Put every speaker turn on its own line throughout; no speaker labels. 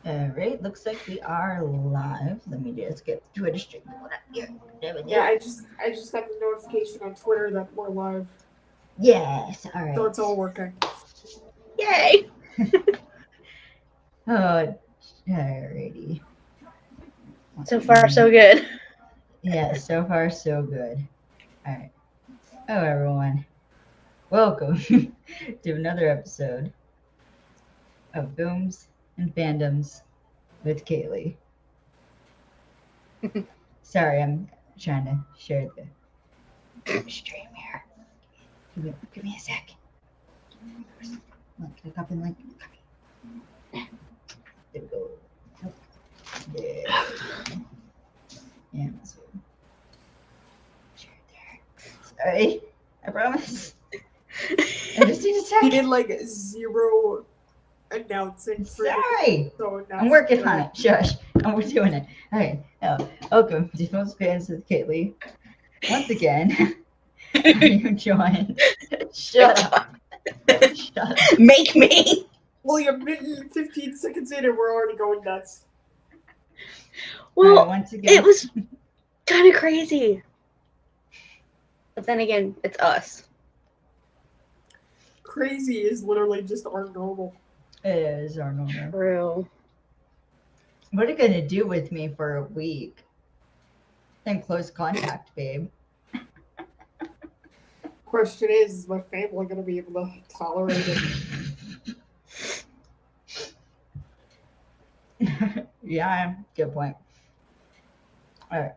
Alright, looks like we are live. Let me just get the Twitter stream going up here. There we
Yeah,
go.
I just got the notification on Twitter that we're live,
Yes,
so it's all
alright.
working.
Yay!
Oh, alrighty.
So far, so good.
Yeah, so far so good. Alright. Hello everyone. Welcome to another episode of Films and Fandoms with Kaylee. Sorry, I'm trying to share the stream here. Give me a sec. Look, up and link. There we go. Oh, yeah. Yeah, so share it there. Sorry, I promise. I just need a
He
sec.
did like zero announcing for the
Sorry,
so now
I'm working on it. Shush, we're doing it. Okay, welcome to Films Fans with Kaylee. Once again, I am joined. Shut up. Shut up.
Make me.
Well, you're 15 seconds in and we're already going nuts.
Well,
Once again,
it was kind of crazy. But then again, it's us.
Crazy is literally just our normal.
it is our normal.
True.
What are you gonna do with me for a week? In close contact, babe.
Question is my family gonna be able to tolerate it?
Yeah, good point. All right.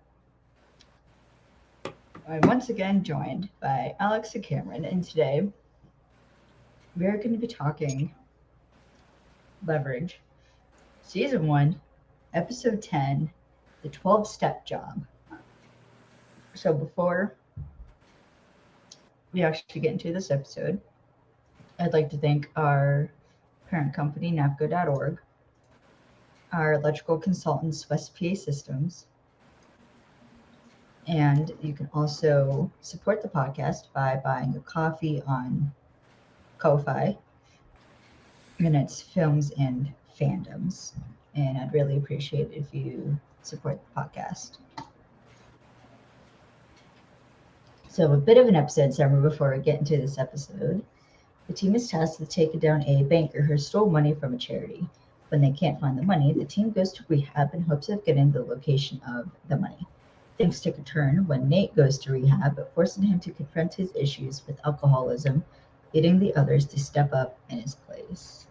I'm once again joined by Alex and Cameron, and today we're going to be talking Leverage, Season 1, Episode 10, The 12-Step Job. So before we actually get into this episode, I'd like to thank our parent company, napco.org, our electrical consultants, West PA Systems, and you can also support the podcast by buying a coffee on Ko-Fi, and it's Films and Fandoms. And I'd really appreciate it if you support the podcast. So a bit of an episode summary before we get into this episode. The team is tasked with taking down a banker who stole money from a charity. When they can't find the money, the team goes to rehab in hopes of getting the location of the money. Things take a turn when Nate goes to rehab, forcing him to confront his issues with alcoholism, leading the others to step up in his place.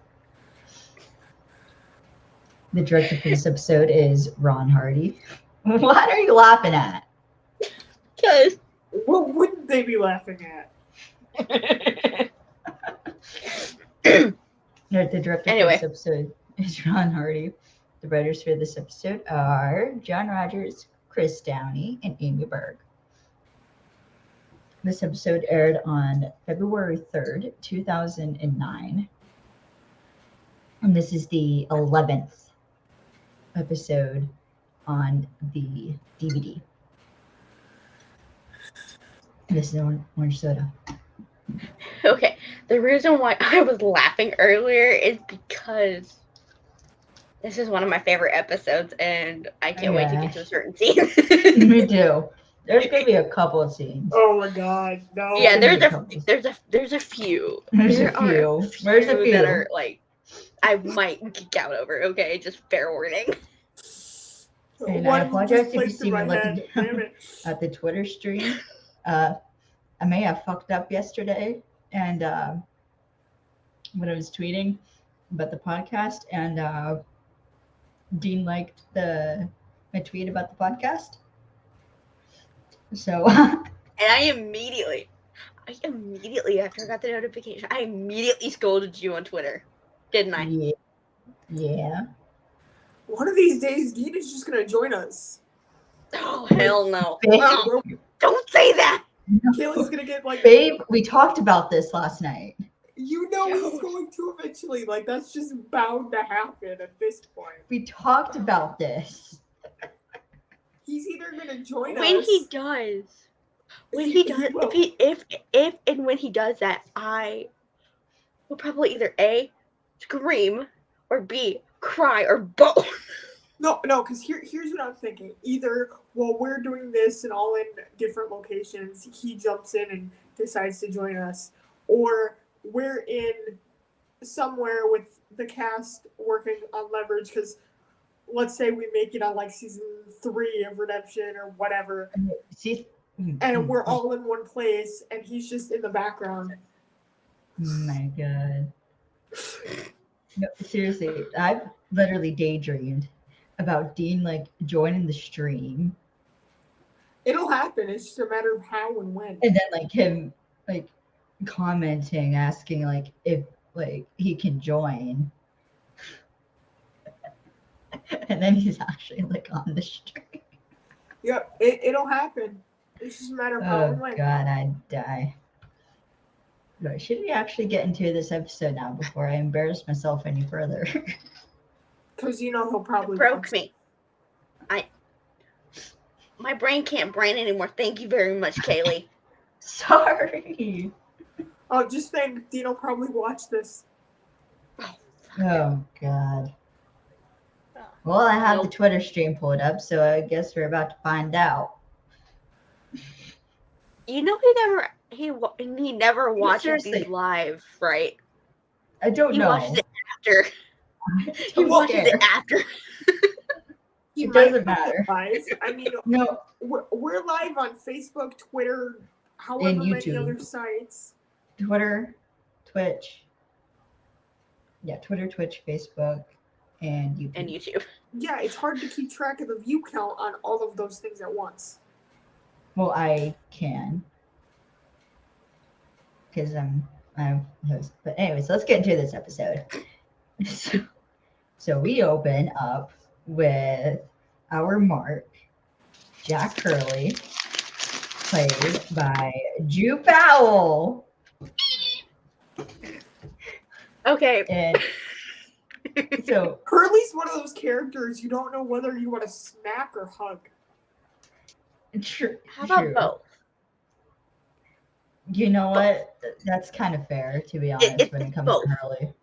The director for this episode is Ron Hardy. What are you laughing at?
Because.
What wouldn't they be laughing at?
The director
Anyway.
for this episode is Ron Hardy. The writers for this episode are John Rogers, Chris Downey, and Amy Berg. This episode aired on February 3rd, 2009. And this is the 11th episode on the DVD. This is orange soda.
Okay, the reason why I was laughing earlier is because this is one of my favorite episodes, and I can't wait to get to a certain scene.
Me too. There's gonna be a couple of scenes.
Oh my god, no.
Yeah, there's a
Couples.
few.
There's a
There
few
that are like I might geek out over. Okay, just fair warning.
And
One
I
of them
apologize
just
if you
played
see
through
me
my
looking
head. Damn it.
at the Twitter stream. I may have fucked up yesterday, and when I was tweeting about the podcast, and Dean liked my tweet about the podcast. So
And I immediately after I got the notification, I immediately scolded you on Twitter, didn't I?
Yeah.
One of these days, Dean is just gonna join us.
Oh hell no!
Babe,
Oh, don't say that.
Kaylee's gonna get like.
Babe, we talked about this last night.
You know he's going to eventually. Like that's just bound to happen at this point.
We talked about this.
He's either gonna join
When
us.
he does,
will.
if and when he does that, I will probably either A, scream, or B, cry, or both.
No, because here's what I'm thinking. Either while we're doing this and all in different locations, he jumps in and decides to join us, or we're in somewhere with the cast working on Leverage, because let's say we make it on like season 3 of Redemption or whatever, and we're all in one place, and he's just in the background.
Oh my god. No, seriously, I've literally daydreamed about Dean like joining the stream.
It'll happen. It's just a matter of how and when.
And then like him like commenting, asking like if like he can join. And then he's actually like on the stream.
Yep, it'll happen. It's just a matter of how and when.
Oh god, I'd die. But should we actually get into this episode now before I embarrass myself any further?
Because he'll probably
Broke me. My brain can't brain anymore. Thank you very much, Kaylee.
Sorry.
Oh, just think, Dean'll probably watch this.
Oh god. Well, I have the Twitter stream pulled up, so I guess we're about to find out.
He never watches these live, right?
I don't know.
Watches it after. He watches it after.
It
doesn't matter.
Live. I mean,
no,
we're live on Facebook, Twitter, however
and
many
YouTube.
other sites.
Twitter, Twitch. Yeah, Twitter, Twitch, Facebook, and YouTube.
Yeah, it's hard to keep track of the view count on all of those things at once.
Well, I can. Because I'm host. But anyways, let's get into this episode. So we open up with our Mark, Jack Hurley, played by Drew Powell.
Okay.
And so
Hurley's one of those characters you don't know whether you want to smack or hug.
How about both?
You know what? That's kind of fair, to be honest, when it comes to Hurley.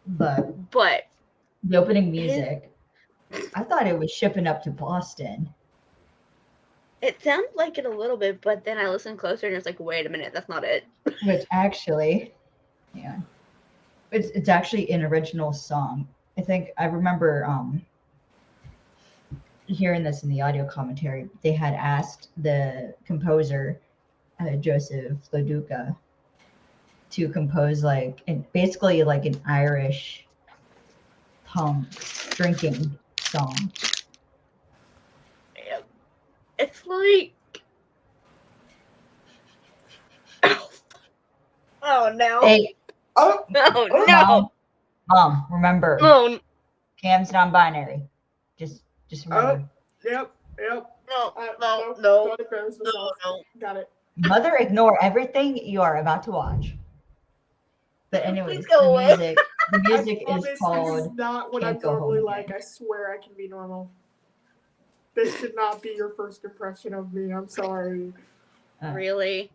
But the opening music, I thought it was shipping up to Boston.
It sounds like it a little bit, but then I listened closer and it's like, wait a minute, that's not it.
Which actually, yeah, it's actually an original song. I think I remember hearing this in the audio commentary. They had asked the composer, Joseph Loduca, to compose basically an Irish punk drinking song.
It's like, oh no!
Hey,
oh no!
Mom, remember, Cam's non-binary. Just remember.
Yep.
No.
Got it.
Mother, ignore everything you are about to watch. But anyways,
the
music is called.
This is not what I'm normally like. I swear I can be normal. This should not be your first impression of me. I'm sorry.
Really?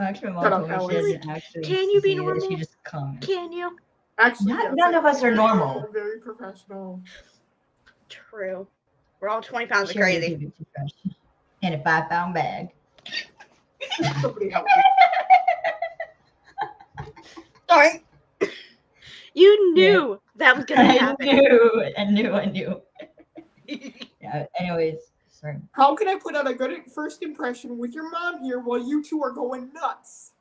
Actually, my mom told me she doesn't actually.
Can you be normal?
She just comments.
Can you?
Actually,
none of us are normal.
Very professional.
True. We're all 20 pounds of crazy.
In a 5-pound bag.
Somebody help me.
Sorry. You knew that was gonna happen.
I knew. Yeah. Anyways, sorry.
How can I put out a good first impression with your mom here while you two are going nuts?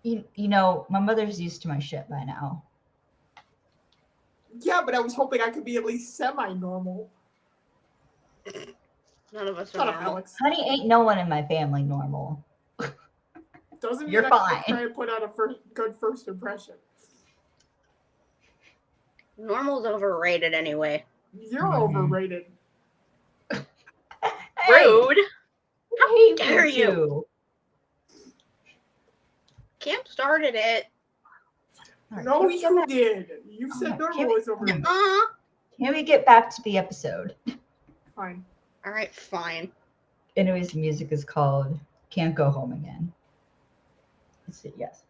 You know, my mother's used to my shit by now.
Yeah, but I was hoping I could be at least semi-normal.
None of us are normal.
Alex.
Honey, ain't no one in my family normal.
Doesn't mean
You're fine.
Try to put out a good first impression.
Normal's overrated anyway.
You're overrated.
Rude.
How
dare you? Cam started it.
No, you did. You said normal is overrated.
Can we get back to the episode?
Fine.
All right, fine.
Anyways, the music is called Can't Go Home Again. Yes.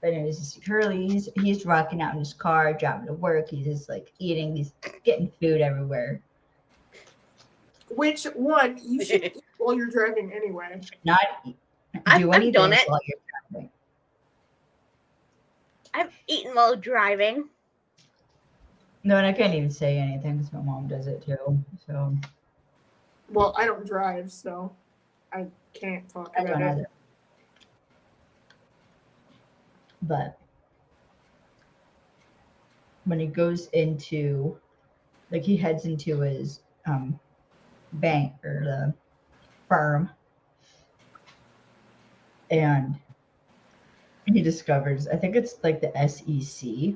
But anyways, Hurley, he's rocking out in his car, driving to work. He's just like eating, he's getting food everywhere.
Which one you should eat while you're driving anyway.
Not do anything
done it.
while you're driving.
I've eaten while driving.
No, and I can't even say anything because my mom does it too. So.
Well, I don't drive, so I can't talk
I
about
don't
it.
either. But when he goes into, like, he heads into his bank or the firm, and he discovers, I think it's like the SEC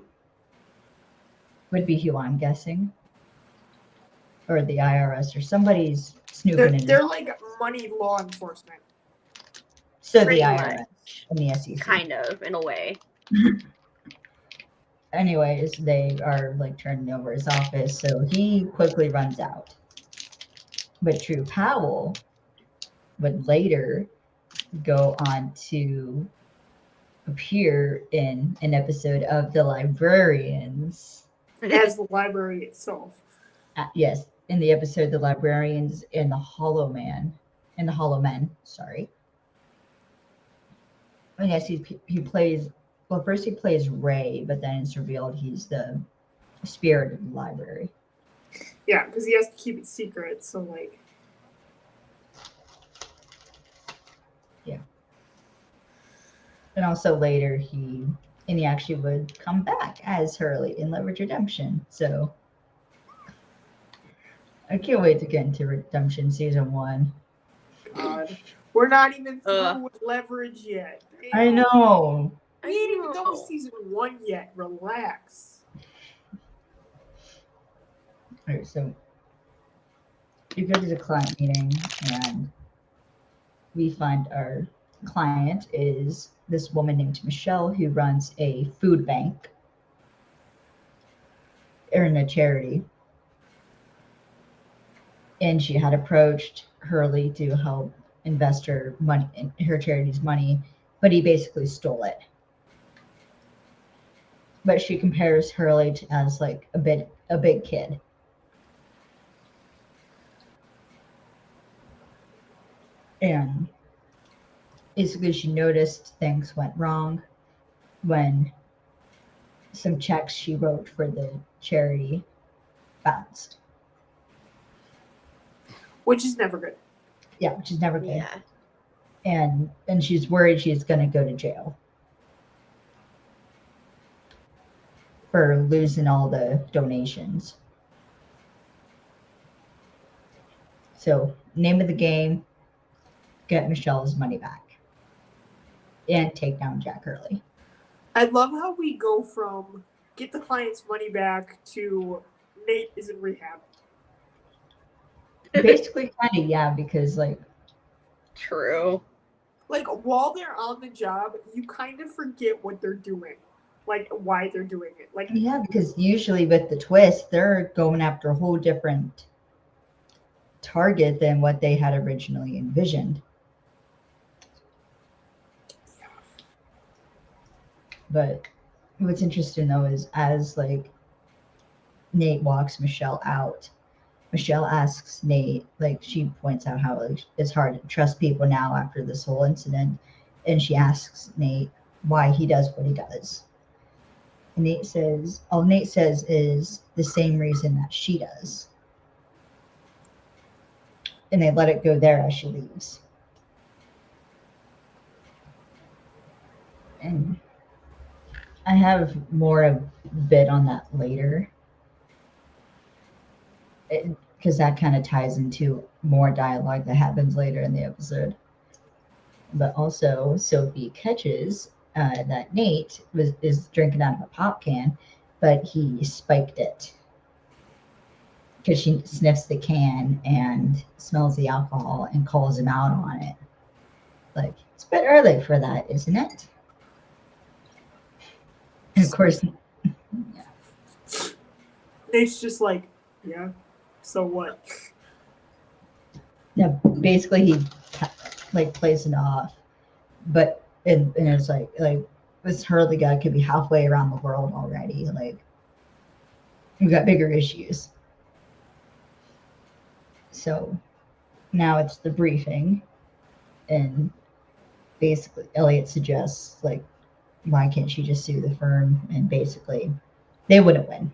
would be who I'm guessing, or the IRS, or somebody's snooping in.
They're like money law enforcement.
So the IRS and the SEC.
Kind of, in a way.
Anyways, they are like turning over his office, so he quickly runs out. But True Powell would later go on to appear in an episode of The Librarians.
As the library itself.
Yes, in the episode The Librarians and the Hollow Man. And the Hollow Men, sorry. And yes, he plays, well, first he plays Ray, but then it's revealed he's the spirit of the library.
Yeah, because he has to keep it secret, so like.
Yeah. And also later he actually would come back as Hurley in Leverage Redemption. So I can't wait to get into Redemption season 1.
God. We're not even through with Leverage yet. Damn.
I know.
We ain't even done with season 1 yet. Relax.
All right, so you go to the client meeting, and we find our client is this woman named Michelle who runs a food bank or in a charity. And she had approached Hurley to help invest her money in her charity's money, but he basically stole it. But she compares Hurley to, as like a big kid. And basically she noticed things went wrong when some checks she wrote for the charity bounced.
Which is never good.
Yeah, which is never good.
Yeah.
And she's worried she's going to go to jail for losing all the donations. So, name of the game, get Michelle's money back and take down Jack Hurley.
I love how we go from get the client's money back to Nate is in rehab.
Basically, kind of, yeah, because like.
True.
Like, while they're on the job, you kind of forget what they're doing. Like, why they're doing it. Like,
yeah, because usually with the twist, they're going after a whole different target than what they had originally envisioned. But what's interesting though is as like Nate walks Michelle out, Michelle asks Nate, like she points out how like, it's hard to trust people now after this whole incident, and she asks Nate why he does what he does. And Nate says, all Nate says is the same reason that she does. And they let it go there as she leaves. And I have more a bit on that later. Because that kind of ties into more dialogue that happens later in the episode. But also, Sophie catches that Nate is drinking out of a pop can, but he spiked it. Because she sniffs the can and smells the alcohol and calls him out on it. Like, it's a bit early for that, isn't it? And of course, yeah.
Nate's just like, yeah, so what?
Yeah, basically he like plays it off, but and it's like this Hurley guy could be halfway around the world already. Like, we got bigger issues. So now it's the briefing, and basically Elliot suggests, like, why can't she just sue the firm? And basically they wouldn't win.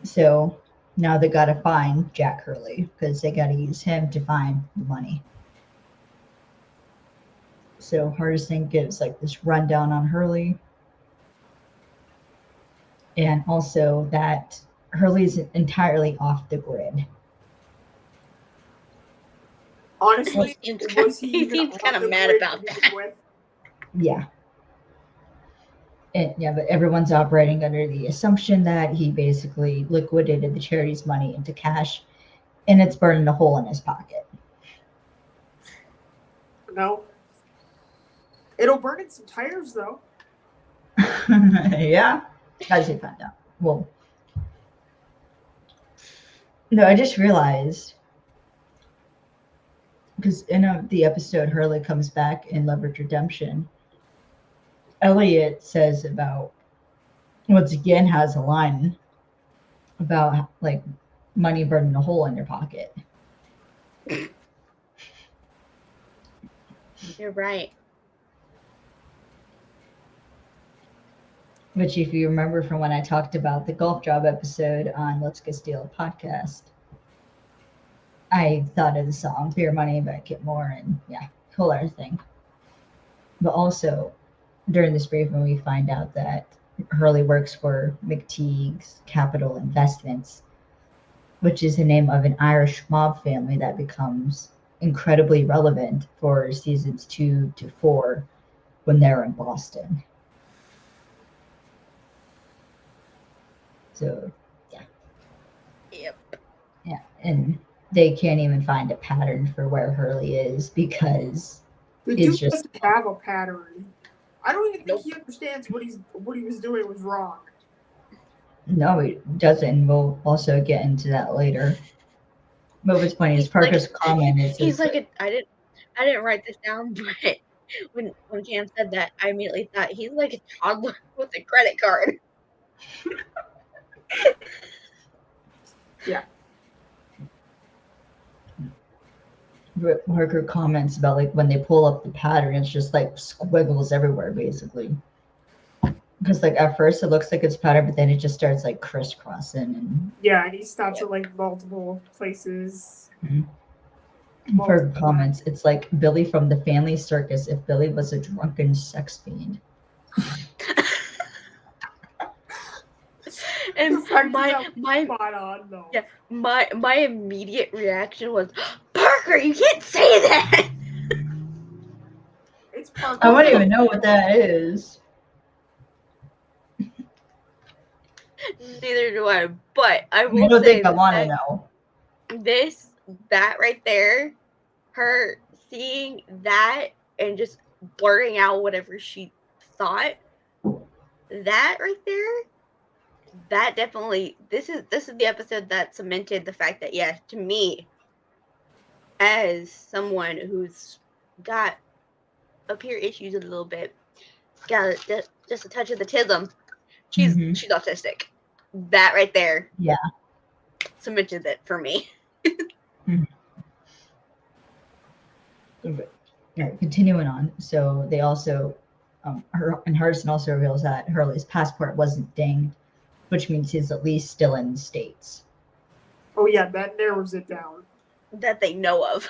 So now they got to find Jack Hurley because they got to use him to find the money. So Hardison gives like this rundown on Hurley, and also that Hurley's entirely off the grid.
Honestly, was he
seems kind of mad about that.
Yeah. And yeah, but everyone's operating under the assumption that he basically liquidated the charity's money into cash, and it's burning a hole in his pocket.
No. It'll burn in some tires, though.
Yeah. As you found out. Well, no, I just realized, because in the episode Hurley comes back in Leverage Redemption, Elliot says about, once again has a line about like money burning a hole in your pocket.
You're right.
Which, if you remember from when I talked about the golf job episode on Let's Get Steal a Podcast, I thought of the song Beer Money by Kit Moore, and yeah, whole other thing. But also, during this briefing, we find out that Hurley works for McTeague's Capital Investments, which is the name of an Irish mob family that becomes incredibly relevant for seasons 2 to 4 when they're in Boston. So, yeah.
Yep.
Yeah, and they can't even find a pattern for where Hurley is because
the dude doesn't have a pattern. I don't even think he understands what he was doing was wrong.
No, he doesn't. We'll also get into that later. But what's funny is Parker's comment is
he's like I didn't write this down, but when Cam said that, I immediately thought he's like a toddler with a credit card.
Yeah.
Parker comments about like when they pull up the pattern, it's just like squiggles everywhere, basically. Because like at first it looks like it's pattern, but then it just starts like crisscrossing. And
yeah, and he stops at like multiple places.
Mm-hmm. Parker comments, it's like Billy from the Family Circus if Billy was a drunken sex fiend.
And my immediate reaction was, Parker, you can't say that.
It's Parker.
I wouldn't even know what that is.
Neither do I, but I will
I don't
say
think I want to know.
That right there, her seeing that and just blurting out whatever she thought, that right there, that definitely, this is the episode that cemented the fact that, yeah, to me, as someone who's got appear issues a little bit, got just a touch of the tism, she's autistic. That right there,
yeah,
cemented it for me.
Right, continuing on. So they also, Hardison also reveals that Hurley's passport wasn't dinged, which means he's at least still in the States.
Oh yeah, that narrows it down.
That they know of.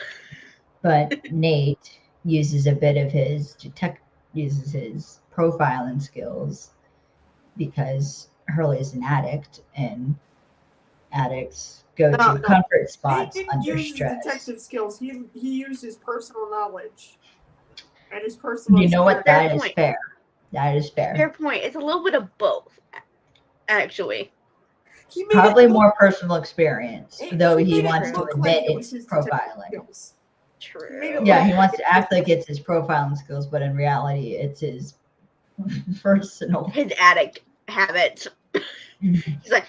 But Nate uses a bit of his uses his profiling skills because Hurley is an addict, and addicts go to comfort spots under stress.
His detective skills. He used his personal knowledge and his personal.
You know what? That is fair. That is fair.
Fair point. It's a little bit of both, actually.
Probably more personal experience, though he wants to admit it's profiling.
True.
Yeah, he wants to act like it's his profiling skills, but in reality, it's his personal.
His addict habits. He's like,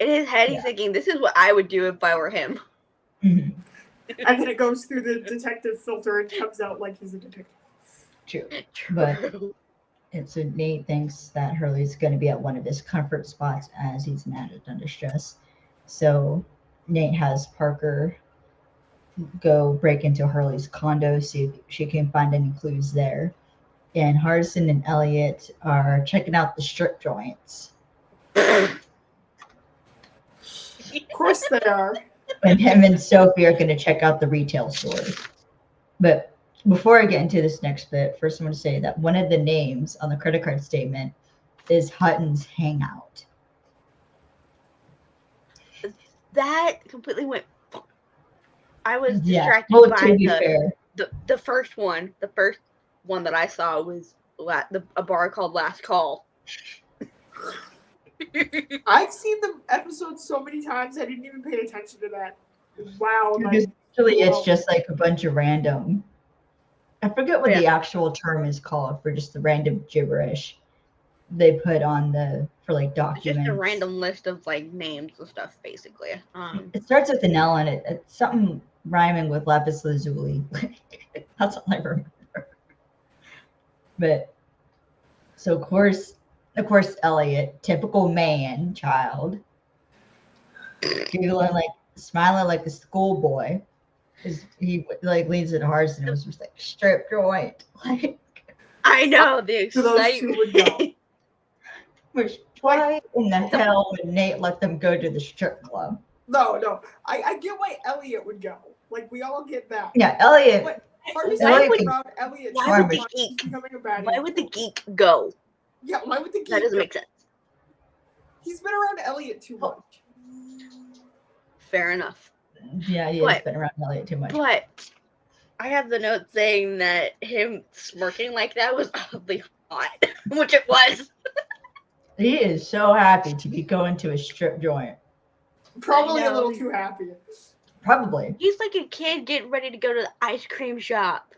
in his head, he's thinking, this is what I would do if I were him.
And then it goes through the detective filter and comes out like he's a detective.
True.
True.
But and so Nate thinks that Hurley's going to be at one of his comfort spots as he's an addict under stress. So Nate has Parker go break into Hurley's condo, see if she can find any clues there. And Hardison and Elliot are checking out the strip joints.
Of course they are.
And him and Sophie are going to check out the retail stores. But before I get into this next bit, first I want to say that one of the names on the credit card statement is Hutton's Hangout.
That completely went. I was
Yeah.
distracted
Well,
by
to be fair,
the first one. The first one that I saw was a bar called Last Call.
I've seen the episode so many times I didn't even pay attention to that. Wow.
because usually it's just like a bunch of random. I forget what the actual term is called for just the random gibberish they put on for like
It's
documents.
just a random list of like names and stuff, basically.
It starts with an L and it's something rhyming with lapis lazuli. That's all I remember. But so of course, Elliot, typical man child, giggling like smiling like a schoolboy, is he like leans into Hardison and was just like strip joint, like.
I know the
So those two would go.
excitement.
Which why in the hell would Nate let them go to the strip club?
No. I get why Elliot would go. Like, we all get that.
Yeah, Elliot.
But
Elliot
would
could-
around Elliot.
Why would the
he's
geek?
becoming a baddie.
Why would the geek go?
Yeah, why would the geek
That doesn't
go?
make sense.
He's been around Elliot too much.
Fair enough.
Yeah, he has been around Elliot too much.
But I have the note saying that him smirking like that was oddly hot, which it was.
He is so happy to be going to a strip joint.
Probably
I
a little
know.
too happy.
Probably.
He's like a kid getting ready to go to the ice cream shop.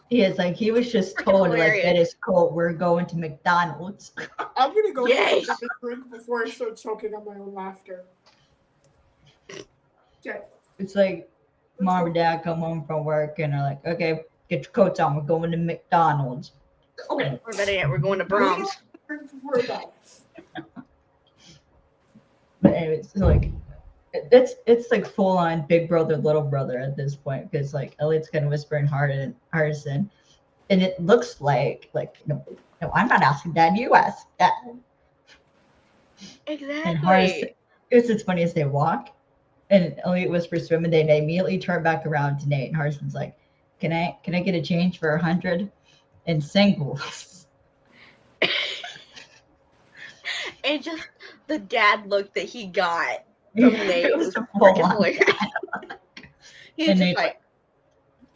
He is like he was just
Freaking
told like
hilarious.
that is cool. We're going to McDonald's.
I'm gonna go
Yes.
get a drink before I start choking on my own laughter. Okay.
It's like mom and dad come home from work and are like, okay, get your coats on. We're going to McDonald's.
Okay.
Or better yet, we're going to Brahms.
Drink before I die.
But anyways, so like it's like full on big brother, little brother at this point because like Elliot's kind of whispering Hardison, and it looks like no, I'm not asking Dad. You ask Dad. And Hardison,
Exactly.
it's funny as they walk, and Elliot whispers to him, and they immediately turn back around to Nate, and Hardison's like, "Can I get a change for 100 in singles?"
And just the dad look that he got from Nate
It
was
was a full
freaking
on.
hilarious. He was
And
just
Nate's
like,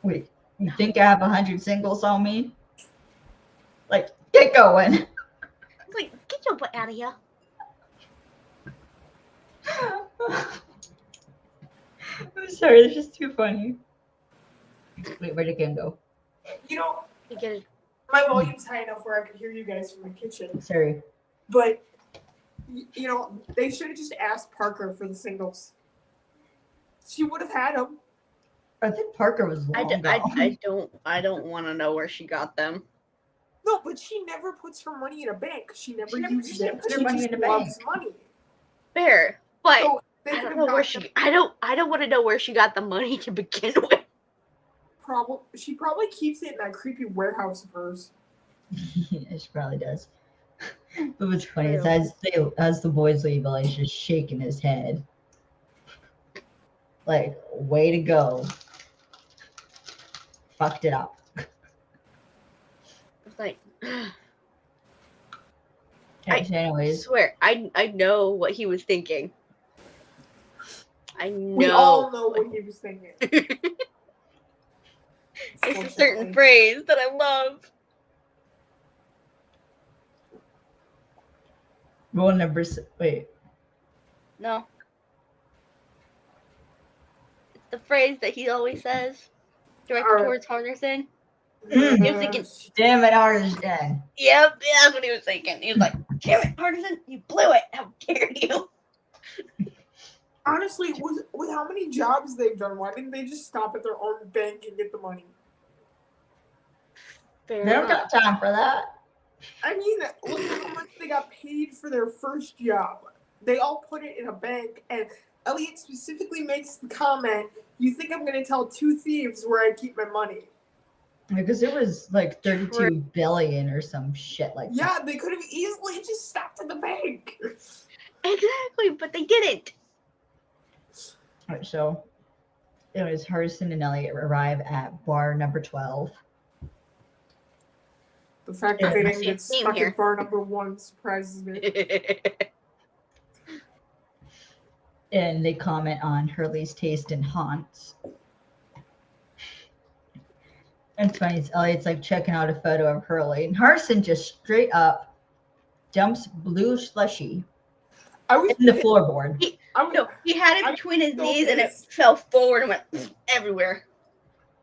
Wait, you think I have 100 singles on me? Like, get going.
he's like, get your butt out of here.
I'm sorry, it's just too funny. Wait, where'd the game go?
You know,
You get it.
my volume's high enough where I could hear you guys from my kitchen.
Sorry.
But, you know, they should have just asked Parker for the singles. She would have had them.
I think Parker was long gone.
I don't want to know where she got them.
No, but she never puts her money in a bank. She never
She
uses
never
it.
put her
She
money
just
in a
loves
bank.
money.
Fair, but
So they
I
could
don't
have
know where
got
she. I don't want to know where she got the money to begin with.
She probably keeps it in that creepy warehouse of hers.
Yeah, she probably does. But what's funny is
True.
as the boys leave, Ellie's just shaking his head. Like, way to go. Fucked it up.
It's like,
Okay, so
I
anyways,
swear, I know what he was thinking. I know.
We all know what he was thinking.
It's a certain phrase that I love.
rule number wait.
No. It's the phrase that he always says, directed
Alright.
towards Henderson.
Mm.
He was thinking,
Damn it, Hardison.
yep, that's what he was thinking. He was like, damn it, Henderson, you blew it. How dare you?
Honestly, with how many jobs they've done, why didn't they just stop at their own bank and get the money?
Fair
They don't
enough.
got time for that.
I mean, look at how much they got paid for their first job. They all put it in a bank, and Elliot specifically makes the comment, "You think I'm going to tell two thieves where I keep my money?"
Because it was like 32
True.
billion or some shit like that.
Yeah, they could have easily just stopped at the bank.
Exactly, but they didn't.
All right, so it was Hardison and Elliot arrive at bar number 12.
The fact that
Yeah,
they
I
didn't
see a
get
theme
stuck
here.
at bar number 1 surprises me.
And they comment on Hurley's taste in haunts. And it's funny, Elliot's like checking out a photo of Hurley, and Hardison just straight up dumps blue slushy
I was
in the floorboard.
No, he had it
I'm
between his
so
knees and it
pissed.
fell forward and went everywhere.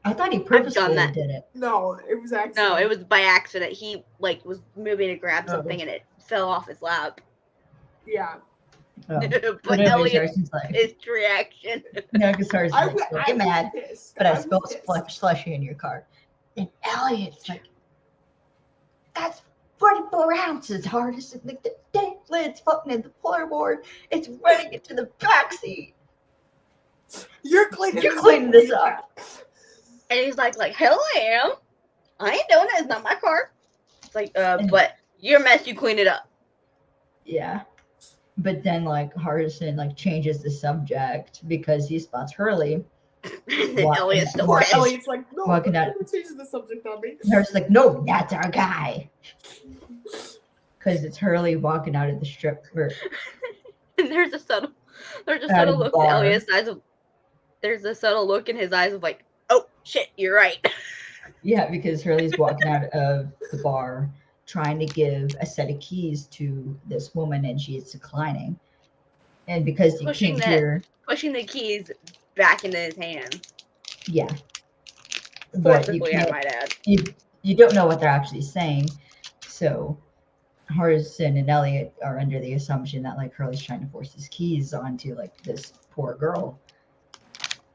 I thought he
done
purposefully
that.
did it.
No, it was actually
No, it was by accident. He like was moving to grab
Oh.
something and it fell off his lap.
yeah.
Oh.
But
anyways,
Elliot's
Harson's like,
his reaction.
no, because Harson's
I
like,
was
don't get mad,
pissed.
but I
was
spilled
pissed.
slushy in your car. And Elliot's like, that's 44 ounces, Hardison. Like the dang lid's fucking in the floorboard. It's running into the backseat.
You're cleaning
this up.
And he's like hell I am. I ain't doing it. It's not my car. It's like, but your mess, you clean it up.
Yeah. But then like Hardison like changes the subject because he spots Hurley.
Elliot's still
Walking-
pissed.
Elliot's like, no,
Walking out.
don't change the subject on me.
Nurse like, no, that's our guy. Because it's Hurley walking out of the strip club.
And there's a subtle
At a
look in
bar.
Elliot's eyes of. There's a subtle look in his eyes of like, oh shit, you're right.
Yeah, because Hurley's walking out of the bar trying to give a set of keys to this woman and she's declining. And because you
Pushing
can't
that-
hear,
Pushing the keys back into his hand.
yeah. But you
Forcibly, I
can't,
might add.
you don't know what they're actually saying. So Hardison and Elliot are under the assumption that like Hurley's trying to force his keys onto like this poor girl.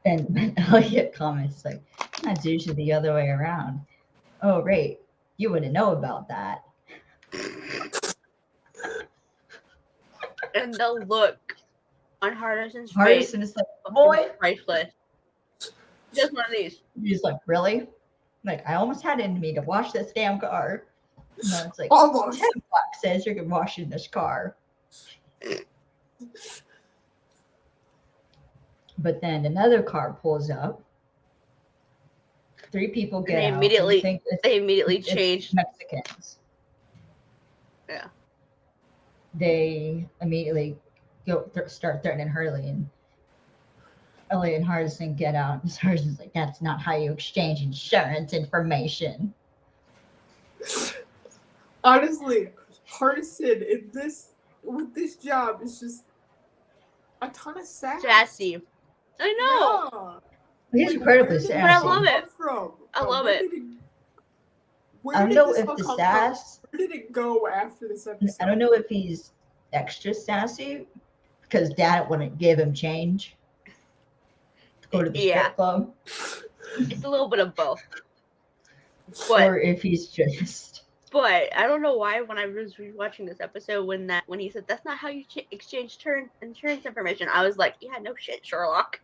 And Elliot comments like, that's usually the other way around. Oh, right. You wouldn't know about that.
And the look on Hardison's face.
Hardison is like, boy.
Priceless. Just one of these.
He's like, really? Like, I almost had it in me to wash this damn car. No, it's like,
Almost.
$10 says you can wash in this car. But then another car pulls up. 3 people get out.
They immediately
it's
changed.
Mexicans.
Yeah.
They immediately start threatening Hurley, and Elliot and Hardison get out. And Hardison's like, that's not how you exchange insurance information.
Honestly, Hardison with this job is just a ton of sass.
Sassy. I know.
Yeah.
He's
Like,
incredibly
where did
sassy.
But I love it.
come From?
I love
Where
it.
did
I don't
did
know
this
if
all
the
come
sass,
from? Where did it go after this episode?
I don't know if he's extra sassy because Dad wouldn't give him change to go to the strip club.
It's a little bit of both. But
Or if he's just.
But I don't know why when I was rewatching this episode when he said that's not how you exchange insurance information, I was like, yeah, no shit, Sherlock.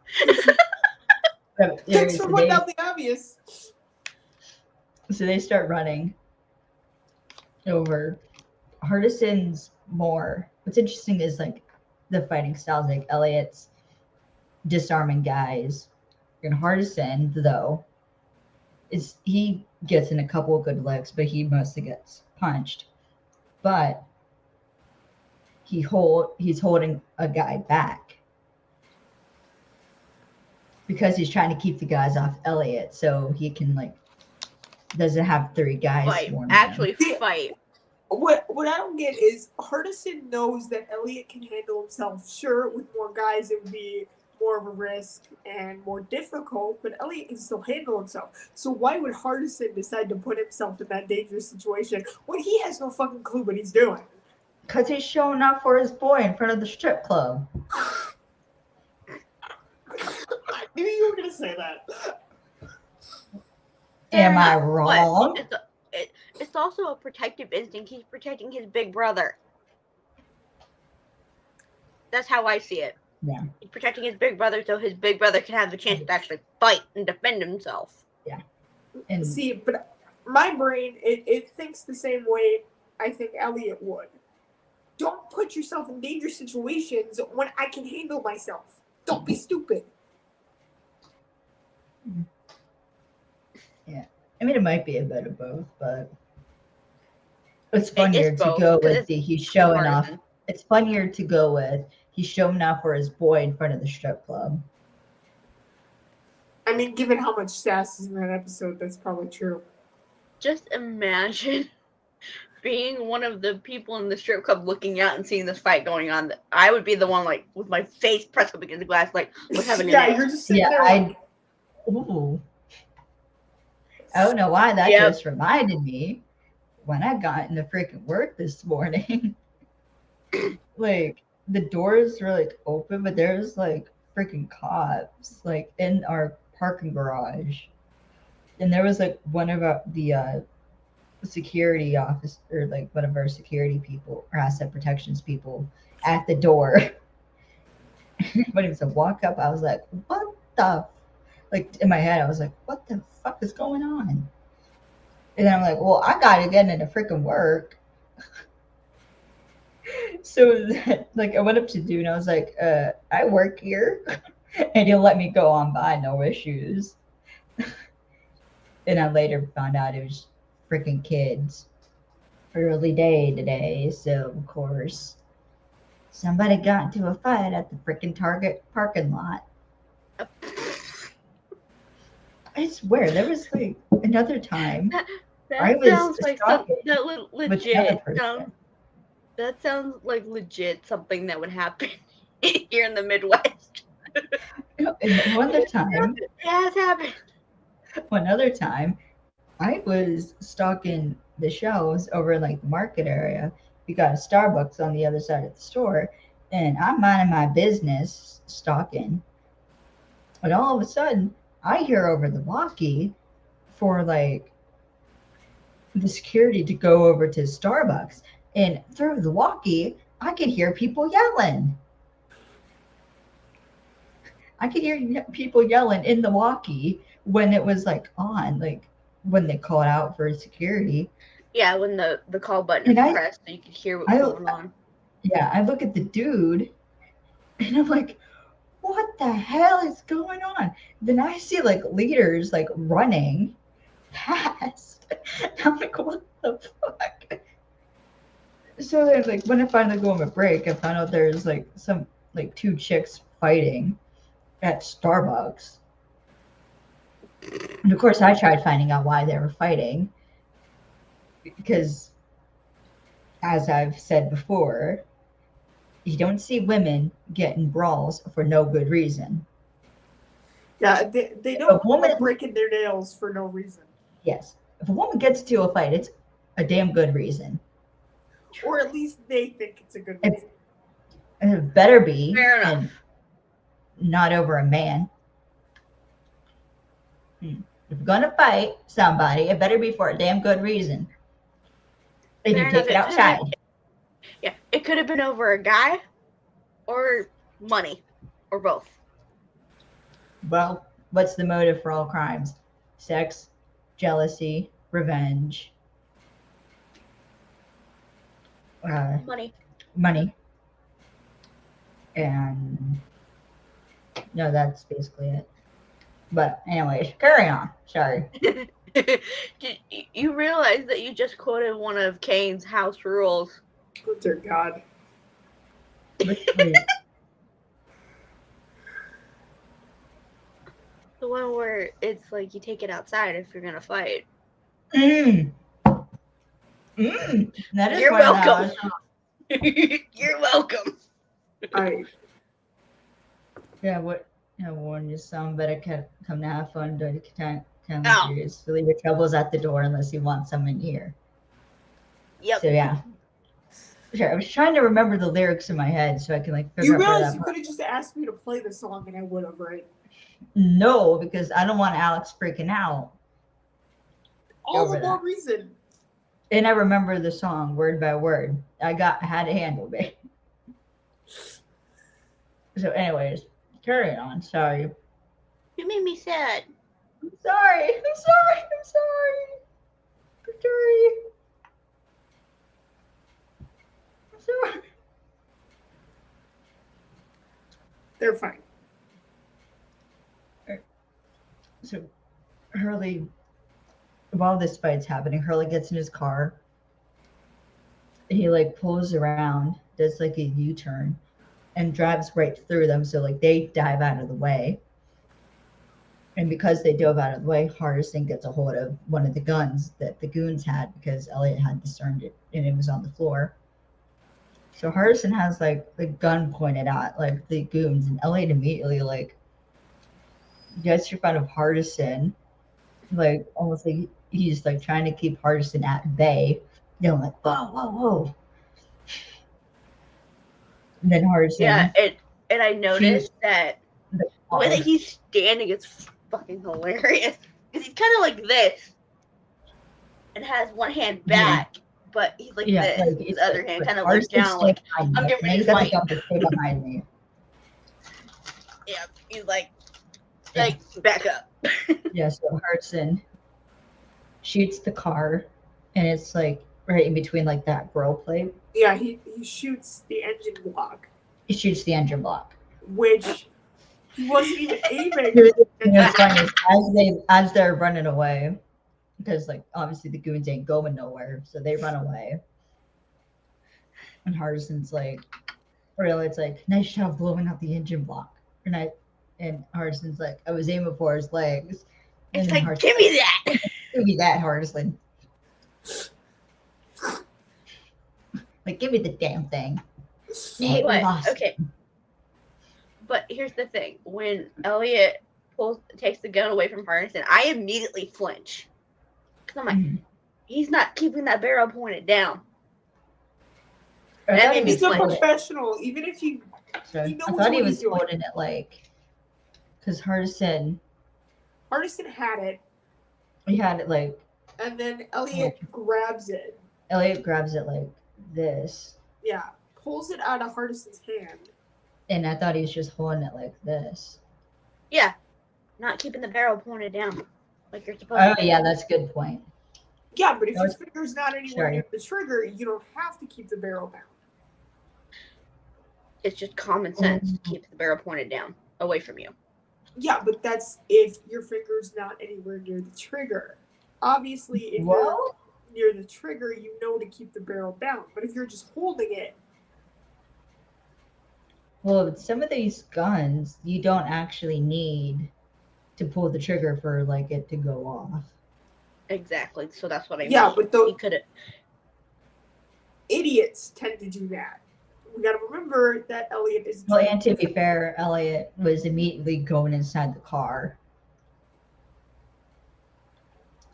Thanks for pointing out the obvious.
So they start running over. Hardison's more. What's interesting is like the fighting styles, like Elliot's disarming guys. And Hardison, though, he gets in a couple of good licks, but he mostly gets punched. But he's holding a guy back because he's trying to keep the guys off Elliot, so he can doesn't have 3 guys
Fight.
swarm
Actually
him.
fight.
What I don't get is Hardison knows that Elliot can handle himself. Sure, with more guys it would be more of a risk and more difficult, but Elliot can still handle himself. So why would Hardison decide to put himself in that dangerous situation when he has no fucking clue what he's doing?
Because he's showing up for his boy in front of the strip club.
I knew you were going to say that.
Am I wrong?
it's also a protective instinct. He's protecting his big brother. That's how I see it.
Yeah.
He's protecting his big brother so his big brother can have the chance to actually fight and defend himself.
Yeah. And
See, but my brain, it thinks the same way I think Elliot would. Don't put yourself in dangerous situations when I can handle myself. Don't be stupid.
yeah, I mean, it might be a bit of both, but it's funnier to
both,
go
'cause
with
it's
the he's showing off.
partisan.
It's funnier to go with he's showing off for his boy in front of the strip club.
I mean, given how much sass is in that episode, that's probably true.
Just imagine being one of the people in the strip club looking out and seeing this fight going on. I would be the one, like, with my face pressed up against the glass, like, what's happening
Yeah,
next?
you're just sitting
Yeah,
there like,
ooh. I don't know why that
Yep.
just reminded me when I got into freaking work this morning. Like the doors were like open, but there's like freaking cops like in our parking garage, and there was like one of the security office or like one of our security people or asset protections people at the door. When it was a walk up, I was like, what the like in my head I was like, what the fuck is going on? And then I'm like, well, I gotta get into freaking work. So that, like I went up to dude and I was like, I work here and he'll let me go on by, no issues. And I later found out it was freaking kids. Early day today, so of course somebody got into a fight at the freaking Target parking lot. I swear there was like another time I
That
was
sounds like something
stalking
that
with
legit.
another person.
That sounds like legit something that would happen here in the Midwest.
And one other time,
It has happened.
one other time, I was stalking the shelves over in like the market area. We got a Starbucks on the other side of the store, and I'm minding my business stalking. But all of a sudden, I hear over the walkie for like the security to go over to Starbucks, and through the walkie, I could hear people yelling. I could hear people yelling in the walkie when it was like on, like when they called out for security.
Yeah, when the call button
And
is pressed, so you can hear what's going on.
Yeah, I look at the dude and I'm like, what the hell is going on? Then I see like leaders like running past. I'm like, what the fuck? So then like when I finally go on my break, I found out there's like some like two chicks fighting at Starbucks. And of course I tried finding out why they were fighting. Because as I've said before, you don't see women get in brawls for no good reason.
Yeah, they don't like breaking their nails for no reason.
Yes. If a woman gets into a fight, it's a damn good reason.
Or at least they think it's a good reason.
And it better be.
Fair enough.
And not over a man. If you're gonna fight somebody, it better be for a damn good reason. And you take it outside.
Yeah, it could have been over a guy or money or both.
Well, what's the motive for all crimes? Sex, jealousy, revenge. Money. And no, that's basically it. But anyways, carry on. Sorry.
You realize that you just quoted one of Kane's house rules.
Oh dear God.
The one where it's like you take it outside if you're gonna fight.
That is
You're welcome. You're welcome.
Yeah, what? I warn you, some better come to have fun during the time
Oh.
series. So leave your troubles at the door unless you want someone here.
Yep.
So yeah. Sure, I was trying to remember the lyrics in my head so I can like figure
You
out where
realize
that
you could have just asked me to play the song and I would have, right?
No, because I don't want Alex freaking out.
All the more reason.
And I remember the song word by word. I had it handled it. So, anyways, carry on. Sorry.
You made me sad.
I'm sorry. I'm sorry. I'm sorry. I'm sorry. I'm sorry.
They're fine.
So Hurley, while this fight's happening, Hurley gets in his car. He like pulls around, does like a U-turn, and drives right through them. So like they dive out of the way. And because they dove out of the way, Hardison gets a hold of one of the guns that the goons had because Elliot had discerned it and it was on the floor. So Hardison has like the gun pointed at like the goons, and Elliot immediately like gets in front of Hardison, like almost like he's like trying to keep Hardison at bay. You know, like whoa, whoa, whoa. And then Hardison,
Yeah, and I noticed that the way that he's standing is fucking hilarious. Because he's kind of like this, and has one hand back, but he's like this.
Like,
his other hand kind of like down, like I'm different.
He's got the gun to stay behind me.
Yeah, he's like back up.
Yeah, so Hardison shoots the car, and it's like right in between like that grill plate.
Yeah, he shoots the engine block.
He shoots the engine block,
which he wasn't even aiming.
It's funny as they're running away, because like obviously the goons ain't going nowhere, so they run away. And Hardison's like, it's like, nice job blowing up the engine block. And Hardison's like, I was aiming for his legs.
And it's like, give me that.
Give me that, Hardison. Like, give me the damn thing.
Okay. But here's the thing. When Elliot takes the gun away from Hardison, I immediately flinch. Because I'm like, he's not keeping that barrel pointed down.
That made me flinch. He's a professional. Even if he
I thought he was holding it like, because Hardison
had it.
He had it like.
And then Elliot grabs it.
Elliot grabs it like this.
Yeah, pulls it out of Hardison's hand.
And I thought he was just holding it like this.
Yeah, not keeping the barrel pointed down like you're supposed to.
Oh, yeah, that's a good point.
Yeah, but if your finger's not anywhere near the trigger, you don't have to keep the barrel down.
It's just common sense to keep the barrel pointed down, away from you.
Yeah, but that's if your finger's not anywhere near the trigger. Obviously, if you're near the trigger, you know to keep the barrel down. But if you're just holding it.
Well, with some of these guns, you don't actually need to pull the trigger for like it to go off.
Exactly. So that's what I mean.
Yeah, but
he could have.
Idiots tend to do that. We got to remember that Elliot is.
Well, and to be fair, Elliot was immediately going inside the car.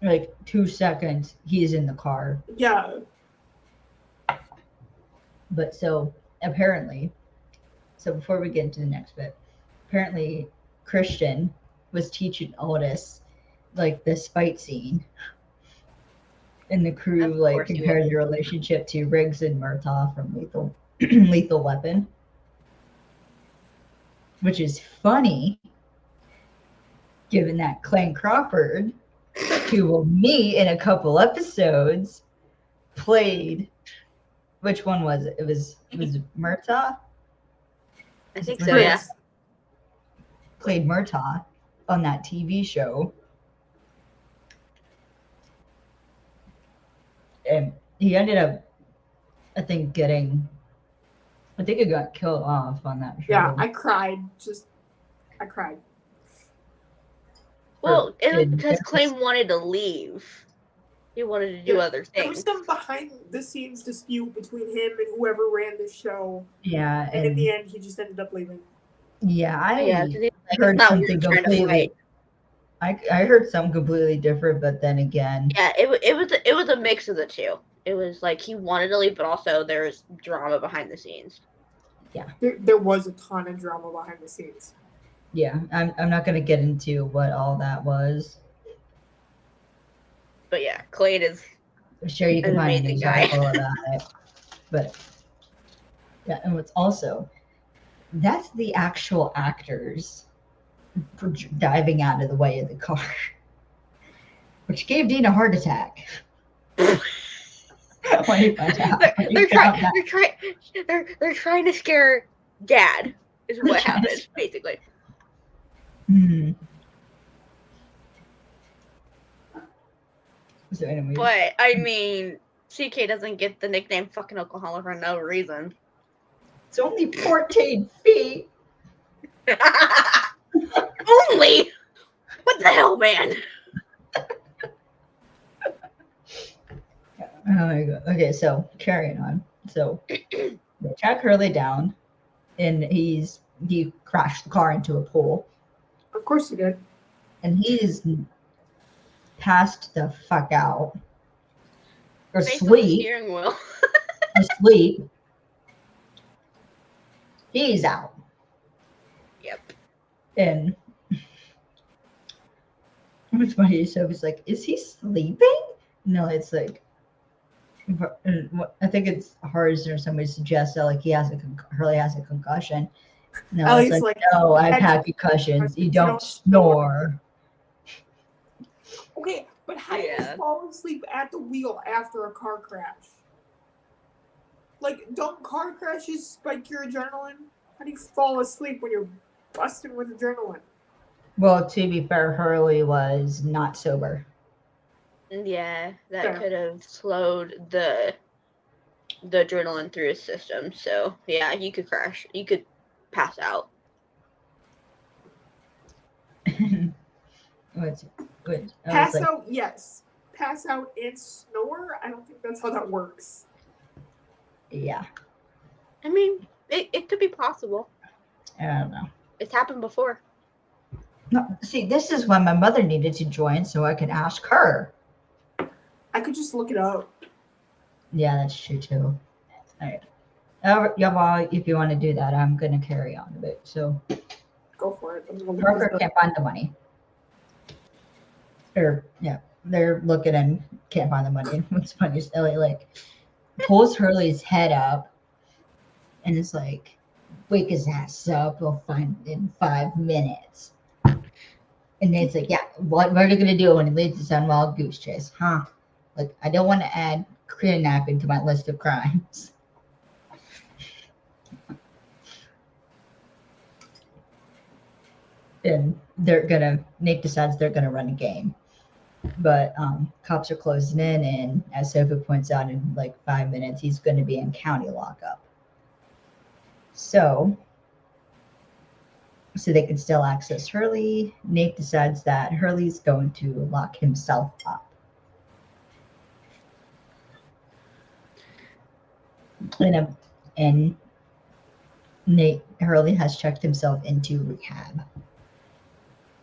Like 2 seconds, he's in the car.
Yeah.
But so apparently, so before we get into the next bit, apparently Christian was teaching Otis like this fight scene. And the crew like compared the relationship to Riggs and Murtaugh from Lethal Weapon, which is funny given that Clayne Crawford, who will meet in a couple episodes, played, which one was it? It was Murtaugh?
I think so, yeah.
Played Murtaugh on that TV show. And he ended up, I think he got killed off on that show.
Yeah, I cried. I cried.
Well, it was because Clayne wanted to leave. He wanted to do other things.
There was some behind the scenes dispute between him and whoever ran the show.
Yeah.
And in the end, he just ended up leaving.
Yeah, I heard something completely. I heard something completely different, but then again.
Yeah, it was a mix of the two. It was like he wanted to leave, but also there's drama behind the scenes.
Yeah.
There was a ton of drama behind the scenes.
Yeah, I'm not going to get into what all that was.
But yeah, Clayne is
I'm sure you can
An
find an
amazing guy.
example about it. But yeah, and what's also that's the actual actors diving out of the way of the car, which gave Dean a heart attack when he found out.
They're trying to scare Dad. Is what happened basically.
Hmm. So anyways,
But I mean, CK doesn't get the nickname "fucking Oklahoma" for no reason.
it's only 14 feet.
Only. What the hell, man?
Oh my god. Okay, so carrying on. So they track Hurley down, and he crashed the car into a pool,
Of course he did.
and he's passed the fuck out, or
Face on the
sleep,
steering wheel.
or sleep. He's out,
Yep.
and what's funny is Sophie's like, "Is he sleeping?" No, it's like, I think it's hers or somebody suggests that like Hurley has a concussion. No,
Ellie's
it's like,
like,
no, I've had concussions. You don't snore.
Okay, but how do you fall asleep at the wheel after a car crash? Like, don't car crashes spike your adrenaline? How do you fall asleep when you're busting with adrenaline?
Well, to be fair, Hurley was not sober.
Yeah, that could have slowed the adrenaline through his system. So yeah, you could crash. You could pass out.
Pass out, yes. Pass out and snore? I don't think that's how that works.
Yeah.
I mean, it could be possible.
I don't know.
It's happened before.
No, see, this is why my mother needed to join so I could ask her.
I could just look it up.
Yeah, that's true too. All right. Yeah, well, if you want to do that, I'm going to carry on a bit. So,
go for it.
Parker can't find the money. Or, yeah, they're looking and can't find the money. What's funny is Ellie, like, pulls Hurley's head up and is like, wake his ass up. We'll find it in 5 minutes. And Nate's like, yeah, what are you going to do when he leads us on wild goose chase? Huh? Like, I don't want to add kidnapping to my list of crimes. And Nate decides they're going to run a game. But cops are closing in, and as Sophie points out, in like 5 minutes, he's going to be in county lockup. So they can still access Hurley. Nate decides that Hurley's going to lock himself up. And Hurley has checked himself into rehab.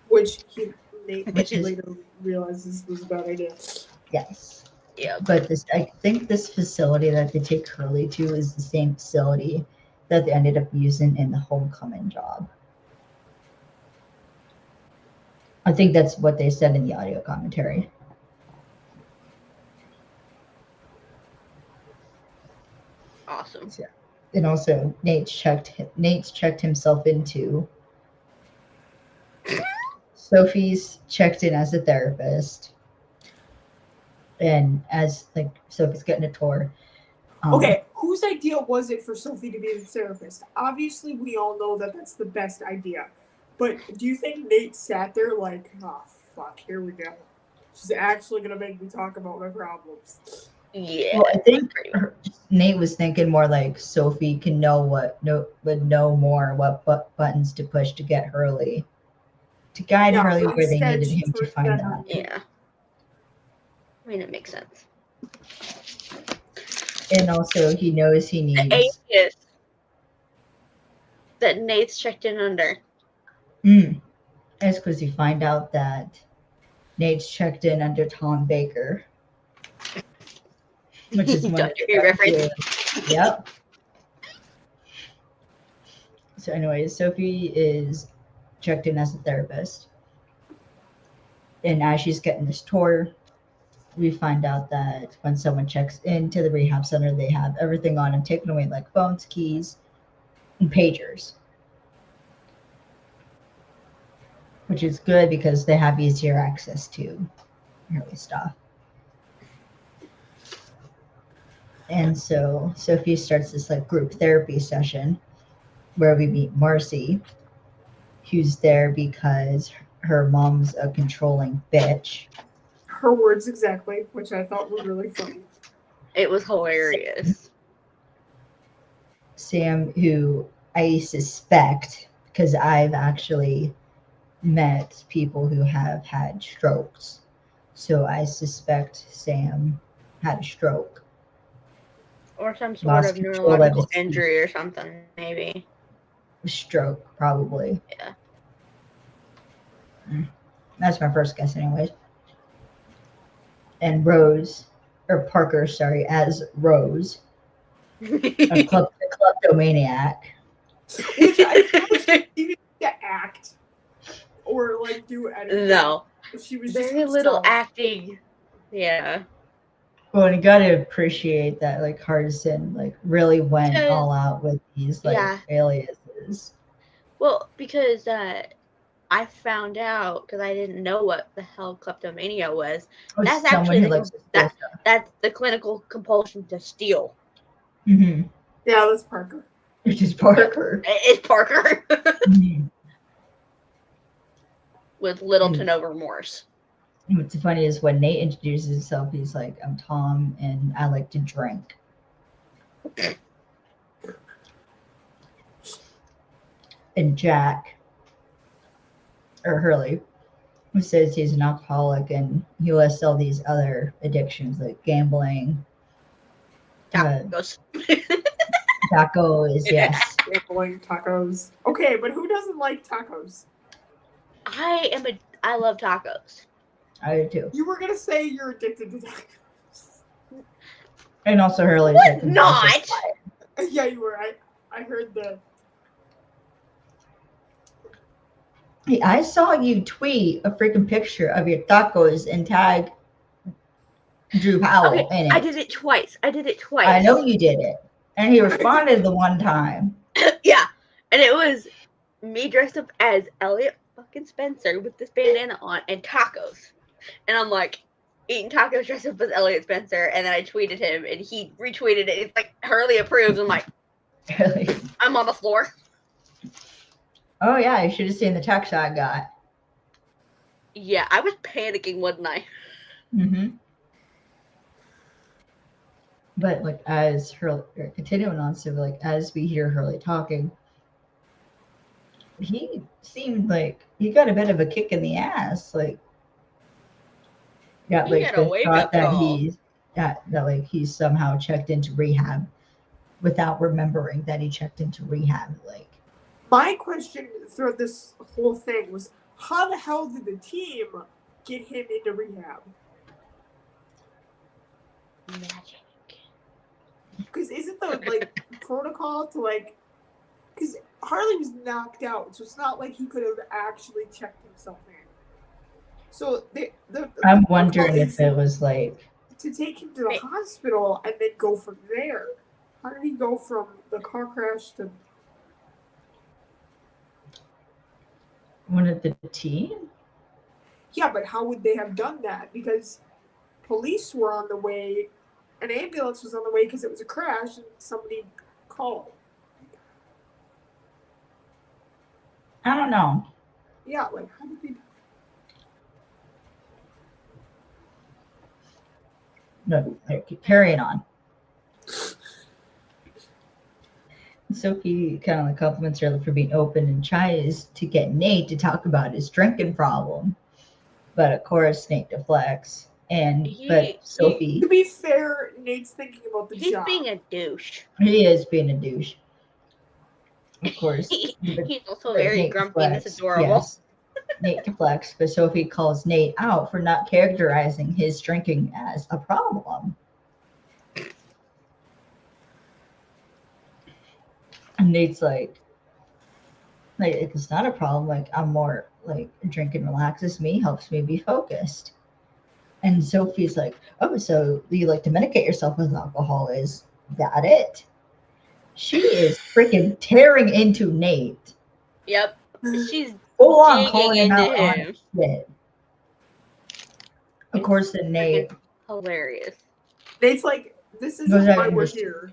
Which Nate later realizes was a bad idea.
Yes.
Yeah.
But I think this facility that they take Hurley to is the same facility that they ended up using in the homecoming job. I think that's what they said in the audio commentary.
Awesome.
Yeah. And also, Nate's checked himself into. Sophie's checked in as a therapist, and as like Sophie's getting a tour.
Okay, whose idea was it for Sophie to be the therapist? Obviously, we all know that that's the best idea. But do you think Nate sat there like, oh, fuck, here we go. She's actually going to make me talk about my problems.
Yeah.
Well, I think Nate was thinking more like Sophie can would know more what buttons to push to get Hurley, to guide Hurley where they needed him to find that.
Yeah. I mean, it makes sense.
And also, he knows he needs.
The atheist that Nate's checked in under.
That's because you find out that Nate's checked in under Tom Baker, which is one of the reference. Yep. So, anyways, Sophie is checked in as a therapist, and as she's getting this tour, we find out that when someone checks into the rehab center, they have everything on them taken away, like phones, keys, and pagers, which is good because they have easier access to early stuff. And so Sophie starts this like group therapy session where we meet Marcy, who's there because her mom's a controlling bitch.
Her words exactly, which I thought were really funny.
It was hilarious.
Sam, who I suspect, because I've actually met people who have had strokes, so I suspect Sam had a stroke.
Or some sort
Lost
of
control of
neurological
his speech.
injury or something, maybe.
Stroke, probably.
Yeah.
That's my first guess, anyways. And Rose, or Parker, sorry, as Rose, a kleptomaniac.
Which I feel like she didn't need to act or like do anything.
No.
She was
Very
just
little
herself.
acting. Yeah.
Well, you gotta appreciate that, like, Hardison, like, really went
Because-
all out with these, like,
Yeah.
aliases.
Well, because I found out, because I didn't know what the hell kleptomania was.
Or
That's
someone
actually
who likes to steal stuff.
that's the clinical compulsion to steal.
Mm-hmm.
Yeah, that's Parker.
Which is Parker.
It's Parker.
Mhm.
With little to no remorse.
And what's funny is when Nate introduces himself, he's like, I'm Tom and I like to drink. And Jack, or Hurley, who says he's an alcoholic and he lists all these other addictions like gambling,
Tacos.
tacos, yes.
Gambling, tacos. Okay, but who doesn't like tacos?
I love tacos.
I do too.
You were gonna say you're addicted to tacos.
And also Hurley's
What?
like compulsive
Not?
Yeah, you were. I heard the.
Hey, I saw you tweet a freaking picture of your tacos and tag Drew Powell
Okay,
in it.
I did it twice.
I know you did it. And he responded the one time.
Yeah, and it was me dressed up as Elliot fucking Spencer with this bandana on and tacos. And I'm like, eating tacos dressed up as Elliot Spencer, and then I tweeted him, and he retweeted it. It's like, Hurley approves. I'm like, I'm on the floor.
Oh, yeah, you should have seen the text I got.
Yeah, I was panicking, wasn't I?
Mm-hmm. But, like, as Hurley, continuing on, so, like, as we hear Hurley talking, he seemed like he got a bit of a kick in the ass. Like, got,
He
like,
got a
the
wake-up
thought that
call.
like, he's somehow checked into rehab without remembering that he checked into rehab. Like,
My question throughout this whole thing was, how the hell did the team get him into rehab?
Magic.
Because isn't the like protocol to like, because Harley was knocked out, so it's not like he could have actually checked himself in. So
I'm
protocol
wondering
is
if it was like
to take him to the hospital and then go from there. How did he go from the car crash to?
one of the team.
Yeah, but how would they have done that? Because police were on the way, an ambulance was on the way because it was a crash and somebody called.
I don't know.
Yeah, like how did they?
No, keep carrying on. Sophie kind of like compliments her for being open and tries to get Nate to talk about his drinking problem, but of course Nate deflects. But Sophie,
To be fair, Nate's thinking about the
He's
job.
being a douche.
he is being a douche. Of course,
He's also very
Nate
grumpy and it's
deflects.
adorable.
Yes, Nate deflects, but Sophie calls Nate out for not characterizing his drinking as a problem. And Nate's like it's not a problem. Like, I'm more like drinking relaxes me, helps me be focused. And Sophie's like, oh, so you like to medicate yourself with alcohol? Is that it? She is freaking tearing into Nate.
Yep. She's
Full on
digging
calling him
into
out on
him.
his shit. Of
It's
course, then Nate
hilarious.
Nate's like, this
goes
isn't
out
why
and
we're
just,
here.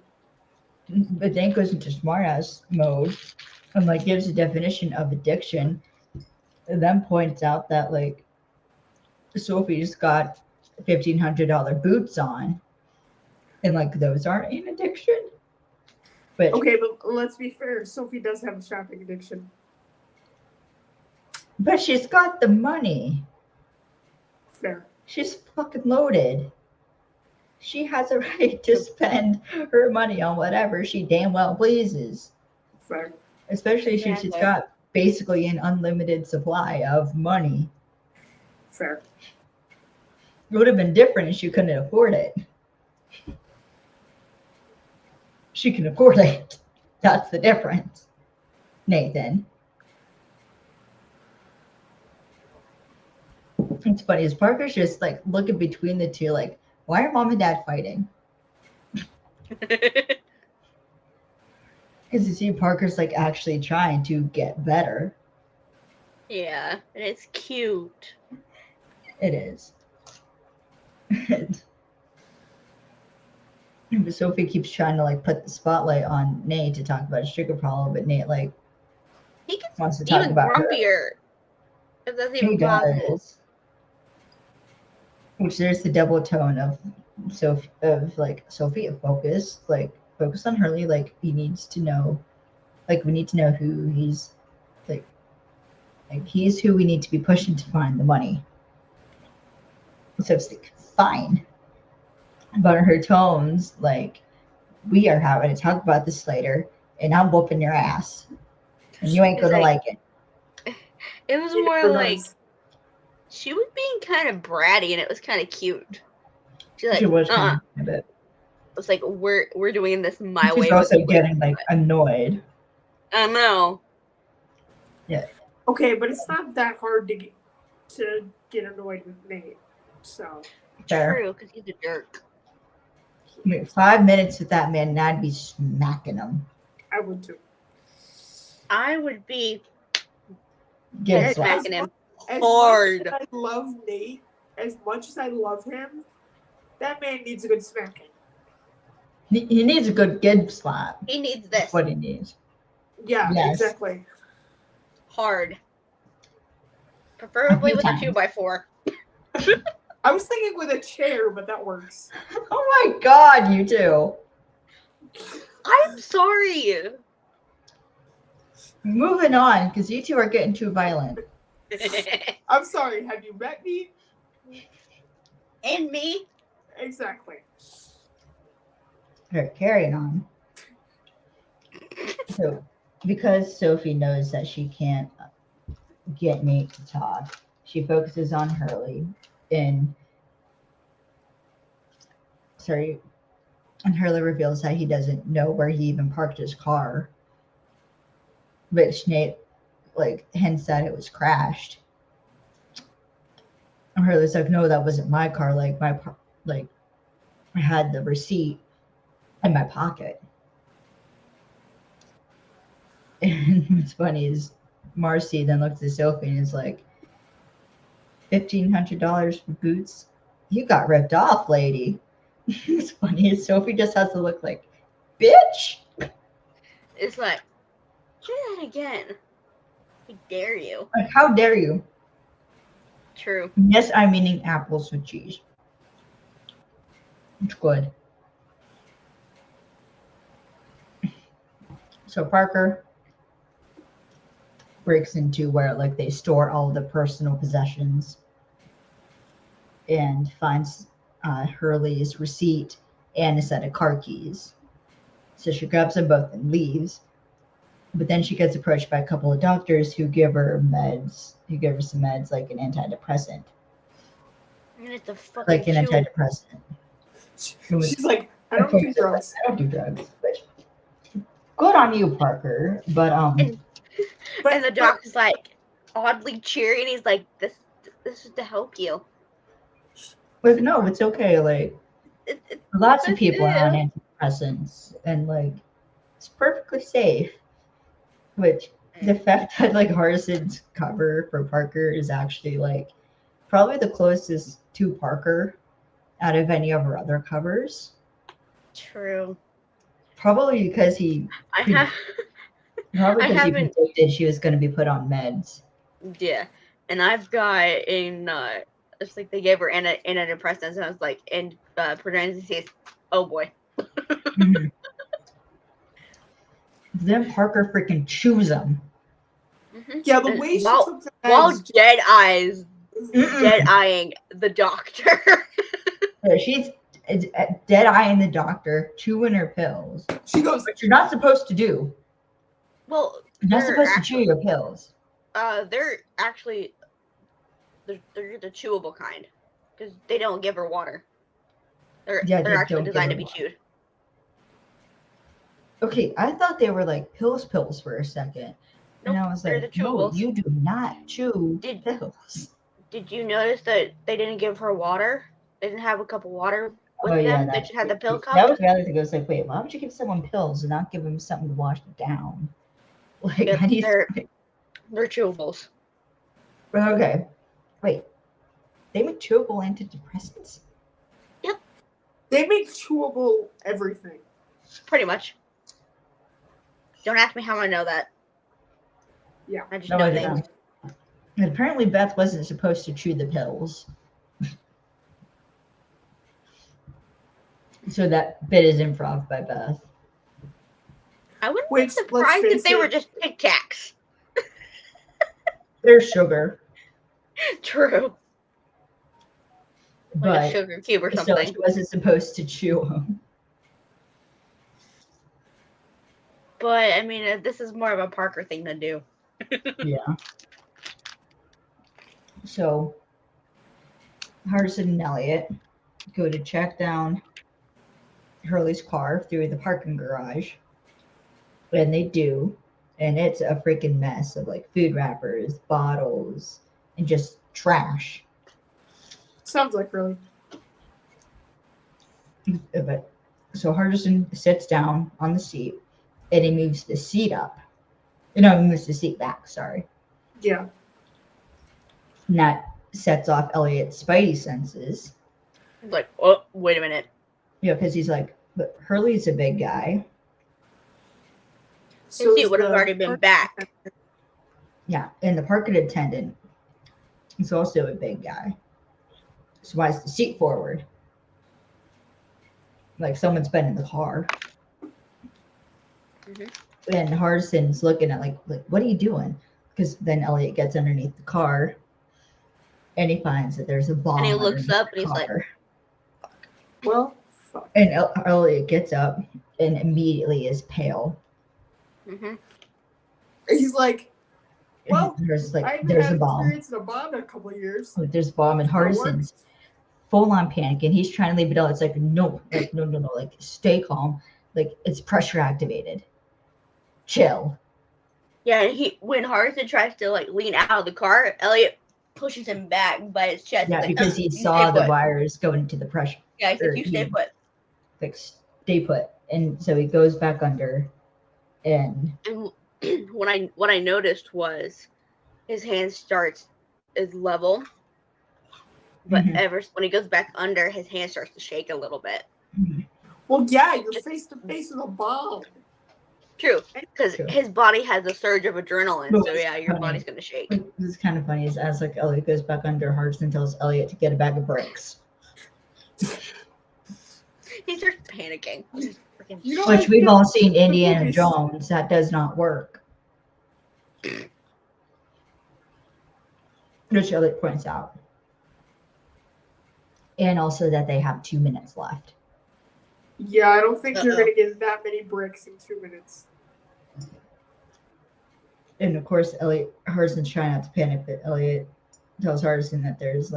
but Nate goes into smartass mode and like gives a definition of addiction, and then points out that like Sophie's got $1,500 boots on, and like those aren't an addiction. But
Okay, but let's be fair. Sophie does have a shopping addiction.
but she's got the money.
Fair.
She's fucking loaded. She has a right to spend her money on whatever she damn well pleases.
Fair.
Especially since she's
Exactly.
got basically an unlimited supply of money.
Fair.
It would have been different if she couldn't afford it. She can afford it. That's the difference, Nathan. It's funny, as Parker's just like looking between the two, like, why are mom and dad fighting? Because you see, Parker's like actually trying to get better.
Yeah, and it's cute.
It is. Sophie keeps trying to like put the spotlight on Nate to talk about his sugar problem, but Nate like
He gets
wants to talk
even
about her.
grumpier. If that's
He
even possible.
does. Which there's the double tone of Sophia focus, like focus on Hurley, like he needs to know, like we need to know who he's like he's who we need to be pushing to find the money. So it's like fine. But her tones, like, we are having to talk about this later, and I'm whooping your ass. And you ain't
It's
gonna
like-
like it.
It was
He
more
never
like
does.
she was being kind of bratty, and it was kind of cute. She's like,
She was
uh-uh.
kind of a bit.
It's like we're doing this my
She's
way.
also
with
getting like annoyed.
I know.
Okay, but it's not that hard to get annoyed with Nate. So
Fair.
True, because he's a jerk.
I mean, 5 minutes with that man, and I'd be smacking him.
I would too.
I would be
Getting
head
slapped.
smacking him
As
hard.
much as I love Nate, as much as I love him, that man needs a good smacking.
He needs a good slap.
He needs
That's
this
what he needs.
Yeah,
Yes.
exactly.
hard. Preferably
few
with a
times.
2x4.
I was thinking with a chair, but that works.
Oh my god, you two.
I'm sorry.
Moving on, because you two are getting too violent.
I'm sorry, have you met me?
And me.
Exactly.
Her carrying on. So, because Sophie knows that she can't get Nate to talk, she focuses on Hurley and Hurley reveals that he doesn't know where he even parked his car, which Nate like hints that it was crashed. And Hurley's like, no, that wasn't my car. Like I had the receipt in my pocket. And what's funny is Marcy then looks at Sophie and is like, $1,500 for boots? You got ripped off, lady. It's funny. Sophie just has to look like, bitch.
It's like, do that again. I dare you.
Like, how dare you?
True.
Yes, I'm eating apples with cheese. It's good. So Parker breaks into where like they store all the personal possessions and finds Hurley's receipt and a set of car keys. So she grabs them both and leaves. But then she gets approached by a couple of doctors who give her meds, some meds like an antidepressant.
And it's a fucking
Like an
chew.
antidepressant.
She's like, I don't do drugs.
I don't do drugs. But good on you, Parker. But
And the doc is like oddly cheery, and he's like, "This is to help you."
Like, no, it's okay. Like,
It's
lots of people are on
sensitive.
antidepressants, and like, it's perfectly safe. Which the
Mm.
fact that like Hardison's cover for Parker is actually like probably the closest to Parker out of any of her other covers.
True.
Probably because he
I
pre-
have.
probably
I
because he
haven't.
predicted she was going to be put on meds.
Yeah, and I've got in. It's like they gave her antidepressants, and I was like, in parentheses, oh boy.
Mhm. Then Parker freaking chews him.
Yeah, the
And
way she
while
took the
while
meds.
dead eyeing the doctor.
She's dead eyeing the doctor, chewing her pills,
She goes,
which you're not supposed to do.
Well,
You're not
they're
supposed to chew
actually
your pills.
they're actually they're the chewable kind because they don't give her water.
Yeah,
They're
they
actually
don't give
designed
her
to be
water.
chewed.
Okay, I thought they were like pills for a second. And
Nope,
I was
they're
like,
the
no,
chewables.
you do not chew
Did
pills.
Did you notice that they didn't give her water? They didn't have a cup of water
Oh
with
yeah,
them. They just had the pill
that
cup.
was the other thing. I was like, wait, why would you give someone pills and not give them something to wash it down? Like,
Yep,
how do you?
they're chewables.
Okay, wait, they make chewable antidepressants?
Yep,
they make chewable everything.
pretty much. Don't ask me how I know that.
Yeah.
I just
No,
know
I
things.
don't. And apparently, Beth wasn't supposed to chew the pills, so that bit is improv by Beth.
I wouldn't
Which,
be surprised
let's
if they
face
were
it,
just Tic Tacs.
There's sugar,
True. Like a
but
sugar cube or
so
something.
she wasn't supposed to chew them.
But I mean, this is more of a Parker thing to do.
Yeah. So Hardison and Elliot go to check down Hurley's car through the parking garage. And they do. And it's a freaking mess of like food wrappers, bottles, and just trash.
sounds like really.
But so Hardison sits down on the seat and he moves the seat up. No, he moves the seat back, sorry.
Yeah.
And that sets off Elliot's spidey senses.
Like, oh, wait a minute.
Yeah, because he's like, but Hurley's a big guy.
His seat would have already been back.
Yeah, and the parking attendant is also a big guy. So why is the seat forward? Like someone's been in the car.
Mhm.
And Hardison's looking at like what are you doing? Because then Elliot gets underneath the car and he finds that there's a bomb.
And he looks
underneath
up
the
and he's like,
car.
Well, fuck.
And Elliot gets up and immediately is pale.
mm-hmm.
He's like,
And
well,
there's
I haven't
there's
had
a bomb.
experience in a bomb in a couple of years.
Like, there's a bomb and
That works.
Hardison's full on panic and he's trying to leave it out. It's like no, like stay calm. Like it's pressure activated. Chill.
Yeah, and when Hardison tries to like lean out of the car, Elliot pushes him back by his chest.
Yeah,
He's like,
because he
you
saw
stay
the
put.
wires going into the pressure.
Yeah, he's
or
like, you stay put.
Like stay put. And so he goes back under and
what I noticed was his hand starts is level, but when he goes back under, his hand starts to shake a little bit.
Well, yeah, you're face to face with a bomb.
True, because his body has a surge of adrenaline,
Well,
so yeah, your
funny.
body's gonna shake.
This is kind of funny. Is as like Elliot goes back under, Hardison tells Elliot to get a bag of bricks.
He starts panicking.
You know,
Which we've all seen Indiana Jones. That does not work. Which Elliot points out. And also that they have 2 minutes left.
Yeah, I don't think you're going to get that many bricks in 2 minutes.
And of course, Hardison's trying not to panic, but Elliot tells Hardison that there's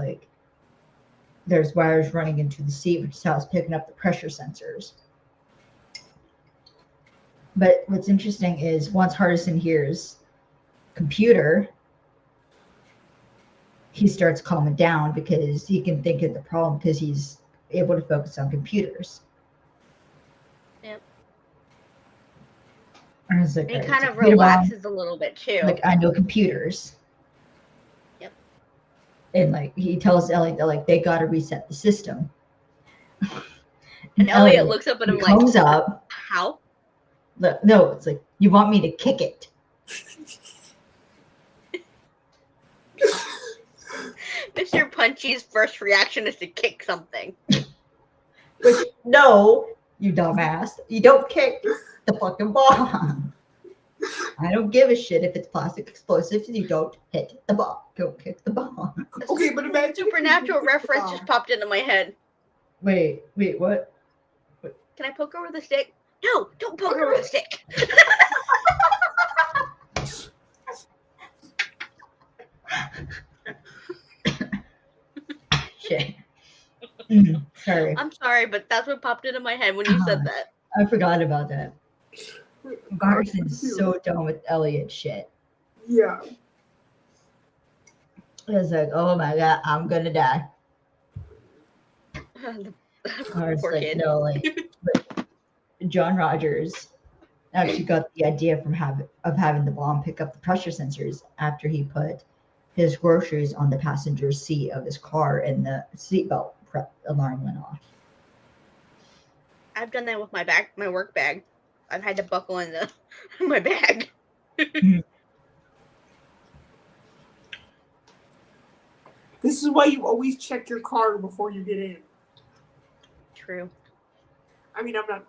wires running into the seat, which is how it's picking up the pressure sensors. But what's interesting is once Hardison hears computer, he starts calming down because he can think of the problem because he's able to focus on computers.
Yep.
And it's like,
He
"Alright,
kind
it's a
of
computer bomb.
relaxes a little bit too.
Like, I know computers."
Yep.
And like he tells Elliot that like they gotta reset the system.
And Elliot looks up at him
comes
like,
up.
how?
No, it's like, you want me to kick it.
Mr. Punchy's first reaction is to kick something.
Which, no, you dumbass. You don't kick the fucking bomb. I don't give a shit if it's plastic explosives. You don't hit the bomb. Don't kick the bomb.
Okay, but imagine
Supernatural reference just popped into my head.
Wait, what?
Can I poke her with a stick? No, don't poke her with a stick.
Shit. Sorry.
I'm sorry, but that's what popped into my head when you said that.
I forgot about that. Garson's so done with Elliot shit.
Yeah.
It's like, oh my god, I'm gonna die. Or it's
Poor
like,
kid.
no, like, but John Rogers actually got the idea from having the bomb pick up the pressure sensors after he put his groceries on the passenger seat of his car and the seatbelt alarm went off.
I've done that with my work bag. I've had to buckle in my bag.
This is why you always check your card before you get in.
True.
I mean, I'm not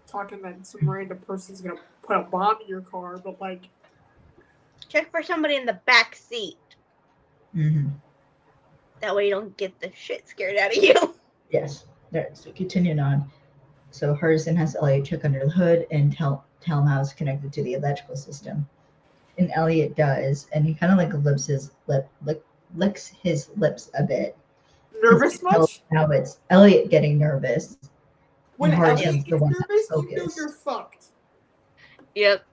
talking that some random person's gonna put a bomb in your car, but like,
check for somebody in the back seat.
Mm-hmm.
That way you don't get the shit scared out of you.
Yes. There. So continuing on. So Hardison has Elliot check under the hood and tell him how it's connected to the electrical system. And Elliot does, and he kind of like licks his lips a bit.
nervous much?
Now it's Elliot getting nervous.
When
and
Elliot
Hardison's
gets
the one
nervous,
that's
you know
focused.
you're fucked.
Yep.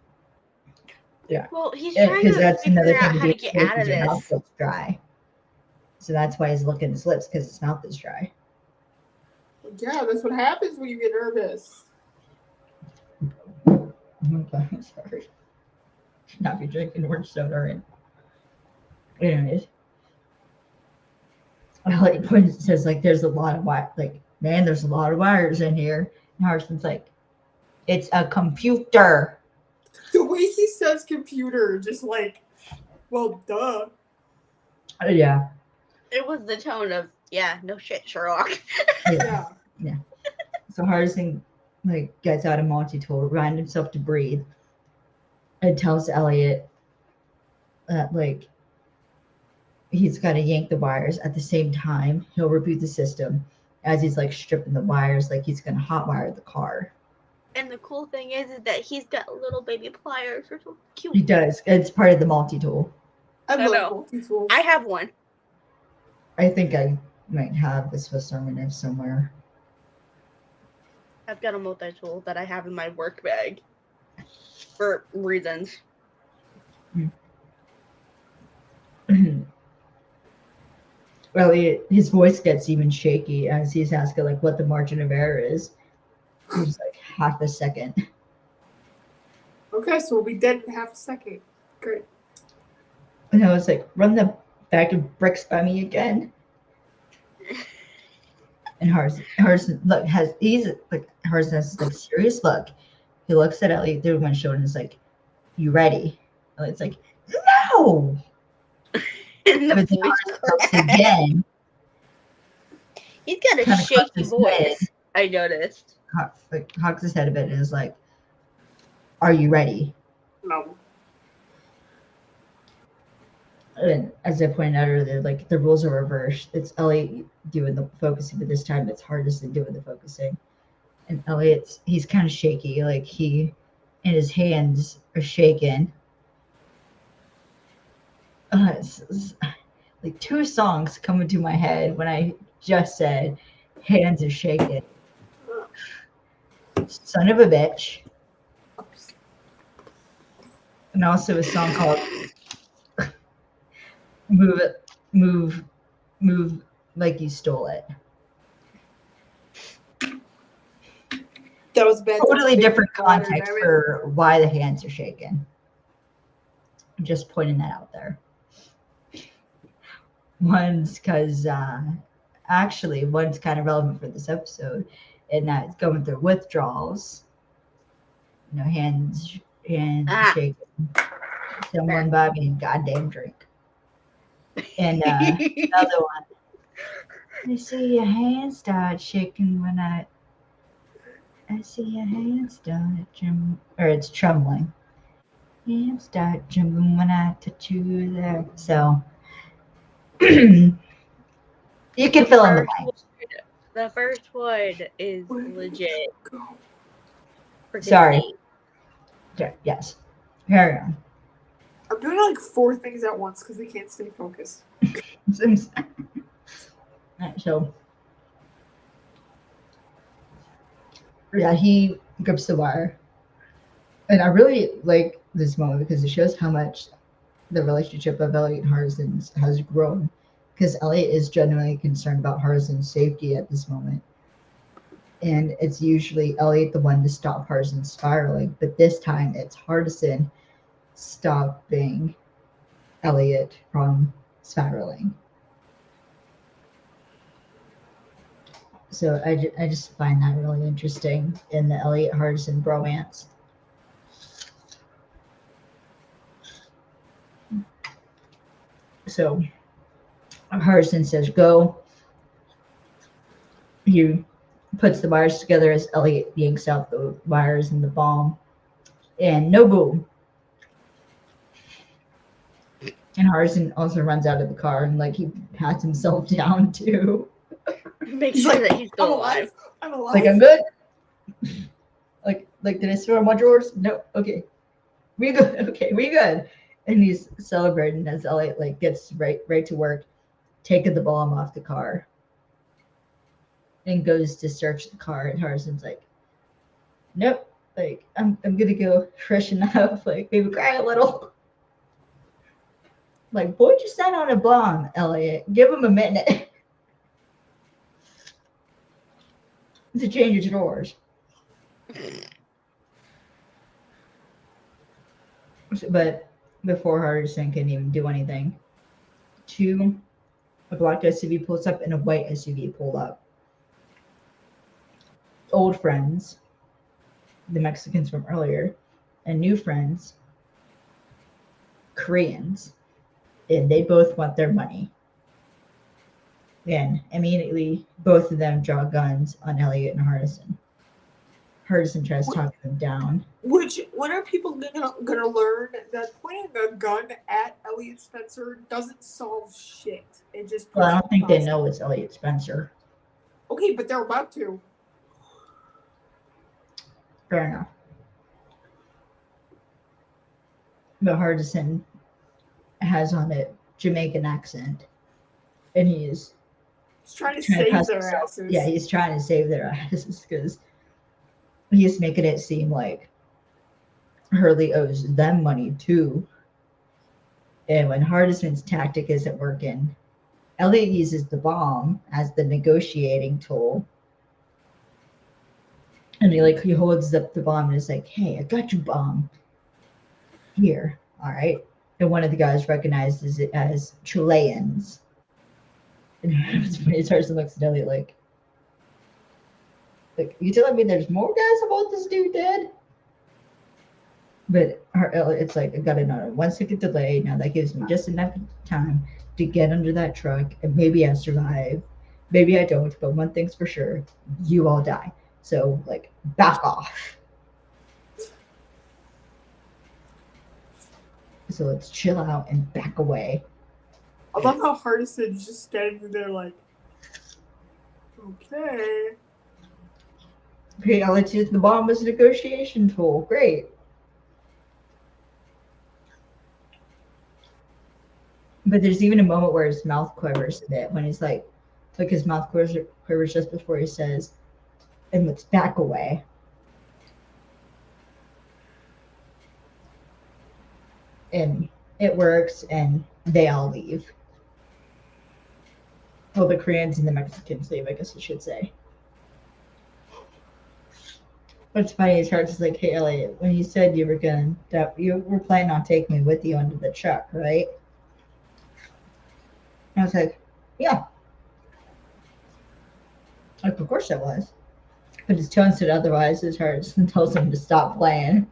Yeah.
Well, he's trying
Because
to
that's another
figure out
thing
how to get out of
your mouth
this.
looks dry. So that's why he's licking his lips, because his mouth is dry.
Yeah, that's what happens when you get nervous.
Okay, sorry. Should not be drinking orange soda right. Anyways. Elliot points and says, like, there's a lot of wire, like, man, there's a lot of wires in here. And Harson's like, it's a computer.
The way he says computer, just like, well, duh.
Yeah.
It was the tone of, yeah, no shit, Sherlock.
Yeah.
So Hardison like gets out a multi-tool, reminds himself to breathe, and tells Elliot that like he's got to yank the wires at the same time. He'll reboot the system as he's like stripping the wires, like he's gonna hotwire the car.
And the cool thing is that he's got little baby pliers. They're so cute.
He does. It's part of the multi-tool.
I
know.
love multi-tools.
I have one.
I think I might have the Swiss Army knife somewhere.
I've got a multi-tool that I have in my work bag for reasons.
Elliot, his voice gets even shaky as he's asking like what the margin of error is. He's like half a second.
Okay, so we'll be dead in half a second. Great.
And I was like, run the bag of bricks by me again. And Harrison look has Harrison has like serious look. He looks at Elliot through the windshield and is like, "You ready?" Elliot's like, "No."
And the
But then
voice
looks
crack.
again.
He's got a
Kinda
shaky
cocks his
voice.
head.
I noticed.
Cocks his head a bit and is like, "Are you ready?"
No.
And as I pointed out earlier, like the rules are reversed. It's Elliot doing the focusing, but this time it's Hardison doing the focusing. And he's kind of shaky, like and his hands are shaking. Like two songs come into my head when I just said hands are shaking. Son of a bitch. And also a song called Move move like you stole it.
That was bad.
Totally different context for why the hands are shaking. Just pointing that out there. One's because actually one's kind of relevant for this episode, and that's going through withdrawals. You know, hands shaking. Someone buy me a goddamn drink. And another one. I see your hands start shaking when I see your hands start trembling, or it's trembling. Hands start trembling when I touch you there. So you can fill in the blanks.
The first one is legit.
Sorry. Yes. Carry on.
I'm doing like 4 things at once because they can't stay focused.
Alright, so yeah, he grips the wire, and I really like this moment because it shows how much the relationship of Elliot and Hardison has grown. Because Elliot is genuinely concerned about Hardison's safety at this moment, and it's usually Elliot the one to stop Hardison spiraling, but this time it's Hardison stopping Elliot from spiraling. So I just find that really interesting in the Elliot Hardison bromance. So Hardison says go. He puts the wires together as Elliot yanks out the wires and the bomb. And no boom. And Hardison also runs out of the car and like he pats himself down too.
Make sure that he's still alive.
I'm alive.
Like I'm good. Like did I throw my drawers? No. Okay. We good. Okay, we good. And he's celebrating as Elliot like gets right to work, taking the bomb off the car. And goes to search the car, and Hardison's like, nope, like I'm gonna go freshen up, like maybe cry a little. Like, boy, just sat on a bomb, Elliot. Give him a minute to change his drawers. But before Hardison can even do anything, a black SUV pulls up and a white SUV pulled up. Old friends, the Mexicans from earlier, and new friends, Koreans, and they both want their money. And immediately, both of them draw guns on Elliot and Hardison. Hardison tries to talk them down.
When are people gonna learn that pointing a gun at Elliot Spencer doesn't solve shit? It just.
Well, I don't think they know it's Elliot Spencer.
Okay, but they're about to.
Fair enough. But Hardison has on a Jamaican accent, and he's
trying to save their asses.
Yeah, he's trying to save their asses because he's making it seem like Hurley owes them money too. And when Hardison's tactic isn't working, Elliot uses the bomb as the negotiating tool. And he holds up the bomb and is like, hey, I got you, bomb. Here, all right. And one of the guys recognizes it as Chileans. And it's funny, Hardison looks at Elliot like, you telling me there's more guys about this dude dead? But it's like, I got it on a 1 second delay. Now that gives me just enough time to get under that truck, and maybe I survive. Maybe I don't, but one thing's for sure, you all die. So, back off. So let's chill out and back away.
I love how Hardison's just standing there like, okay.
Okay, now let's use the bomb as a negotiation tool. Great. But there's even a moment where his mouth quivers a bit when he's like his mouth quivers just before he says, and let's back away. And it works, and they all leave. Well, the Koreans and the Mexicans leave, I guess I should say. What's funny is Hart's like, hey Elliot, when you said you were you were planning on taking me with you under the truck, right? And I was like, yeah. Like, of course I was. But his tone said otherwise as Hart tells him to stop playing.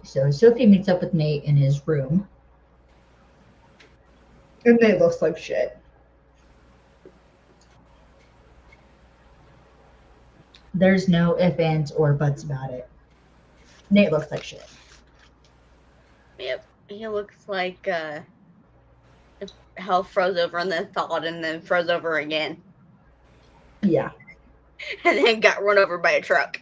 So Sophie meets up with Nate in his room. And Nate looks like shit. There's no ifs, ands, or buts about it. Nate looks like shit.
Yep. He looks like hell froze over and then thawed and then froze over again.
Yeah.
And then got run over by a truck.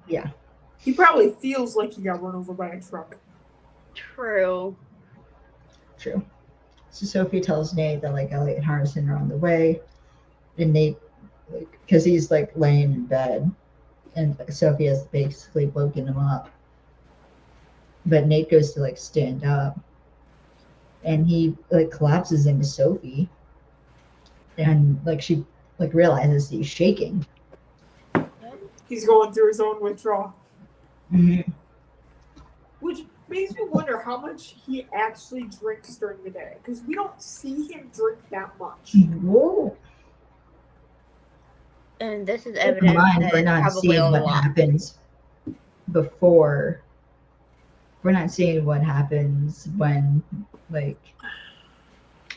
Yeah.
He probably feels like he got run over by a truck.
True.
So Sophie tells Nate that like Elliot and Harrison are on the way. And Nate, because he's like laying in bed. And Sophie has basically woken him up. But Nate goes to like stand up. And he like collapses into Sophie. And like she like realizes he's shaking.
He's going through his own withdrawal.
Mm-hmm.
Which makes me wonder how much he actually drinks during the day. Because we don't see him drink that much.
Whoa.
And this is evidence that
we're
it's
not
probably
seeing
a
what
lot.
happens before. We're not seeing what happens when, like,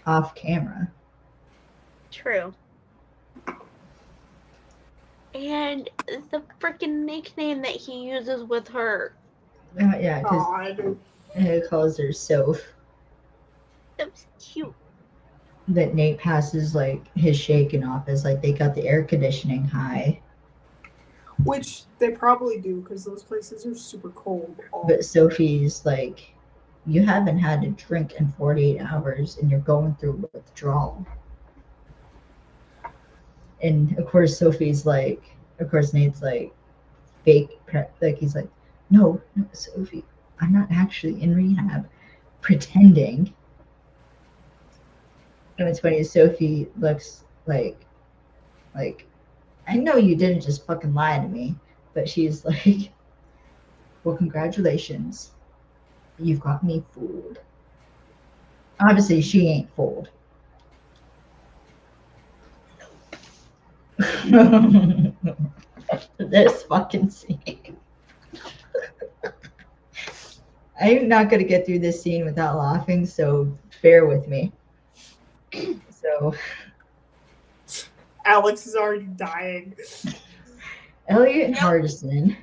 off camera.
True. And the freaking nickname that he uses with her.
Yeah, because
God.
he calls her Soph.
That's cute.
That Nate passes like his shaking off as like they got the air conditioning high.
Which they probably do because those places are super cold.
But Sophie's like, you haven't had a drink in 48 hours and you're going through withdrawal. And of course Sophie's like, of course Nate's like fake, like he's like, no, Sophie, I'm not actually in rehab, pretending. And it's funny, Sophie looks like, I know you didn't just fucking lie to me, but she's like, well, congratulations, you've got me fooled. Obviously, she ain't fooled. This fucking scene. I'm not going to get through this scene without laughing, so bear with me. So,
Alex is already dying.
Elliot and Hardison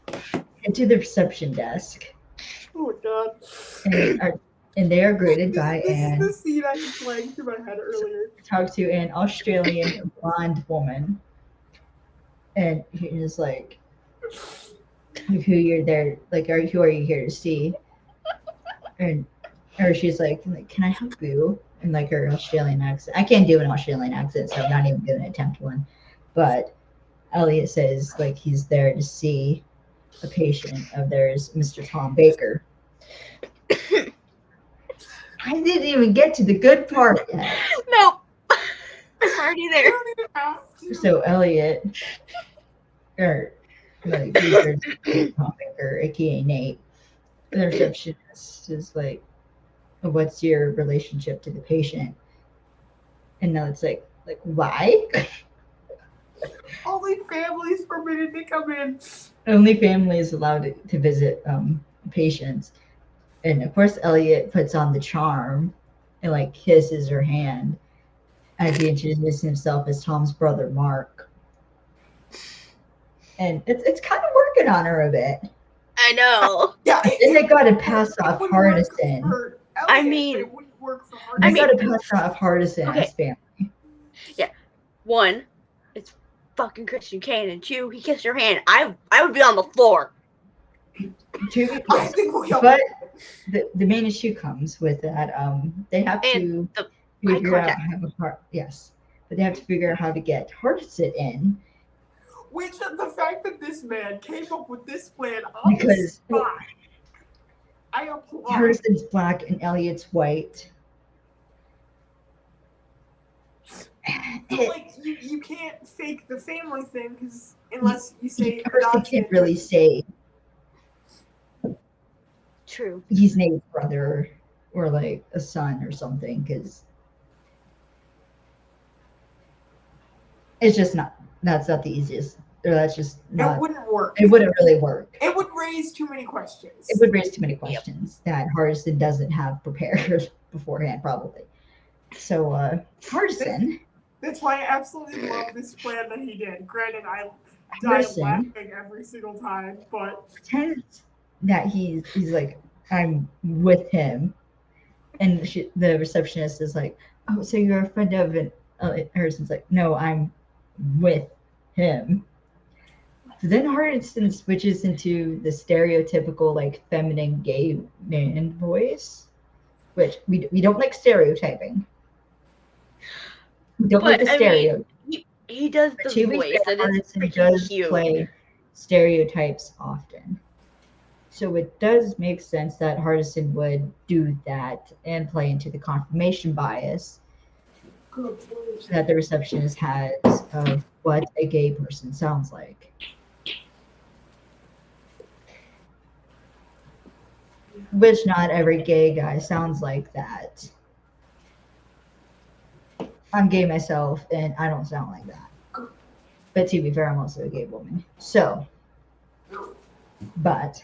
head to the reception desk.
Oh my god.
And they are greeted by
This is the scene I was playing through my head earlier.
talk to an Australian blonde woman. And he is like, who you're there, like, who are you here to see? Or she's like, can I help you? In like her Australian accent. I can't do an Australian accent, so I'm not even going to attempt one. But Elliot says like he's there to see a patient of theirs, Mr. Tom Baker. I didn't even get to the good part yet.
Nope. I'm already there.
So Elliot, or like Tom Baker, aka Nate, the receptionist is like, what's your relationship to the patient? And now it's like why?
Only families permitted to come in.
Only families allowed to visit patients. And of course Elliot puts on the charm and like kisses her hand as he introduces himself as Tom's brother Mark. And it's kind of working on her a bit.
I know.
Yeah,
And they got to pass off Hardison.
I mean,
it wouldn't work for Hardison.
They got to pass off Hardison as family.
Yeah. One, it's fucking Christian Kane, and two, he kissed her hand. I would be on the floor.
Two,
I think we all.
but the main issue comes with that they have
And
to
the
figure out but they have to figure out how to get Hardison in.
Which the fact that this man came up with this plan on the
Because
spot. I applaud.
Hardison's black and Elliot's white.
So, like, you can't fake the family thing because unless you say
Hardison
adoption.
can't really say
True.
he's Nate's brother or like a son or something, because it's just not. That's not the easiest. Or that's just not.
It wouldn't work.
It wouldn't really work.
It would raise too many questions.
It would raise too many questions that Hardison doesn't have prepared beforehand, probably. So, Hardison.
That's why I absolutely love this plan that he did. Granted, I died
Hardison
laughing every single time, but
pretends that he's like, I'm with him, and the receptionist is like, oh, so you're a friend of it? Harrison's like, no, I'm with him. So then Hardison switches into the stereotypical like feminine gay man voice, which we don't like stereotyping. We don't like the stereo.
He does the
To be
voice,
fair,
and it's
Hardison
pretty
does
cute.
play stereotypes often. So it does make sense that Hardison would do that and play into the confirmation bias that the receptionist has of what a gay person sounds like. Which not every gay guy sounds like that. I'm gay myself and I don't sound like that. But to be fair, I'm also a gay woman. So, but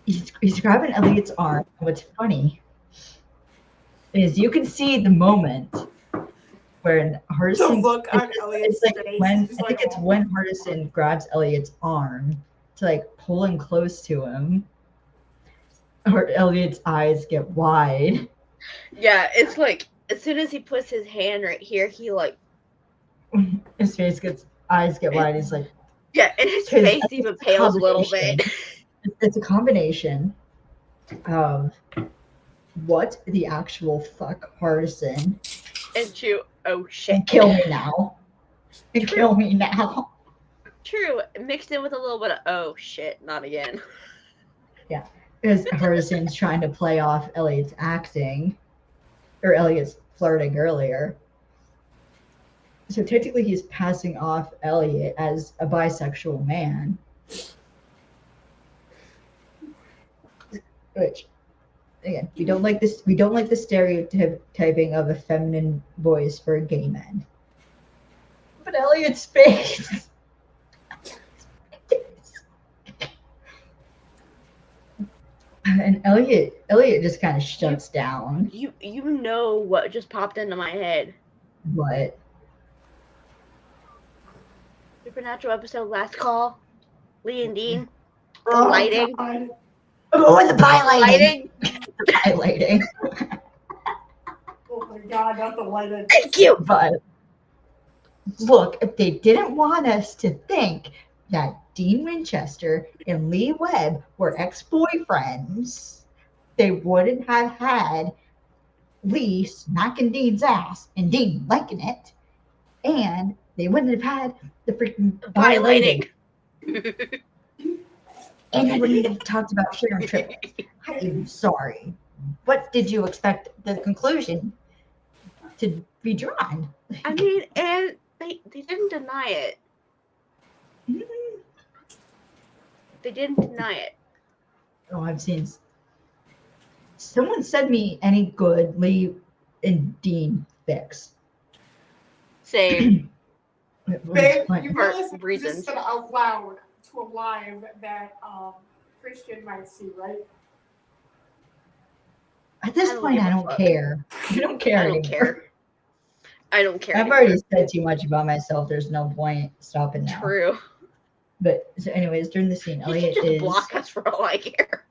he's grabbing Elliot's arm. What's funny is you can see the moment when Hardison.
The look on Elliot's
it's like
face
when
is
I think it's when Hardison grabs Elliot's arm to like pull him close to him, or Elliot's eyes get wide.
Yeah, it's like as soon as he puts his hand right here, he like
His eyes get wide. He's like,
yeah, and his
'cause
face
that's
even pales a little
combination.
bit.
It's a combination of what the actual fuck Hardison
And you, oh shit,
and kill me now. And kill me now.
True, mixed in with a little bit of oh shit, not again.
Because Hardison's trying to play off Elliot's acting, or Elliot's flirting earlier. So technically he's passing off Elliot as a bisexual man. Which, again, we don't like this. We don't like the stereotyping of a feminine voice for a gay man. But Elliot's face. And Elliot just kind of shuts down.
You know what just popped into my head?
What?
Supernatural episode Last Call. Lee and Dean.
Oh,
lighting.
God.
Oh, the highlighting.
Lighting.
The highlighting.
Oh my God, not the lighting.
Thank you.
But look, if they didn't want us to think that Dean Winchester and Lee Webb were ex-boyfriends, they wouldn't have had Lee smacking Dean's ass and Dean liking it, and they wouldn't have had the freaking
Violating.
And they wouldn't have talked about sharing triplets. I am sorry. What did you expect the conclusion to be drawn?
I mean, and they didn't deny it. They didn't deny it.
Oh, I've seen. Someone send me any good Lee and Dean fix.
Same.
Babe,
Like,
you
For
realize you
reasons.
just said out loud to a live that Christian might see, right?
at this
I don't
point,
give
I
a
don't
fuck.
care. I don't care
I don't
anymore.
care. I don't care.
I've
anymore.
already said too much about myself. There's no point stopping now.
True.
But so, anyways, during the scene,
You
Elliot
can just
is.
block us for all I care.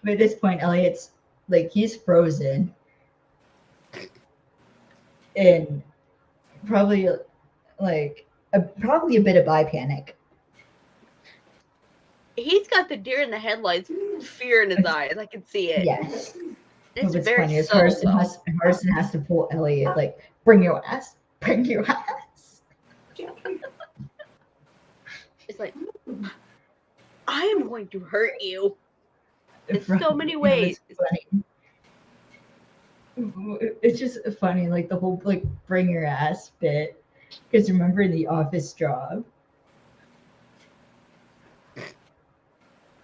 But at this point, Elliot's like he's frozen, and probably like probably a bit of eye panic.
He's got the deer in the headlights, fear in his eyes. I can see it.
Yes.
It's
What's
very
funny is
subtle,
Hardison has to pull Elliot like, bring your ass.
It's like I am going to hurt you in
From-
so many
it was
ways.
funny. It's just funny, like the whole like bring your ass bit. Because remember in the office job?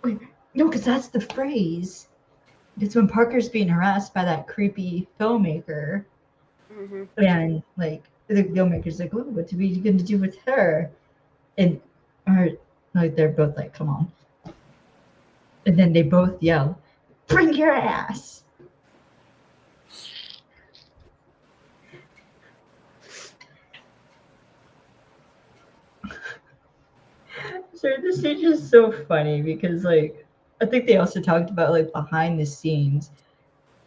Wait, no, because that's the phrase. It's when Parker's being harassed by that creepy filmmaker,
Mm-hmm.
and like the filmmaker's like, "Oh, what are we going to do with her?" And or like they're both like, "Come on," and then they both yell, "Bring your ass!" So this is just so funny because like I think they also talked about like behind the scenes,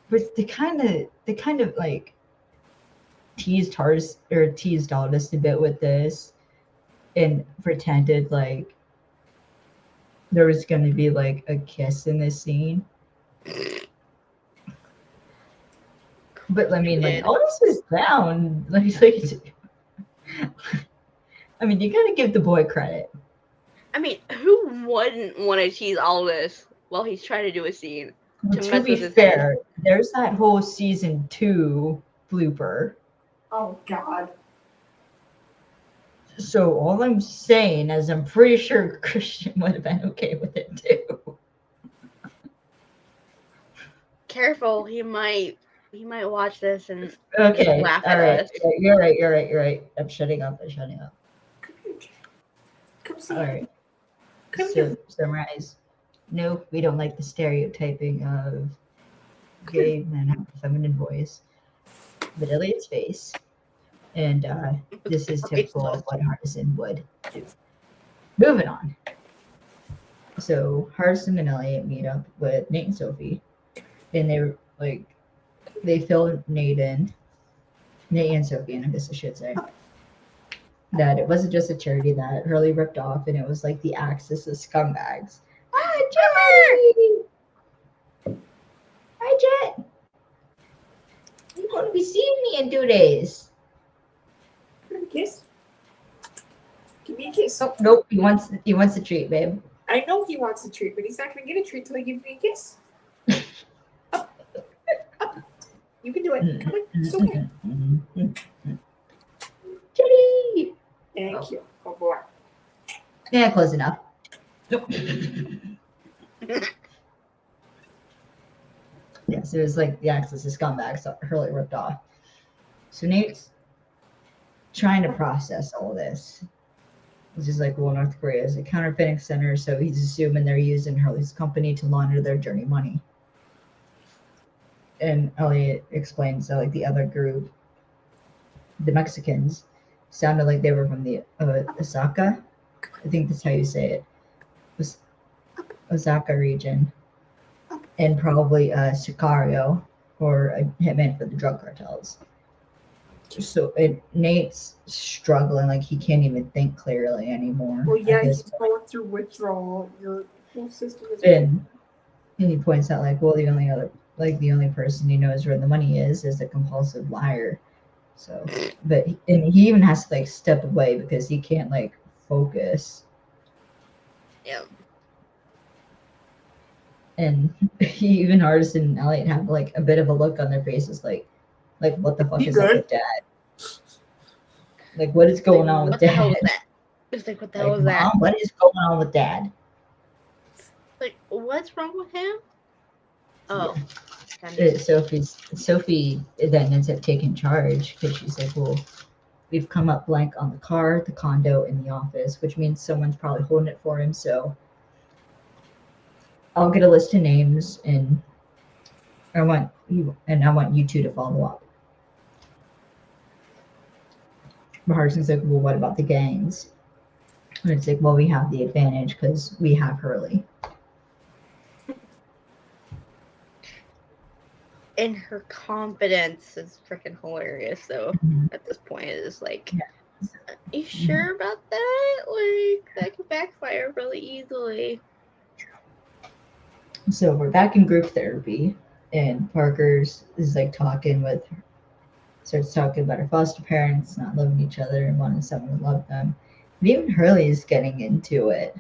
but they kind of like teased Aldous a bit with this and pretended like there was going to be like a kiss in this scene. But I mean, like
Did.
Aldous was down. Like I mean, you gotta give the boy credit.
I mean, who wouldn't want to tease all this while he's trying to do a scene?
To
mess
be
with his head.
fair, there's that whole season 2 blooper.
Oh God.
So all I'm saying is I'm pretty sure Christian would have been okay with it too.
Careful, he might watch this and
Okay,
laugh
all
at
right.
us.
You're right. I'm shutting up.
Come here, Jack. Come see.
All right.
Come
So
here.
summarize. No, we don't like the stereotyping of gay men have a feminine voice. But Elliot's face. And this is typical of what Hardison would. Moving on. So Hardison and Elliot meet up with Nate and Sophie. And they fill Nate and Sophie in, I guess I should say. That it wasn't just a charity that Hurley ripped off, and it was like the Axis of scumbags. Hi, Jet! Hi, Jet! You're going to be seeing me in 2 days.
Give me a kiss. Give me a kiss.
Oh, nope, he wants a treat, babe.
I know he wants a treat, but he's not going to get a treat till he gives me a kiss. Up. Up. You can do it. Come on. It's okay.
Jetty!
Thank you. Oh boy.
Yeah, close enough. Nope. Yeah, so it was like the Axis of scumbags that Hurley ripped off. So Nate's trying to process all this. He's just like, well, North Korea is a counterfeiting center, so he's assuming they're using Hurley's company to launder their dirty money. And Elliot explains that like the other group, the Mexicans, sounded like they were from the Osaka. I think that's how you say it. Osaka region. And probably a Sicario or a hitman for the drug cartels. So Nate's struggling, like he can't even think clearly anymore.
Well, yeah,
at this
he's going through withdrawal. Your whole system is.
And he points out like, well, the only person he knows where the money is a compulsive liar. So, but he even has to like step away because he can't like focus.
Yeah.
And even Hardison and Elliot have like a bit of a look on their faces, like what the fuck is up with Dad? Like, what is going on with
What the hell
Dad?
was that? It's like, what the hell
Like,
was that?
Mom, what is going on with Dad?
Like, what's wrong with him? Oh.
Sophie then ends up taking charge because she's like, well, we've come up blank on the car, the condo, and the office, which means someone's probably holding it for him. So I'll get a list of names, and I want you two to follow up. But Harson's like, well, what about the gangs? And it's like, well, we have the advantage because we have Hurley.
And her confidence is freaking hilarious. So at this point, it's like, are you sure about that? Like, that could backfire really easily.
So we're back in group therapy, and Parker's is like starts talking about her foster parents not loving each other and wanting someone to love them. And even Hurley is getting into it.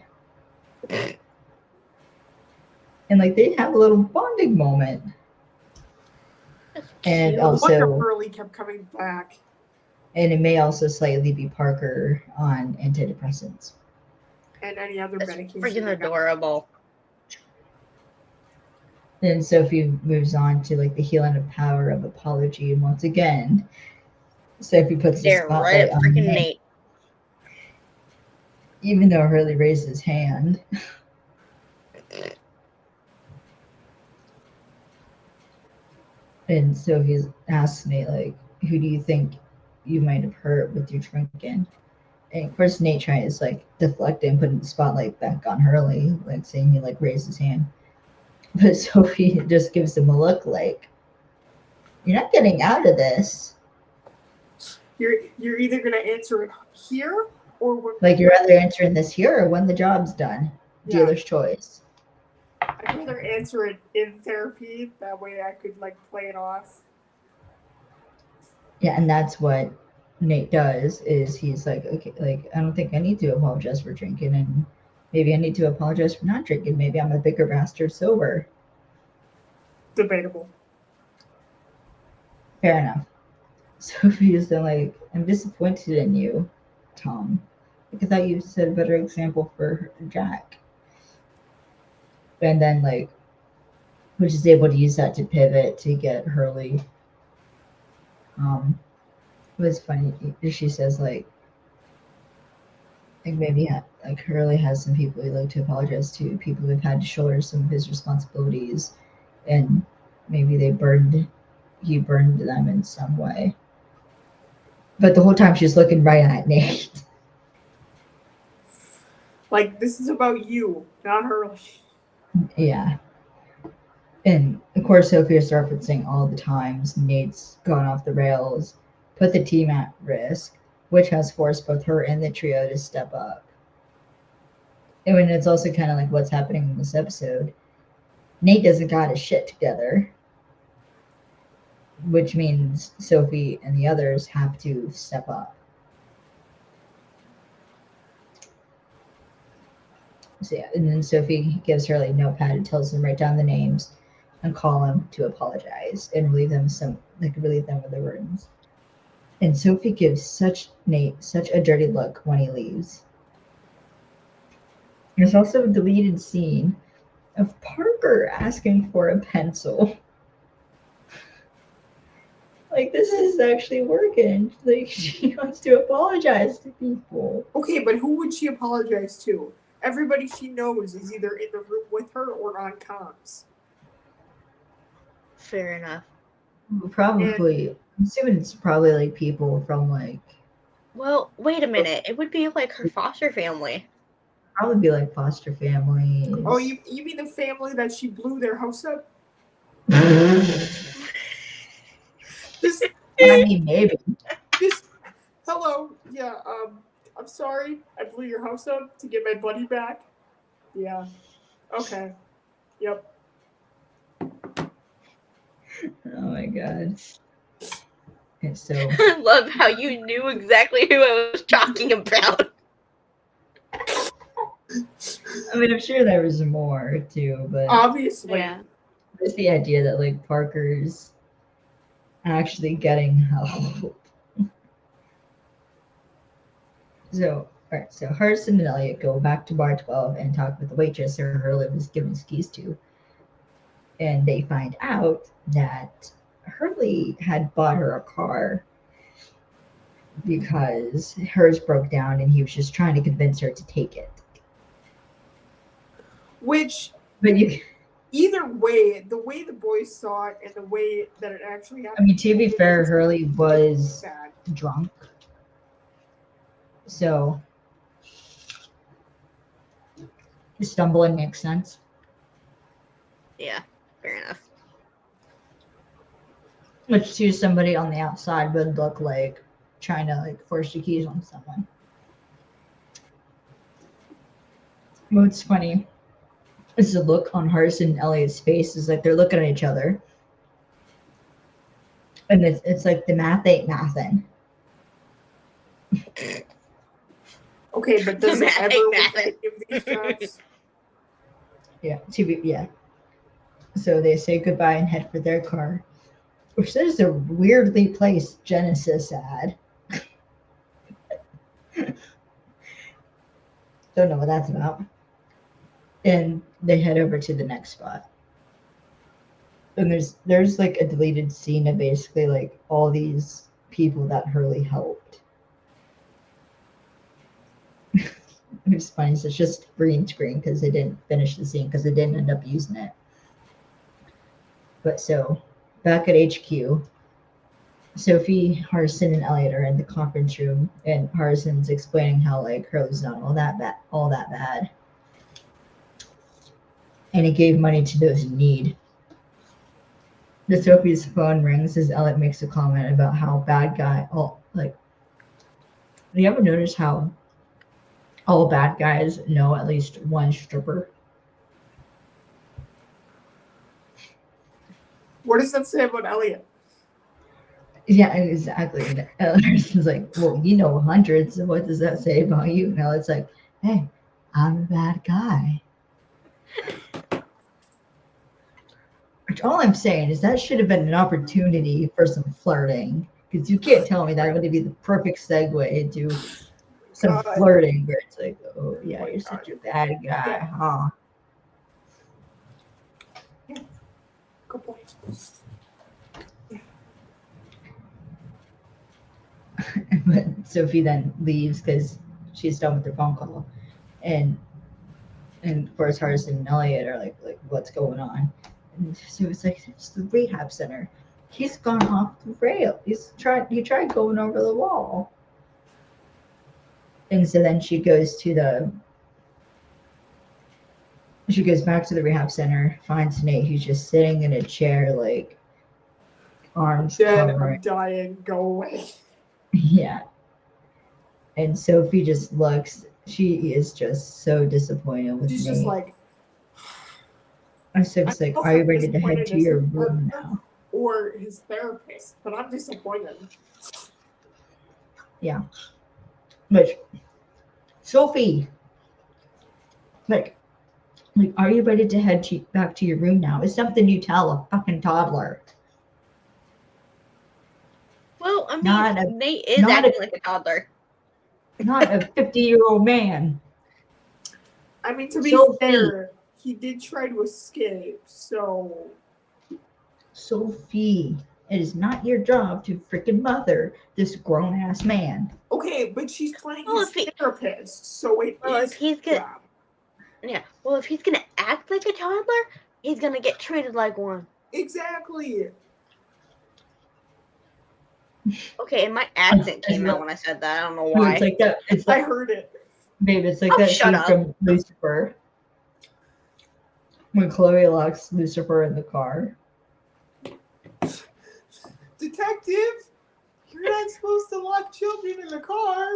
And like they have a little bonding moment.
That's
And
cute.
No wonder
also,
Hurley kept coming back.
and it may also slightly be Parker on antidepressants.
And any other
That's
medication.
freaking
they got.
adorable.
Then Sophie moves on to like the healing of power of apology, and once again, Sophie puts the
They're right
spotlight
at
on
freaking
Nate,
Nate.
even though Hurley raised his hand. And Sophie asks Nate, like, who do you think you might have hurt with your drinking? And of course, Nate tries like deflecting, putting the spotlight back on Hurley, like saying he like raised his hand. But Sophie just gives him a look like, you're not getting out of this.
You're either gonna answer it here or when
Like, you're either answering this here or when the job's done.
Yeah.
Dealer's choice.
I'd rather answer it in therapy. That way I could like play it off.
Yeah, and that's what Nate does. Is he's like, okay, like I don't think I need to apologize for drinking, and maybe I need to apologize for not drinking. Maybe I'm a bigger bastard sober.
Debatable.
Fair enough. Sophie's then like, I'm disappointed in you, Tom. Like, I thought you set a better example for Jack. And then like, which is able to use that to pivot to get Hurley. It was funny. She says like maybe like Hurley has some people he'd like to apologize to, people who've had to shoulder some of his responsibilities, and maybe he burned them in some way. But the whole time she's looking right at Nate.
Like, this is about you, not Hurley.
Yeah. And of course, Sophia's referencing all the times Nate's gone off the rails, put the team at risk, which has forced both her and the trio to step up. And when it's also kind of like what's happening in this episode, Nate doesn't got his shit together, which means Sophie and the others have to step up. So yeah, and then Sophie gives her like notepad and tells them write down the names and call them to apologize and relieve them of their burdens. And Sophie gives Nate such a dirty look when he leaves. There's also a deleted scene of Parker asking for a pencil. Like, this is actually working. Like, she wants to apologize to people.
Okay, but who would she apologize to? Everybody she knows is either in the room with her or on comms.
Fair enough.
Probably. I'm assuming it's probably like people from like.
Well, wait a minute. It would be like her foster family.
Probably be like foster families.
Oh, you mean the family that she blew their house up?
I mean, maybe.
Hello, yeah, I'm sorry, I blew your house up to get my buddy back. Yeah, okay, yep.
Oh my god. Okay, so.
I love how you knew exactly who I was talking about.
I mean, I'm sure there was more too, but
Obviously.
Yeah.
it's the idea that like Parker's actually getting help. So, alright, so Hudson and Elliot go back to bar 12 and talk with the waitress who Hurley was giving his keys to. And they find out that Hurley had bought her a car because hers broke down and he was just trying to convince her to take it.
Which,
but
either way, the way the boys saw it and the way that it actually happened.
I mean, to be fair, Hurley was drunk. So, stumbling makes sense.
Yeah, fair enough.
Which to somebody on the outside would look like trying to like force the keys on someone. What's funny is the look on Hudson and Elliot's face is like they're looking at each other. And it's like the math ain't mathin'.
Okay, but does it ever with any of these jobs?
Yeah, So they say goodbye and head for their car, which is a weirdly placed Genesis ad. Don't know what that's about. And they head over to the next spot. And there's like a deleted scene of basically like all these people that Hurley helped. It's funny, so it's just green screen because they didn't finish the scene because they didn't end up using it. But so back at HQ, Sophie, Harrison, and Elliot are in the conference room, and Harrison's explaining how like Hurley's not all that bad, and he gave money to those in need. The Sophie's phone rings as Elliot makes a comment about how bad guy all like. Do you ever notice how all bad guys know at least one stripper?
What does that say about Elliot?
Yeah, exactly. And Harrison's like, well, you know hundreds. So what does that say about you? And Elliot's like, hey, I'm a bad guy. Which all I'm saying is that should have been an opportunity for some flirting. Because you can't tell me that would be the perfect segue into some
God.
flirting where it's like, oh yeah,
my
you're
God.
such a bad guy, huh?
Good point.
But Sophie then leaves because she's done with her phone call, and of course Harrison and Elliot are like what's going on? And so it's like it's the rehab center. He's gone off the rail. He tried going over the wall. And so then she goes back to the rehab center, finds Nate who's just sitting in a chair, like arms
Dead,
covering.
I'm dying, go away.
Yeah. And Sophie just looks, she is just so disappointed with
She's
Nate.
just like,
I said, it's like, are you ready to head to your room now?
Or his therapist, but I'm disappointed.
Yeah. But Sophie, like, are you ready to head back to your room now? It's something you tell a fucking toddler.
Well, I mean, Nate is
not
acting like a toddler.
Not a 50-year-old man.
I mean, to be fair, he did try to escape, so.
Sophie, it is not your job to freaking mother this grown-ass man.
Okay, but she's playing his therapist, so it is.
If he's gonna, yeah. Well, if he's gonna act like a toddler, he's gonna get treated like one.
Exactly.
Okay, and my accent came out when I said that. I don't know why.
It's like that. It's
like, I heard it.
Babe, it's like that scene from Lucifer. When Chloe locks Lucifer in the car.
Detective, you're not supposed to lock children in the car.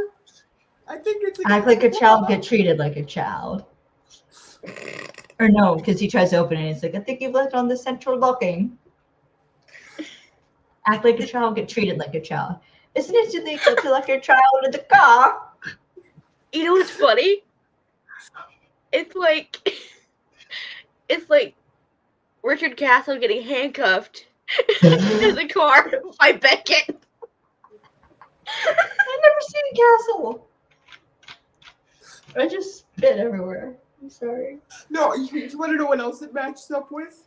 I think it's
act like a child, get treated like a child. Or no, because he tries to open it and it's like, I think you've left on the central locking. Act like a child, get treated like a child. Isn't it illegal to lock your child in the car?
You know what's funny? It's like Richard Castle getting handcuffed to the car by Beckett.
I've never seen Castle. I just spit everywhere. I'm sorry.
No, you want to know what else it matches up with?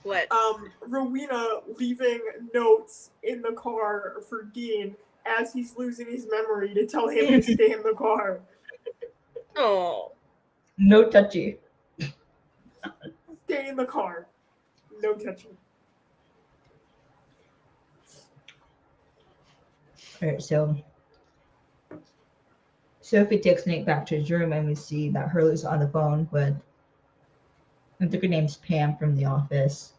What?
Rowena leaving notes in the car for Dean as he's losing his memory to tell him to stay in the car.
Oh.
No touchy.
Stay in the car. No touching.
All right, so Sophie takes Nate back to his room, and we see that Hurley's on the phone with, I think her name's Pam from The Office.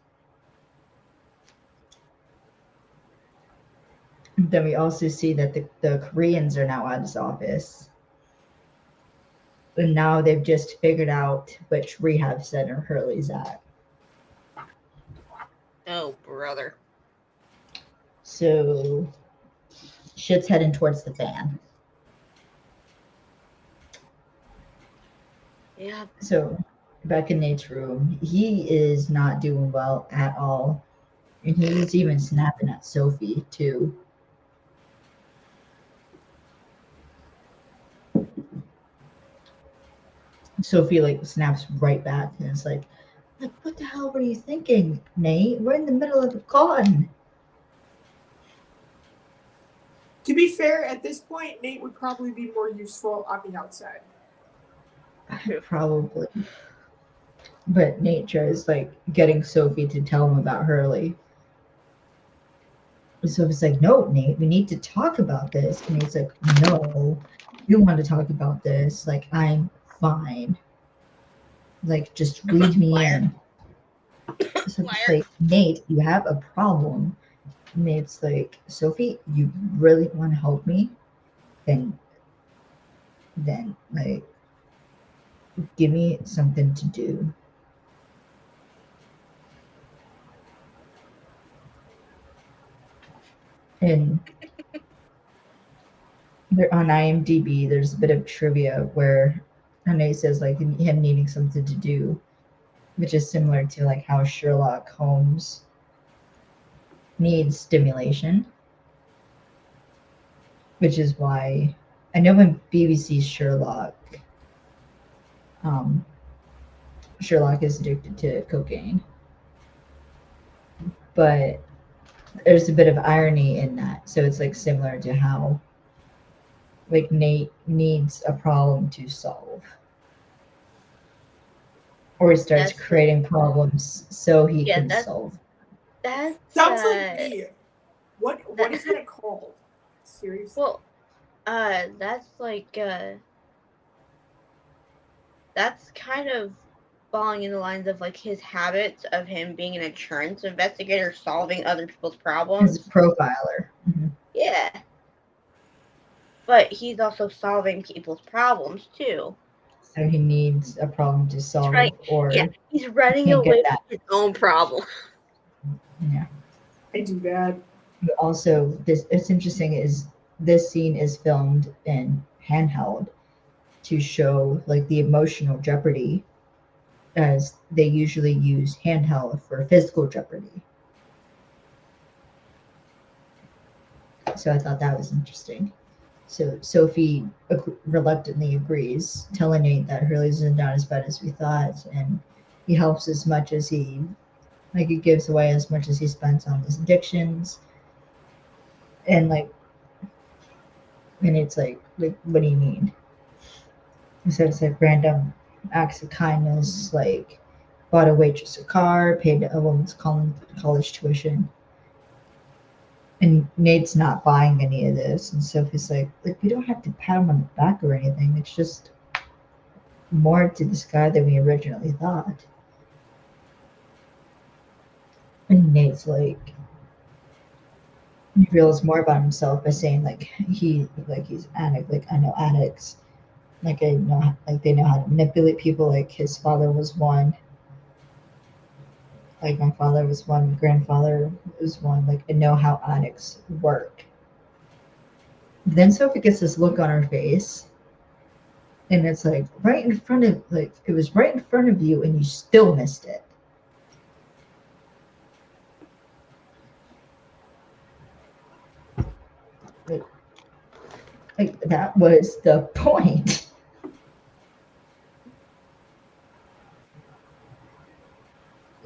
And then we also see that the Koreans are now at his office. And now they've just figured out which rehab center Hurley's at.
Oh, brother.
So shit's heading towards the fan.
Yeah.
So back in Nate's room. He is not doing well at all. And he's even snapping at Sophie, too. Sophie, like, snaps right back. And it's like, what the hell were you thinking, Nate? We're in the middle of a con.
To be fair, at this point, Nate would probably be more useful on the outside.
Probably. But Nate tries, like, getting Sophie to tell him about Hurley. Sophie's like, no, Nate, we need to talk about this. And Nate's like, no, you don't want to talk about this. Like, I'm fine. Like, just read me in. So it's like, Nate, you have a problem. Nate's like, Sophie, you really want to help me? Then, like, give me something to do. And there, on IMDb, there's a bit of trivia where Nate says, like, him needing something to do, which is similar to, like, how Sherlock Holmes needs stimulation, which is why I know in BBC's Sherlock, Sherlock is addicted to cocaine, but there's a bit of irony in that. So it's like similar to how like Nate needs a problem to solve, or he starts creating problems so he can solve.
That
sounds like me. What is that called? Seriously?
Well, that's like that's kind of falling in the lines of like his habits of him being an insurance investigator solving other people's problems.
He's a profiler.
Mm-hmm. Yeah. But he's also solving people's problems too.
So he needs a problem to solve, or
he's running away from his own problem.
Yeah,
I do that.
But also, it's interesting is this scene is filmed in handheld to show like the emotional jeopardy, as they usually use handheld for physical jeopardy. So I thought that was interesting. So Sophie reluctantly agrees, telling Nate that Hurley's not as bad as we thought, and he helps as much as he gives away as much as he spends on his addictions. And it's like what do you mean? So it's like random acts of kindness, like bought a waitress a car, paid a woman's college tuition. And Nate's not buying any of this. And Sophie's like, we don't have to pat him on the back or anything. It's just more to this guy than we originally thought. And Nate's like, he reveals more about himself by saying he's addict. Like, I know addicts. Like, I know, like, they know how to manipulate people. Like, his father was one. Like, my father was one, grandfather was one. Like, I know how addicts work. Then Sophie gets this look on her face, and it's like right in front of, like, it was right in front of you, and you still missed it. Like that was the point.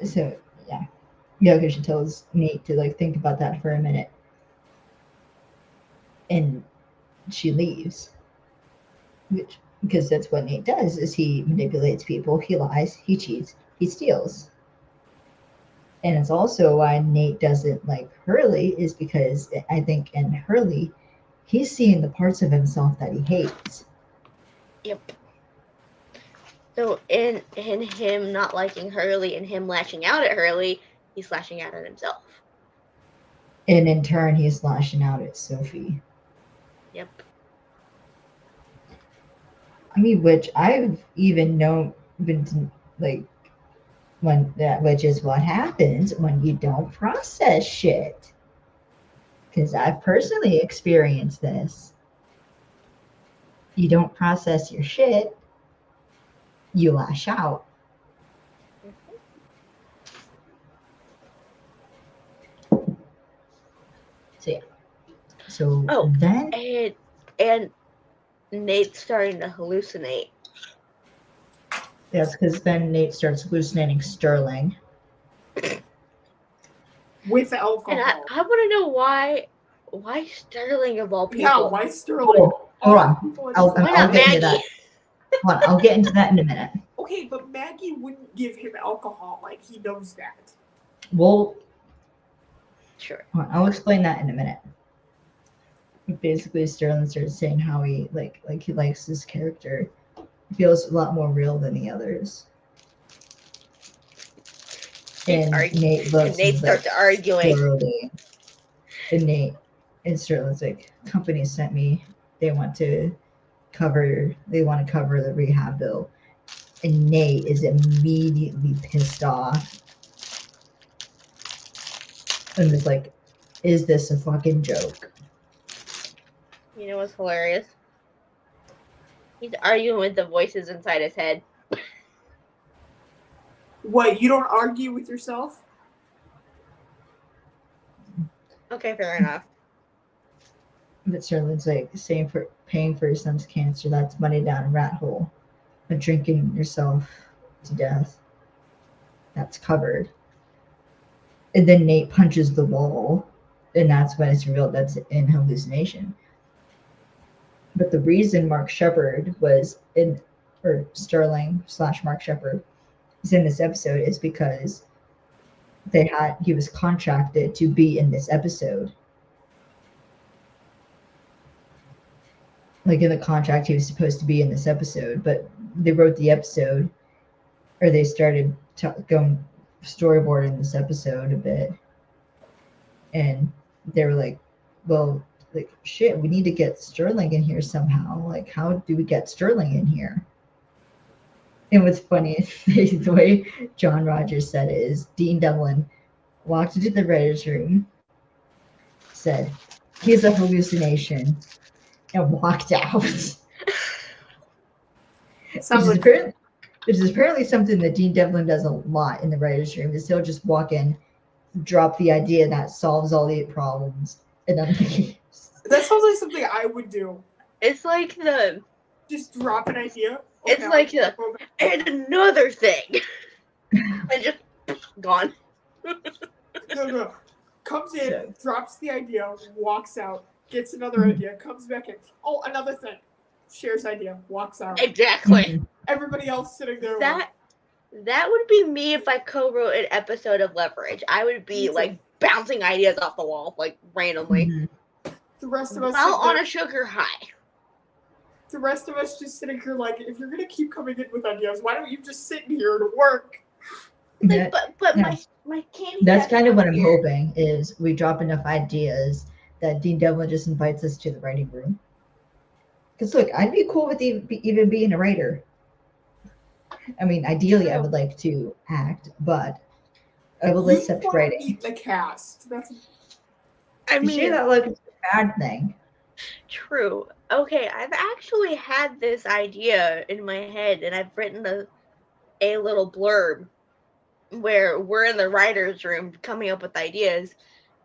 So yeah, because she tells Nate to think about that for a minute, and she leaves. Because that's what Nate does: is he manipulates people, he lies, he cheats, he steals. And it's also why Nate doesn't like Hurley, is because I think in Hurley, he's seeing the parts of himself that he hates.
Yep. So in him not liking Hurley and him lashing out at Hurley, he's lashing out at himself.
And in turn, he's lashing out at Sophie.
Yep.
I mean, which I've even been which is what happens when you don't process shit. Because I've personally experienced this. You don't process your shit, you lash out. So
Oh,
then,
and Nate's starting to hallucinate.
that's because then Nate starts hallucinating Sterling.
with
And
alcohol.
I want to know why Sterling of all people.
Yeah, why Sterling?
Oh, hold on.
People are
I'll
just-
Why not
get into
Maggie?
that. Hold on, I'll get into that in a minute.
Okay, but Maggie wouldn't give him alcohol. Like, he knows that.
Well,
Sure.
I'll explain that in a minute. Basically, Sterling starts saying how he he likes this character. He feels a lot more real than the others. And Nate looks
Nate
and
starts arguing.
Sterling. And Sterling's like, company sent me. They want to cover the rehab bill. And Nate is immediately pissed off. And is like, is this a fucking joke?
You know what's hilarious? He's arguing with the voices inside his head.
What, you don't argue with yourself?
Okay, fair enough.
But Sterling's like, paying for his son's cancer, that's money down a rat hole. But drinking yourself to death, that's covered. And then Nate punches the wall, and that's when it's revealed that's in hallucination. But the reason Mark Shepard Sterling / Mark Shepard is in this episode is because he was contracted to be in this episode. Like in the contract, he was supposed to be in this episode, but they wrote the episode, or they started going storyboarding this episode a bit, and they were like, well, like, shit, we need to get Sterling in here somehow. Like, how do we get Sterling in here? And what's funny is the way John Rogers said it is Dean Devlin walked into the writer's room, said, he's a hallucination, and walked out. Which is apparently something that Dean Devlin does a lot in the writer's room, is he'll just walk in, drop the idea that solves all the problems, and then leaves.
That sounds like something I would do.
It's like
Just drop an idea.
It's like and another thing. And just gone.
No. Comes in, drops the idea, walks out, gets another idea, comes back in. Oh, another thing. Shares idea, walks out.
Exactly.
Everybody else sitting there.
That would be me if I co-wrote an episode of Leverage. I would be like bouncing ideas off the wall, like randomly.
Mm-hmm.
The rest of us
on a sugar high.
The rest of us just sitting here like, if you're gonna keep coming in with ideas, why don't you just sit in here to work?
Like, but my candy.
That's kind of what I'm hoping, is we drop enough ideas that Dean Devlin just invites us to the writing room. Because look, I'd be cool with even being a writer. I mean, ideally, I would like to act, but I will accept writing.
Meet the cast.
I mean,
you say that like it's a bad thing.
True. Okay, I've actually had this idea in my head, and I've written a little blurb where we're in the writer's room coming up with ideas,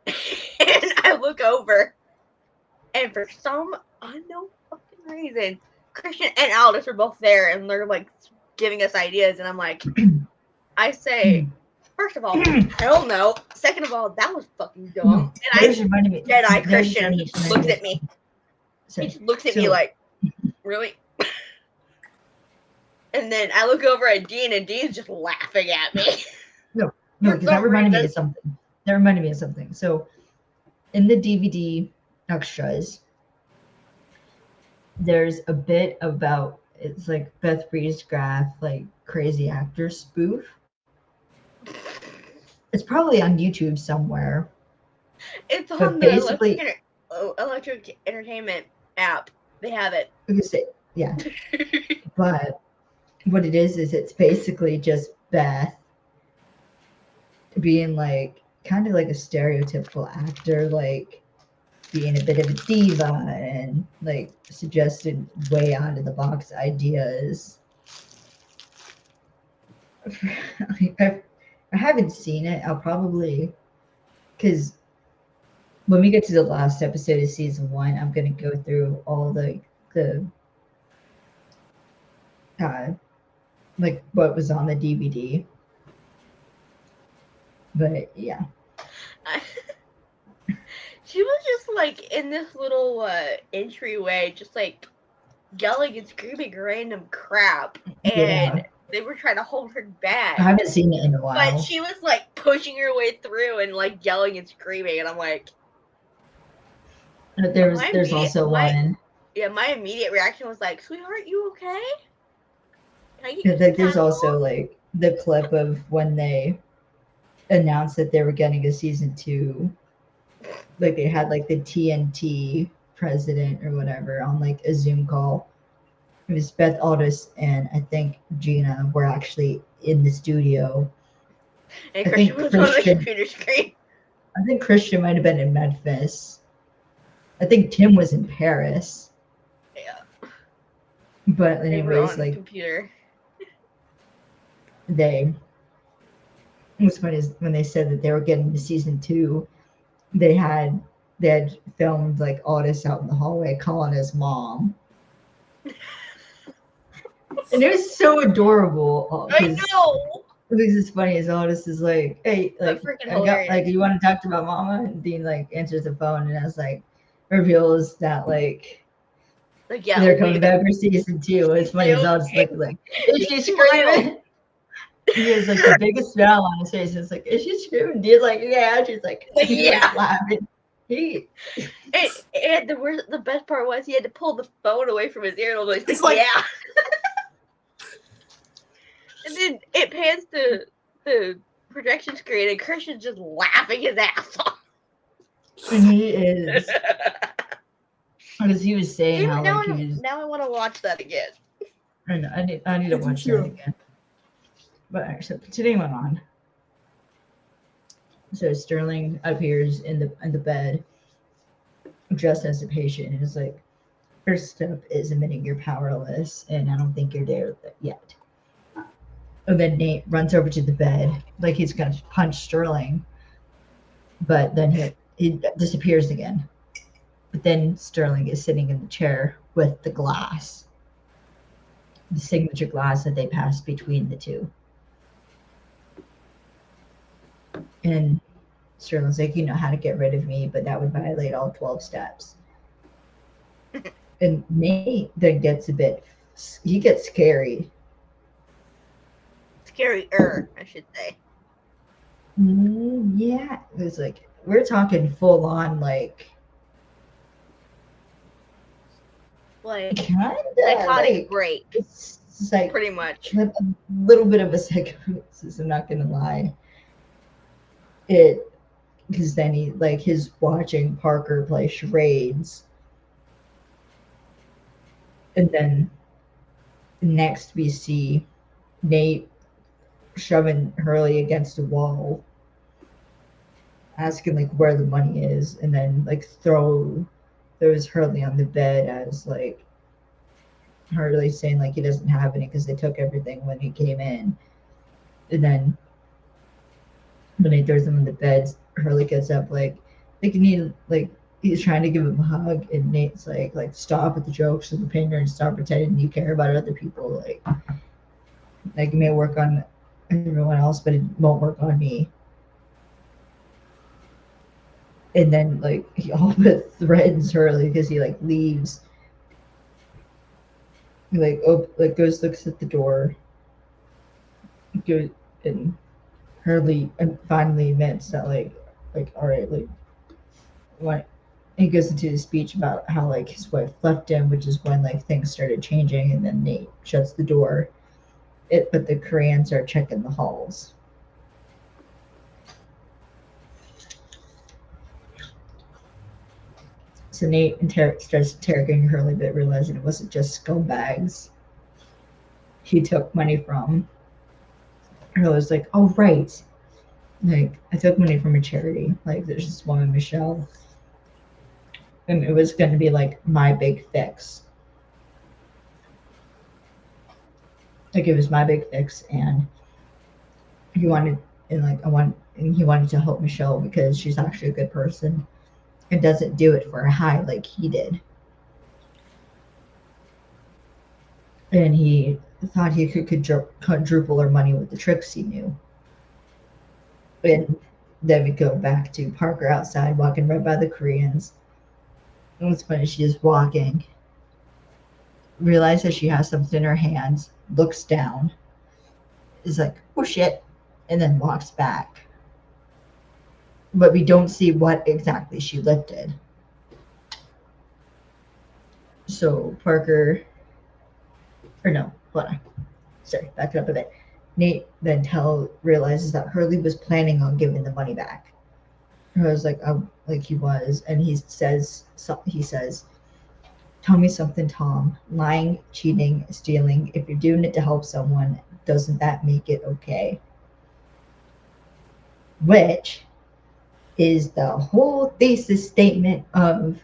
and I look over, and for some unknown fucking reason, Christian and Aldous are both there, and they're like giving us ideas, and I'm like, I say, first of all, hell no. Second of all, that was fucking dumb. And Jedi Christian, he just looks at me. He just looks at me like, really? And then I look over at Dean, and Dean's just laughing at me.
No, because that reminded me of something. So, in the DVD extras, there's a bit about, it's like Beth Reed's graph, like crazy actor spoof. It's probably on YouTube somewhere.
It's on the Electric Entertainment app. They have it.
Yeah. But what it is it's basically just Beth being like kind of like a stereotypical actor, like being a bit of a diva and like suggested way out of the box ideas. I haven't seen it. I'll probably, because when we get to the last episode of season 1, I'm gonna go through all the like what was on the DVD. But yeah.
She was just like in this little entryway, just like yelling and screaming random crap, and
Yeah.
they were trying to hold her back.
I haven't seen it in a while.
But she was like pushing her way through and like yelling and screaming, and I'm like,
But there's also one.
Yeah, my immediate reaction was like, "Sweetheart, you okay?"
Like there's also like the clip of when they announced that they were getting a season 2. Like they had like the TNT president or whatever on like a Zoom call. It was Beth Aldis and I think Gina were actually in the studio.
And Christian was on the computer screen.
I think Christian might have been in Memphis. I think Tim was in Paris.
Yeah.
But anyways, like
computer.
It was funny when they said that they were getting to season 2, they had filmed like Aldis out in the hallway calling his mom. And it was so adorable.
I know.
Because it's funny as Aldis is like, hey, like, you want to talk to my mama? And Dean like answers the phone and has like reveals that like
yeah,
they're coming back for season 2. It's funny as Aldis like, is she screaming? He has like the biggest smile on his face. It's like, is she screaming? Dean's like, yeah. She's like,
yeah,
like, laughing.
And the best part was he had to pull the phone away from his ear and was like, yeah. And then it pans to the projection screen and Christian's just laughing his ass off.
And he is. Because he was saying how
now
like he was.
Now I want to watch that again.
I know. I need to watch that again. But actually, continuing on. So Sterling appears in the bed, dressed as a patient, and is like, "First step is admitting you're powerless, and I don't think you're there yet." And then Nate runs over to the bed, like he's gonna punch Sterling, but then he disappears again. But then Sterling is sitting in the chair with the glass, the signature glass that they passed between the two. And Sterling's like, you know how to get rid of me, but that would violate all 12 steps. And Nate then gets he gets scary.
Scarier, I should say.
Yeah, it was like, we're talking full on, like
kind of psychotic break.
It's like
pretty much
a little bit of a psychosis, I'm not gonna lie. Because then he like his watching Parker play charades, and then next we see Nate shoving Hurley against a wall, asking like where the money is, and then like throws Hurley on the bed as like Hurley saying like he doesn't have any because they took everything when he came in. And then when he throws him on the bed, Hurley gets up like he's trying to give him a hug, and Nate's like stop with the jokes and the pain and stop pretending you care about other people. Like it may work on everyone else, but it won't work on me. And then like he all but threatens Hurley because he like leaves. He goes looks at the door. Goes and Hurley finally admits that like all right, like what he goes into his speech about how like his wife left him, which is when like things started changing, and then Nate shuts the door. But the Koreans are checking the halls. So Nate starts interrogating Hurley, but realizing it wasn't just scumbags he took money from. Hurley's like, oh right, like I took money from a charity. Like there's this woman, Michelle, and it was going to be like my big fix. Like it was my big fix, and he wanted to help Michelle because she's actually a good person. and doesn't do it for a high like he did. And he thought he could quadruple her money with the tricks he knew. And then we go back to Parker outside walking right by the Koreans. And what's funny, she is walking, realizes she has something in her hands, looks down, is like, oh shit, and then walks back. But we don't see what exactly she lifted. So Parker, or no, hold on. Sorry, back it up a bit. Nate then realizes that Hurley was planning on giving the money back. I was like, oh, like he was, and he says, "Tell me something, Tom. Lying, cheating, stealing. If you're doing it to help someone, doesn't that make it okay?" Which is the whole thesis statement of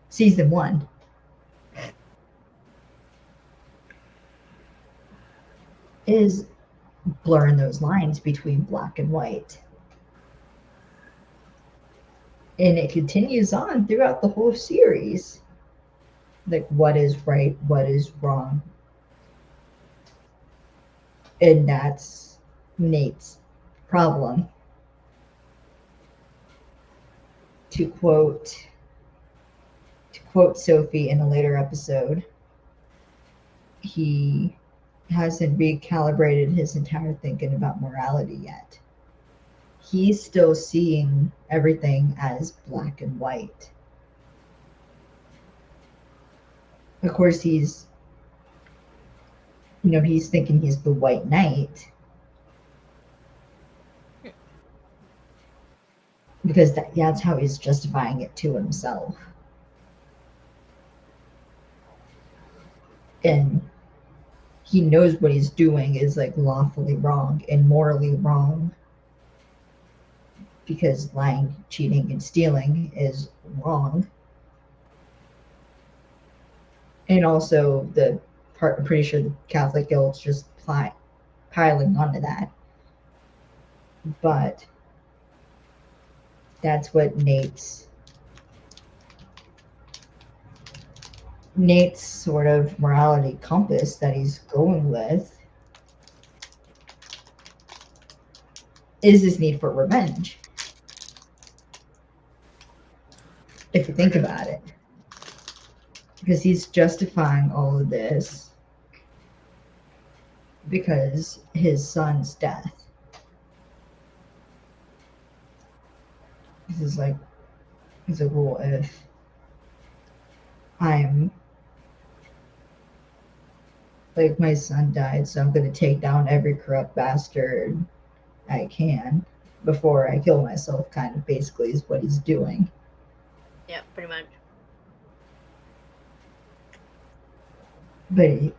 season 1. Is blurring those lines between black and white. And it continues on throughout the whole series. Like, what is right, what is wrong. And that's Nate's problem. To quote Sophie in a later episode, he hasn't recalibrated his entire thinking about morality yet. He's still seeing everything as black and white. Of course, he's thinking he's the White Knight. Because that's how he's justifying it to himself. And he knows what he's doing is like lawfully wrong and morally wrong. Because lying, cheating, and stealing is wrong. And also I'm pretty sure the Catholic guild's just piling onto that. But that's what Nate's sort of morality compass that he's going with is his need for revenge. If you think about it. Because he's justifying all of this because his son's death. He's like, well, if I'm like, my son died, so I'm going to take down every corrupt bastard I can before I kill myself, kind of basically is what he's doing.
Yeah, pretty much.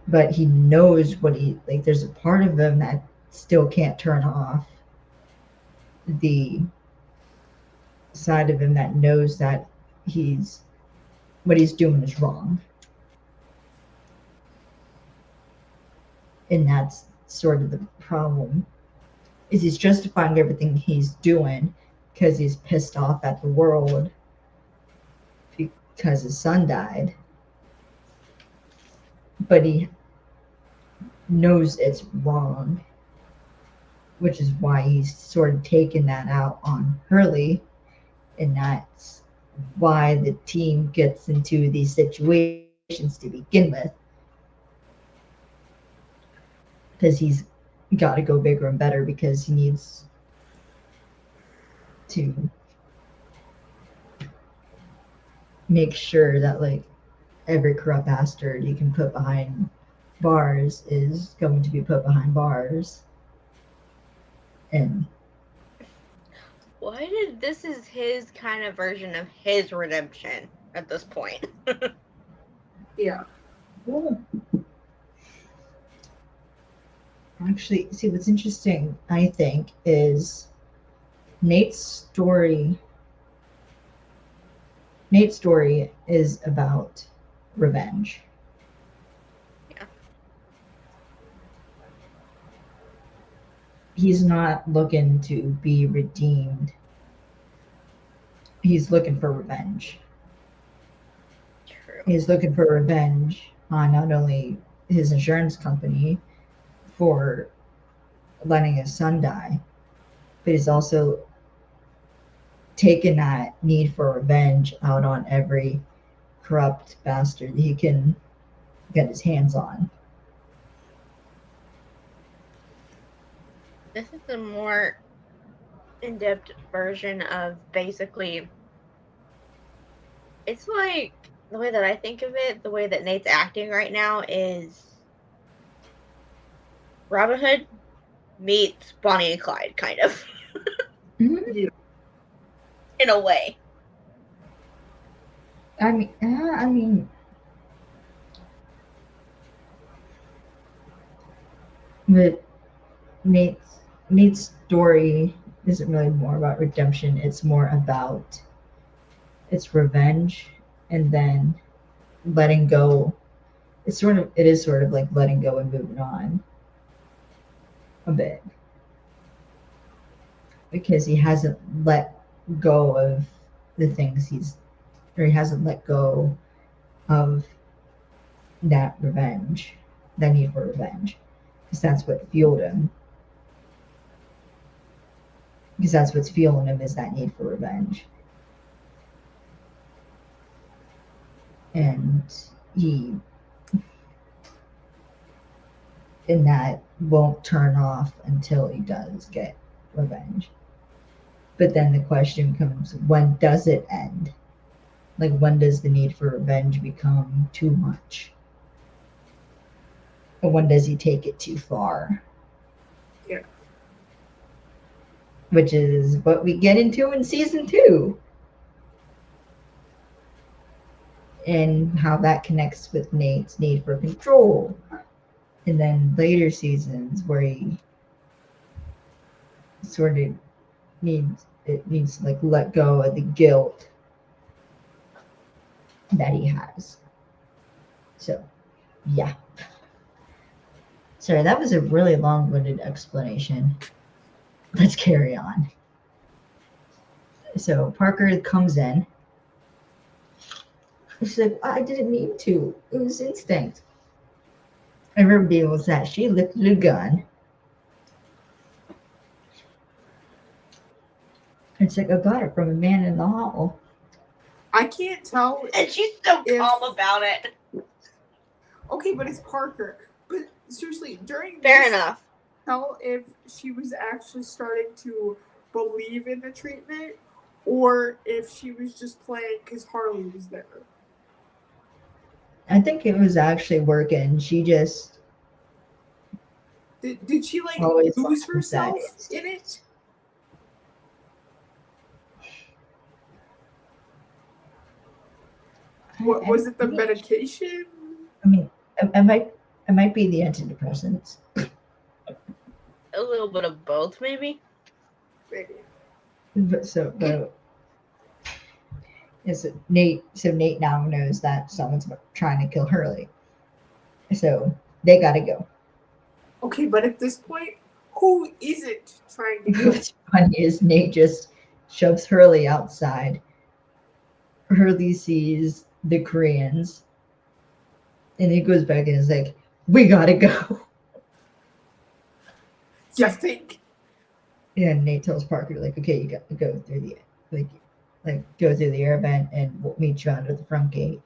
But he knows what there's a part of him that still can't turn off the side of him that knows that what he's doing is wrong. And that's sort of the problem, is he's justifying everything he's doing because he's pissed off at the world because his son died. But he knows it's wrong, which is why he's sort of taken that out on Hurley, and that's why the team gets into these situations to begin with, because he's got to go bigger and better, because he needs to make sure that every corrupt bastard you can put behind bars is going to be put behind bars. And
this is his kind of version of his redemption at this point.
Yeah.
Actually, see, what's interesting, I think, is Nate's story is about revenge.
Yeah.
He's not looking to be redeemed he's looking for revenge.
True.
He's looking for revenge on not only his insurance company for letting his son die, but he's also taken that need for revenge out on every corrupt bastard he can get his hands on.
This is a more in-depth version of basically, it's like, the way that I think of it, the way that Nate's acting right now is Robin Hood meets Bonnie and Clyde, kind of.
Mm-hmm.
In a way.
I mean, but Nate's story isn't really more about redemption. It's more about it's revenge and then letting go. It is sort of like letting go and moving on a bit because he hasn't let go of the things he hasn't let go of that revenge, that need for revenge, because that's what fueled him. Because that's what's fueling him is that need for revenge. And that won't turn off until he does get revenge. But then the question comes, when does it end? Like, when does the need for revenge become too much? Or when does he take it too far?
Yeah.
Which is what we get into in season 2. And how that connects with Nate's need for control. And then later seasons where he sort of needs to like let go of the guilt that he has. So yeah. Sorry, that was a really long-winded explanation. Let's carry on. So Parker comes in. She's like, I didn't mean to. It was instinct. And her deal was that she lifted a gun. It's like, I got it from a man in the hall.
I can't tell.
And she's so calm about it.
Okay, but it's Parker. But seriously, during
Fair
this,
enough.
tell if she was actually starting to believe in the treatment or if she was just playing because Harley was there.
I think it was actually working. She just
Did she like
always
lose
finds that
herself in
instinct.
it? What was it? The medication?
I mean, it might be the antidepressants.
A little bit of both, maybe.
Maybe.
But is Nate? So Nate now knows that someone's trying to kill Hurley. So they got to go.
Okay, but at this point, who isn't trying to kill?
What's funny is Nate just shoves Hurley outside. Hurley sees the Koreans, and he goes back and is like, "We gotta go."
You think?
And Nate tells Parker, like, "Okay, you got to go through the go through the air vent, and we'll meet you under the front gate."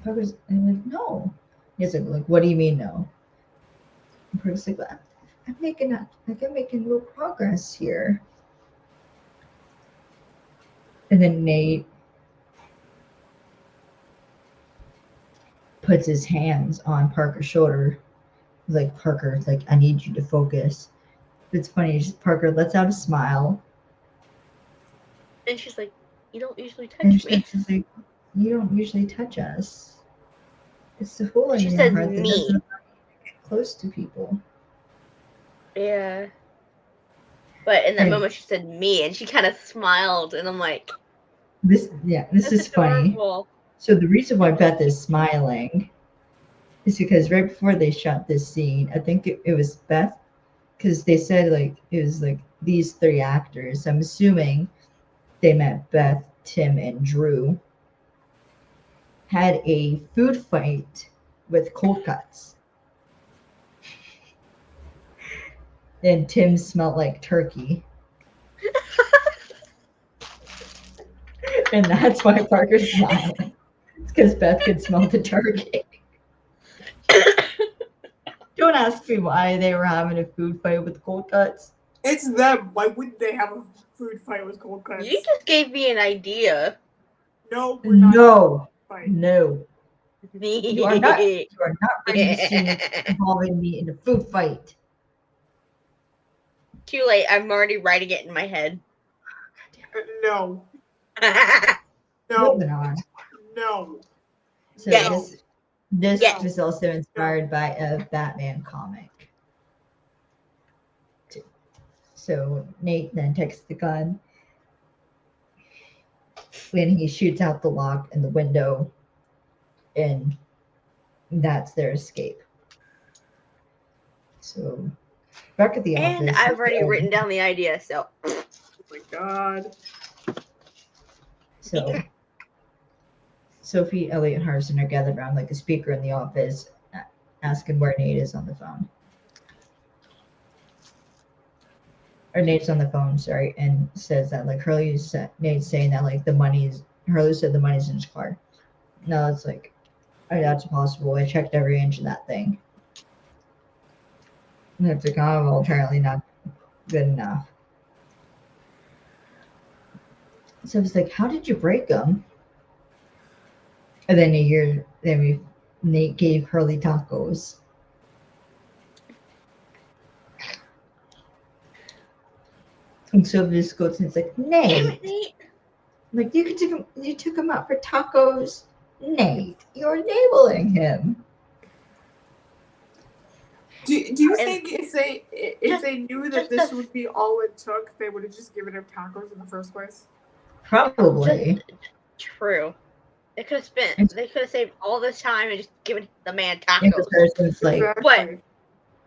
Parker's like, "No." He's like, "What do you mean no?" And Parker's like, well, I'm making real progress here." And then Nate puts his hands on Parker's shoulder. He's like, "Parker, like, I need you to focus." It's funny, Parker lets out a smile.
And she's like, you don't usually touch
And
me.
she's like, "You don't usually touch us." It's the hole in
She
your
says
heart that
me.
doesn't allow you to get close to people.
Yeah. But in that
And
moment, she said me, and she kind of smiled, and I'm like,
this
that's
is funny.
adorable.
So the reason why Beth is smiling is because right before they shot this scene, I think it was Beth, because they said like it was like these 3 actors. I'm assuming they met Beth, Tim, and Drew, had a food fight with cold cuts. And Tim smelled like turkey. And that's why Parker's smiling. It's because Beth could smell the turkey. Don't ask me why they were having a food fight with cold cuts.
It's them. Why wouldn't they have a food fight with cold cuts?
You just gave me an idea.
No, we're not.
No,
Fight.
no. You are not ready to see me involving me in a food fight.
Too late. I'm already writing it in my head.
No.
Moving on.
No.
So
Yes.
this
Yes.
was also inspired by a Batman comic. So Nate then takes the gun when he shoots out the lock in the window, and that's their escape. So back at the office.
And I've already written down the idea, so.
Oh my god.
So Sophie, Elliot, and Harrison are gathered around like a speaker in the office, asking where Nate is on the phone. Or Nate's on the phone, sorry, and says that like Nate's saying that like Hurley said the money's in his car. No, it's like, oh, that's impossible. I checked every inch of that thing. And it's like, oh, well, apparently not good enough. So it's like, how did you break them? And then Nate gave Hurley tacos. And so this goes and it's like, Nate. Like you took him out for tacos. Nate, you're enabling him.
Do you think if they knew that this would be all it took, they would have just given him tacos in the first place?
Probably.
True. They could have saved all this time and just given the man tacos.
Like,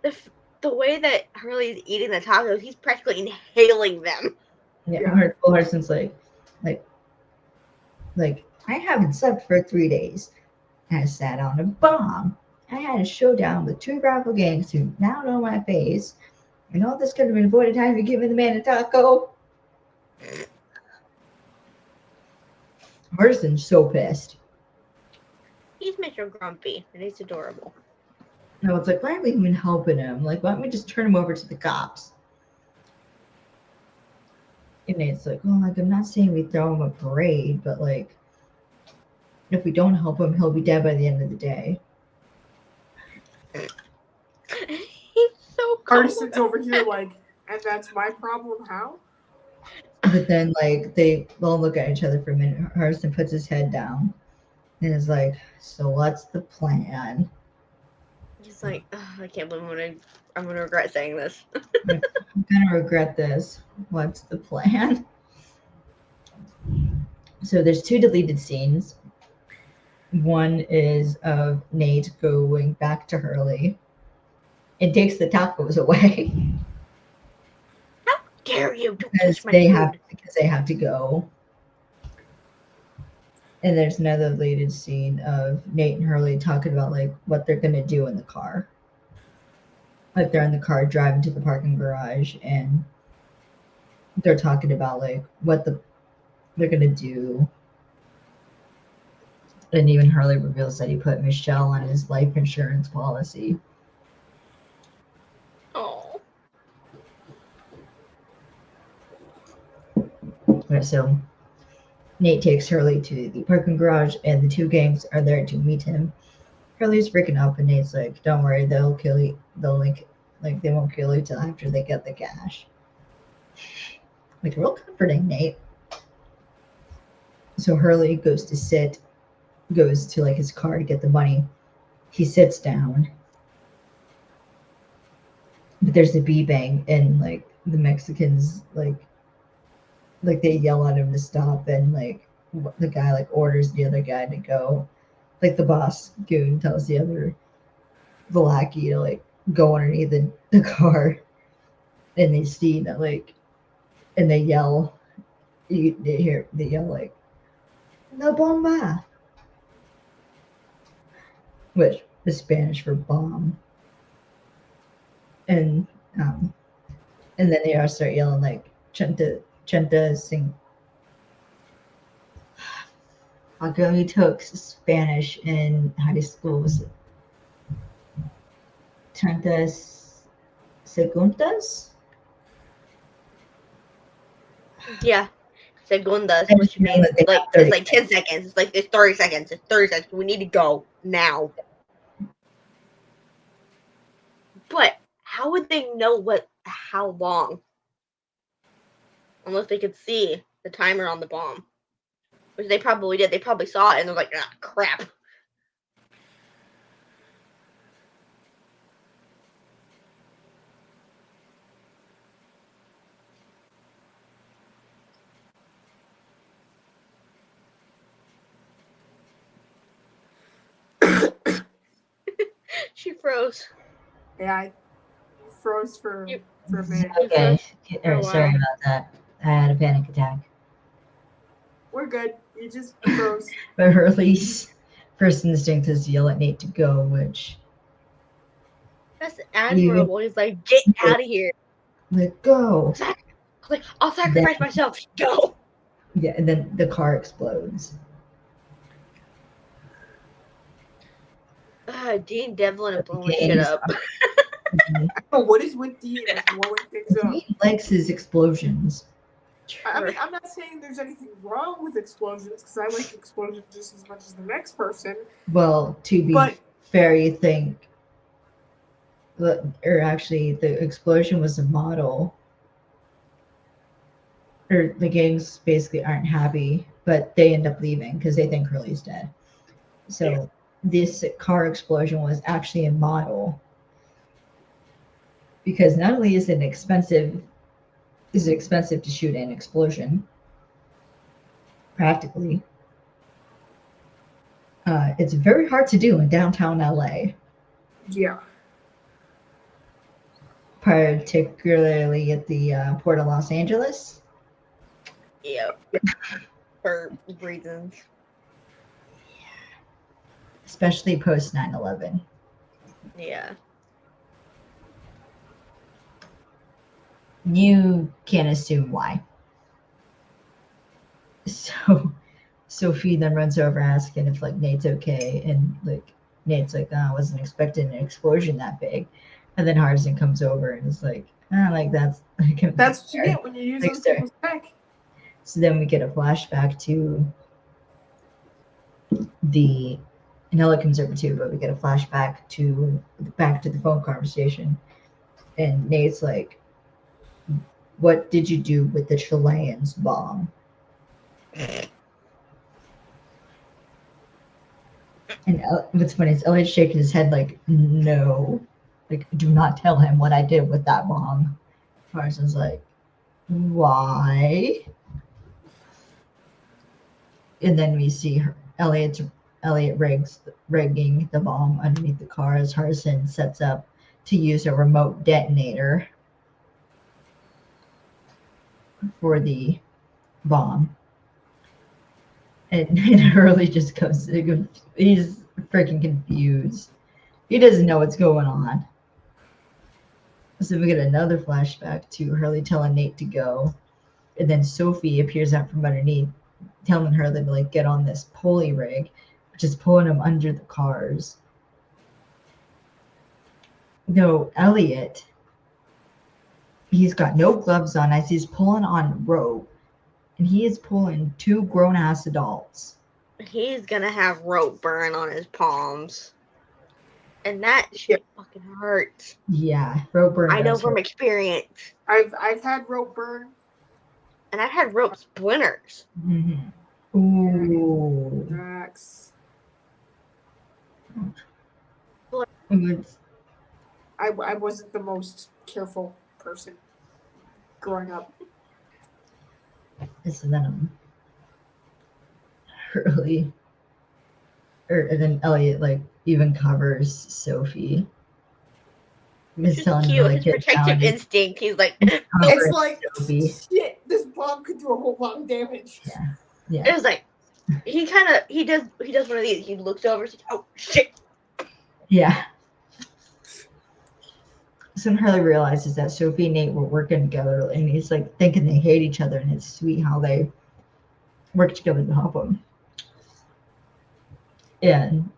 but the way that Hurley's eating the tacos, he's practically inhaling them.
Yeah. Harson's like, I haven't slept for 3 days. I sat on a bomb. I had a showdown with 2 rival gangs who now know my face. And all this could have been avoided had you given the man a taco. Harson's so pissed.
He's Mr. Grumpy, and he's adorable.
No, it's like, why are we even helping him? Like, why don't we just turn him over to the cops? And it's like, well, like, I'm not saying we throw him a parade, but like, if we don't help him, he'll be dead by the end of the day.
He's so cool.
Harson's over here like, and that's my problem, how?
But then, like, they'll look at each other for a minute. Harrison puts his head down and is like, so what's the plan?
He's like, I can't believe I'm gonna regret saying this.
I'm gonna regret this. What's the plan? So there's 2 deleted scenes. One is of Nate going back to Hurley. It takes the tacos away.
How dare you?
Because they have to go. And there's another deleted scene of Nate and Hurley talking about like what they're gonna do in the car. Like they're in the car driving to the parking garage and they're talking about like what they're gonna do. And even Hurley reveals that he put Michelle on his life insurance policy.
Oh.
So Nate takes Hurley to the parking garage and the 2 gangs are there to meet him. Hurley's freaking out and Nate's like, don't worry, they'll kill you. They won't kill you till after they get the cash. Like, real comforting, Nate. So Hurley goes to like his car to get the money. He sits down. But there's a bang and like the Mexicans like they yell at him to stop and like the guy like orders the other guy to go. Like the boss goon tells the lackey to like go underneath the car and they see that like and they yell they yell like "La bomba," which is Spanish for bomb, and um, and then they all start yelling like "Chenta sing." How come you took Spanish in high school? Was it Tantas Segundas?
Yeah. Segundas,
I just
which
know
means
that they
like
have
it's
30
like 10 seconds. It's like it's 30 seconds. It's 30 seconds. We need to go now. But how would they know how long? Unless they could see the timer on the bomb. Which they probably did. They probably saw it and they're like, ah, crap. She froze.
Yeah, I froze for a minute.
Okay,
for a
sorry
while.
about that. I had a panic attack.
We're good. You just froze.
But Hurley's first instinct is to yell at Nate to go, which
That's admirable. He's like, get out of here.
let go.
Like, I'll sacrifice myself. Go.
Yeah, and then the car explodes.
Dean Devlin and blowing
Okay,
shit up.
Oh, what is with Dean and blowing things up?
He likes his explosions.
I mean, I'm not saying there's anything wrong with explosions because I like explosions just as much as the next person.
Well, to be
But
fair, you think, or actually, the explosion was a model, or the gangs basically aren't happy, but they end up leaving because they think Hurley's dead. So this car explosion was actually a model, because not only is it expensive to shoot an explosion, practically, it's very hard to do in downtown LA.
yeah,
Particularly at the Port of Los Angeles.
Yep. For reasons.
Especially post 9/11.
Yeah.
You can't assume why. So Sophie then runs over asking if like Nate's okay, and like Nate's like, oh, I wasn't expecting an explosion that big. And then Hardison comes over and is like, like that's
that's what you get when you use those people's tech.
So then we get a flashback to the Nella comes over too, but we get a flashback back to the phone conversation. And Nate's like, what did you do with the Chilean's bomb? And what's funny is Elliot's shaking his head like, no. Like, do not tell him what I did with that bomb. Carson's like, why? And then we see Elliot rigging the bomb underneath the car as Harrison sets up to use a remote detonator for the bomb. And Hurley just goes, he's freaking confused. He doesn't know what's going on. So we get another flashback to Hurley telling Nate to go. And then Sophie appears out from underneath, telling her to like get on this pulley rig, which is pulling him under the cars. No, Elliot, he's got no gloves on as he's pulling on rope, and he is pulling two grown-ass adults.
He's gonna have rope burn on his palms. And that shit fucking hurts.
Yeah, rope burn.
I know from experience.
I've had rope burn.
And I've had rope splinters.
Mm-hmm. Ooh.
Max. I wasn't the most careful person growing up.
So then Hurley, and then Elliot like even covers Sophie. He's
Which is
telling him to
cute.
like
His
get
protective
down.
instinct. He's like,
It's
Cover
like,
Sophie.
shit, this bomb could do a whole lot of damage.
Yeah.
it was like, he does one of these. He looks over, he's like, oh shit.
Yeah. Soon Harley realizes that Sophie and Nate were working together, and he's like thinking they hate each other, and it's sweet how they work together to help him. And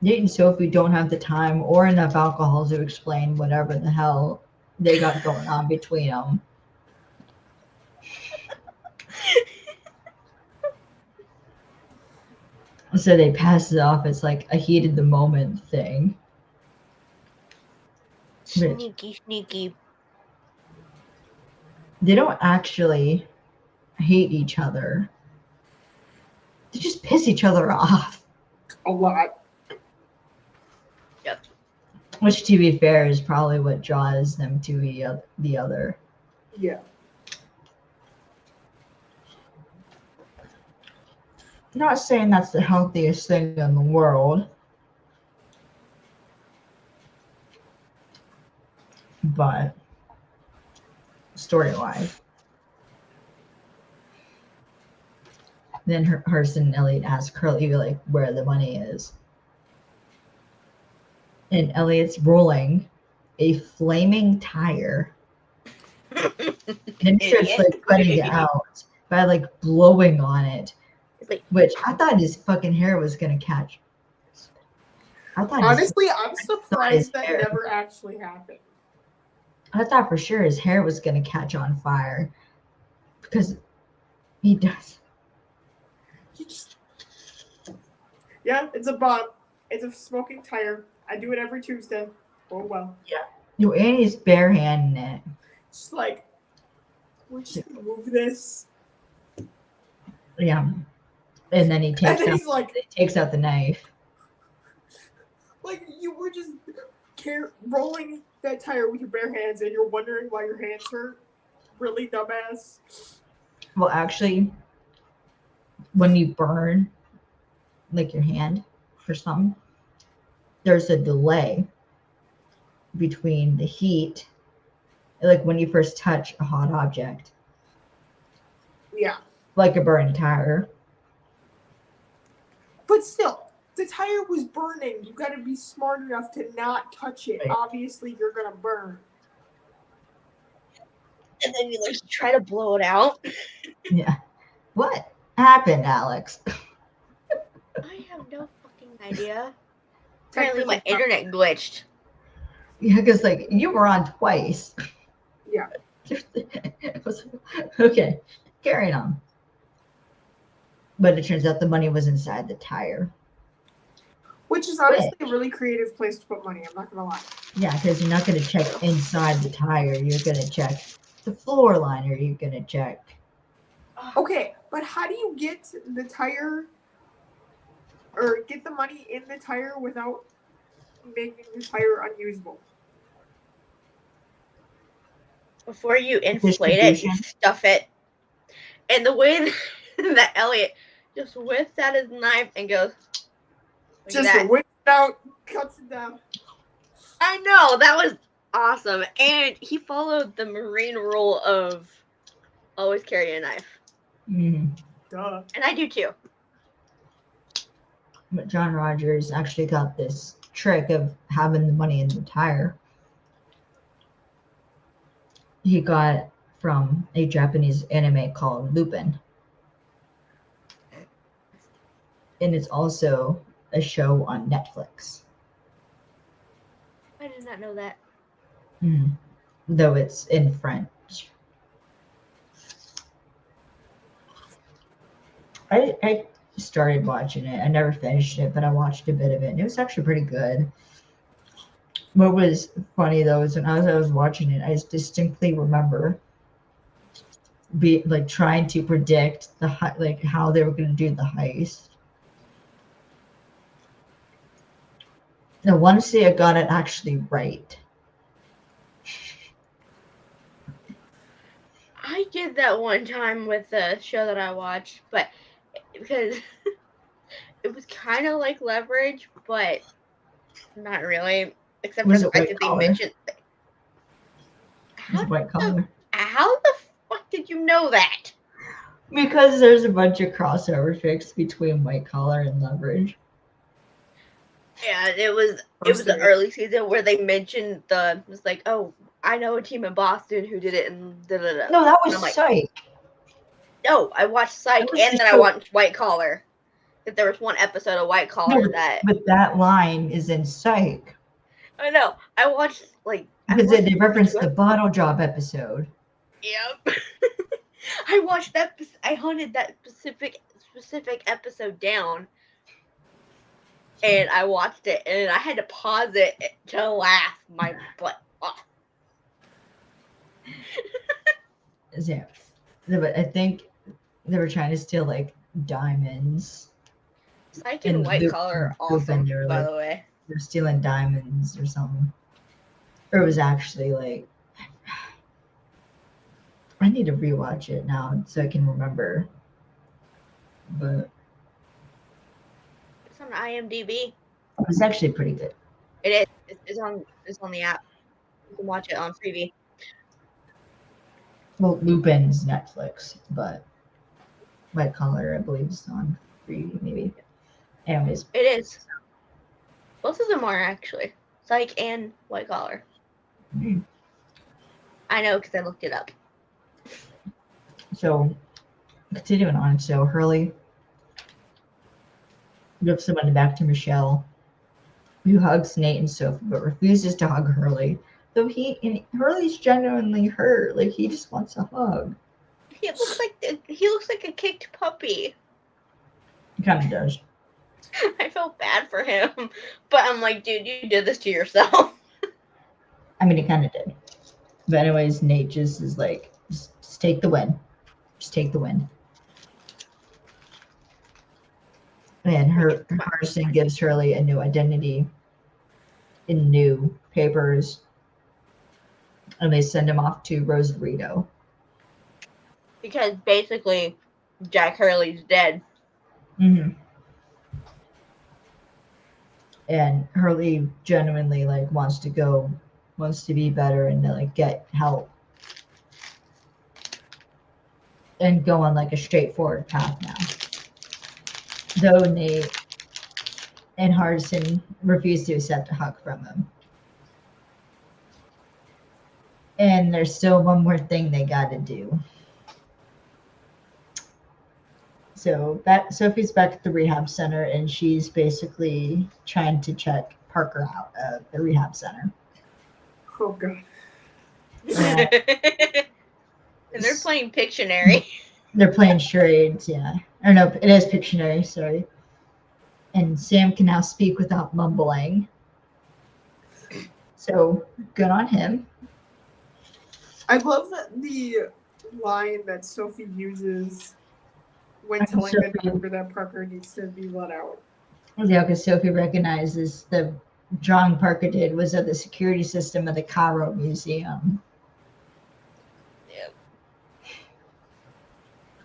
Nate and Sophie don't have the time or enough alcohol to explain whatever the hell they got going on between them. So they pass it off as like a heat of the moment thing.
Sneaky.
They don't actually hate each other. They just piss each other off.
A lot.
Yep.
Which, to be fair, is probably what draws them to the other.
Yeah.
I'm not saying that's the healthiest thing in the world, but story-wise. Then Hurst and Elliot ask Curly like where the money is. And Elliot's rolling a flaming tire. And starts like putting it out by like blowing on it.
Like,
Which I thought his fucking hair was gonna catch.
Honestly, I'm surprised that never actually happened.
I thought for sure his hair was gonna catch on fire. Because he does.
Yeah, it's a bomb. It's a smoking tire. I do it every Tuesday. Oh well.
Yeah. No, and he's barehanding it.
Just like, we're just gonna move this.
Yeah. And then he takes
And then
out,
he's like,
takes out the knife.
like you were just rolling that tire with your bare hands, and you're wondering why your hands hurt. Really, dumbass.
Well, actually, when you burn like your hand or something, there's a delay between the heat, like when you first touch a hot object.
Yeah.
Like a burned tire.
But still, the tire was burning. You got to be smart enough to not touch it.
Right.
Obviously, you're gonna burn.
and then you like try to blow it out.
Yeah. What happened, Alex?
I have no fucking idea. Apparently my internet glitched.
Yeah, because like you were on twice.
Yeah.
Okay, carrying on. But it turns out the money was inside the tire.
Which is honestly a really creative place to put money. I'm not gonna lie.
Yeah, because you're not going to check inside the tire. You're going to check the floor line, or you're going to check.
Okay, but how do you get the tire or get the money in the tire without making the tire unusable?
Before you inflate it, you stuff it. And the way that Elliot just whips out his knife and goes,
just whips it out, cuts it down.
I know, that was awesome. And he followed the Marine rule of always carry a knife.
Mm-hmm.
Duh.
And I do too.
But John Rogers actually got this trick of having the money in the tire. He got from a Japanese anime called Lupin. And it's also a show on Netflix.
I did not know that.
Mm. Though it's in French. I started watching it. I never finished it, but I watched a bit of it, and it was actually pretty good. What was funny though is when I was watching it, I distinctly remember trying to predict the how they were going to do the heist. I want to say I got it actually right.
I did that one time with the show that I watched, but because it was kind of like Leverage, but not really. except for
Was
the
it
fact
white
that they
collar?
mentioned.
It's white collar.
How the fuck did you know that?
Because there's a bunch of crossover fics between white collar and leverage.
Yeah, it was the early season where they mentioned it was like, oh, I know a team in Boston who did it, and da-da-da.
No, that was
I'm like,
Psych.
No, I watched Psych,
That was
and
the
then I
show.
watched White Collar. If there was one episode of White Collar
No,
that
but that line is in Psych.
I know, I watched
Because they referenced the bottle job episode.
Yep. I watched that. I hunted that specific episode down, and I watched it, and I had to pause it to laugh my butt off.
Yeah, but I think they were trying to steal like diamonds.
Psych and White Collar are awesome, by the way.
They're stealing diamonds or something. Or it was actually like, I need to rewatch it now so I can remember. But
it's on IMDb.
It was actually pretty good.
It is. It's on the app. You can watch it on Freevee.
Well, Lupin's Netflix, but White Collar, I believe, is on Freevee, maybe. Anyways.
It is. Both of them are actually. Psych and White Collar.
Mm-hmm.
I know because I looked it up.
So, continuing on. So, Hurley gives someone back to Michelle, who hugs Nate and Sophie, but refuses to hug Hurley. Though Hurley's genuinely hurt. Like, he just wants a hug.
He looks like a kicked puppy.
He kind of does.
I felt bad for him, but I'm like, dude, you did this to yourself.
I mean, he kind of did. But anyways, Nate just is like, just take the win. Just take the win. And Hardison gives Hurley a new identity in new papers. And they send him off to Rosarito.
Because basically, Jack Hurley's dead.
Mm-hmm. And Hurley genuinely wants to be better and to get help. And go on a straightforward path now. Though Nate and Hardison refuse to accept a hug from him. And there's still one more thing they got to do. So Sophie's back at the rehab center, and she's basically trying to check Parker out of the rehab center.
Oh, God.
And they're playing Pictionary.
They're playing charades, yeah. Or no, it is Pictionary, sorry. And Sam can now speak without mumbling. So, good on him.
I love the line that Sophie uses when telling the doctor that Parker needs to be let out.
Yeah, because Sophie recognizes the drawing Parker did was of the security system of the Cairo Museum.
Yep.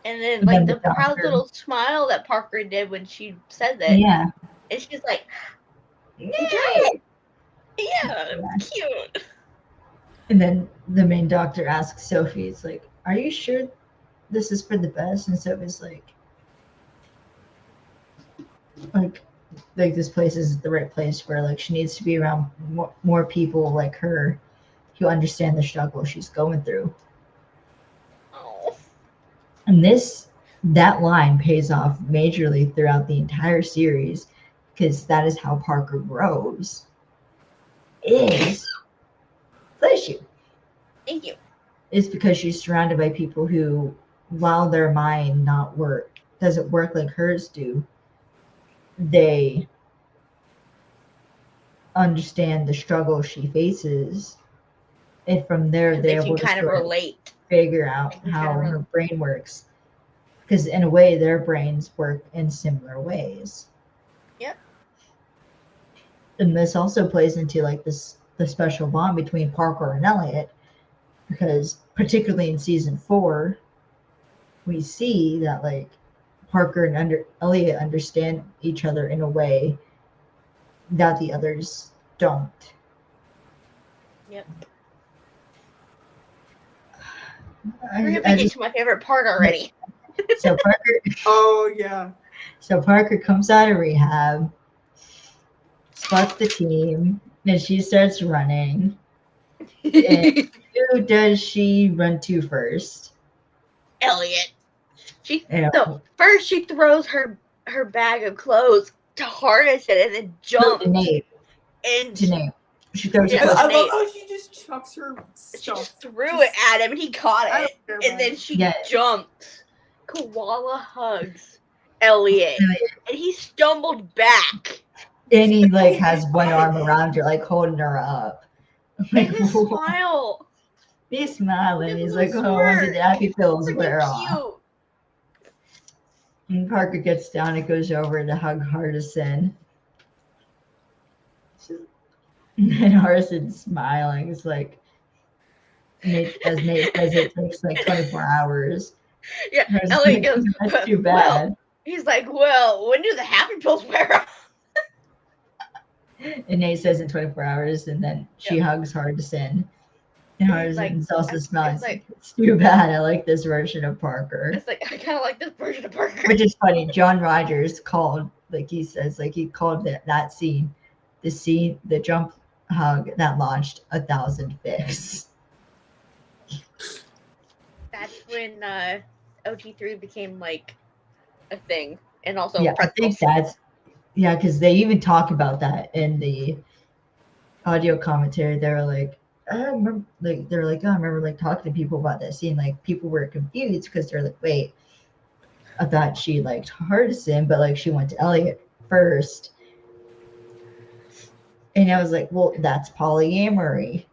And then the proud little smile that Parker did when she said that.
Yeah.
And she's like, yeah, cute.
And then the main doctor asks Sophie, it's like, are you sure this is for the best? And Sophie's like this place is the right place where she needs to be around more people like her who understand the struggle she's going through.
Oh.
And that line pays off majorly throughout the entire series, because that is how Parker grows. Bless you.
Thank you.
It's because she's surrounded by people who, while their mind doesn't work like hers do, they understand the struggle she faces, and from there they're able to
relate,
figure out how her brain works, because in a way their brains work in similar ways.
Yep.
And this also plays into the special bond between Parker and Elliot, because particularly in season 4 we see that Parker and Elliot understand each other in a way that the others don't.
Yep.
I
We're gonna get
just
to my favorite part already.
so Parker.
Oh yeah.
So Parker comes out of rehab, spots the team, and she starts running. And who does she run to first?
Elliot.
You
So
know,
first she throws her bag of clothes to harness it and then
no,
jumps.
to Nate.
And
To Nate. She throws her
Yeah,
clothes.
I love
Nate.
how she just chucks her
she
stuff.
just threw it at him and he caught
I don't
it.
care
And
about
then
it.
she
Yeah.
jumped. Koala hugs Elliot. And he stumbled back.
And he like has one arm around her, like holding her up. Like,
And his smile.
he's smiling.
His
He's
little
like, oh, when did
smirk.
the happy pills
Freaking
wear off?
cute.
And Parker gets down and goes over to hug Hardison. And Harrison's smiling. It's like, Nate, as Nate says, it takes like 24 hours.
Yeah,
Harrison's
Elliot
like,
goes,
that's too
well,
bad.
he's like, well, when do the happy pills wear off?
And Nate says in 24 hours, and then she hugs Hardison. And
And he's like,
Hardison's also smiling.
it's like,
It's too bad. I like this version of Parker.
It's like, I kind of like this version of Parker.
Which is funny. John Rogers called, like he says, like he called that scene, the jump hug that launched 1,000 fics.
That's when OT3 became like a thing, and also
Yeah, I think that's because they even talk about that in the audio commentary. They were like, I remember, like they're like, oh, I remember like talking to people about that scene. Like people were confused because they're like, wait, I thought she liked Hardison, but like she went to Elliot first. And I was like, well, that's polyamory.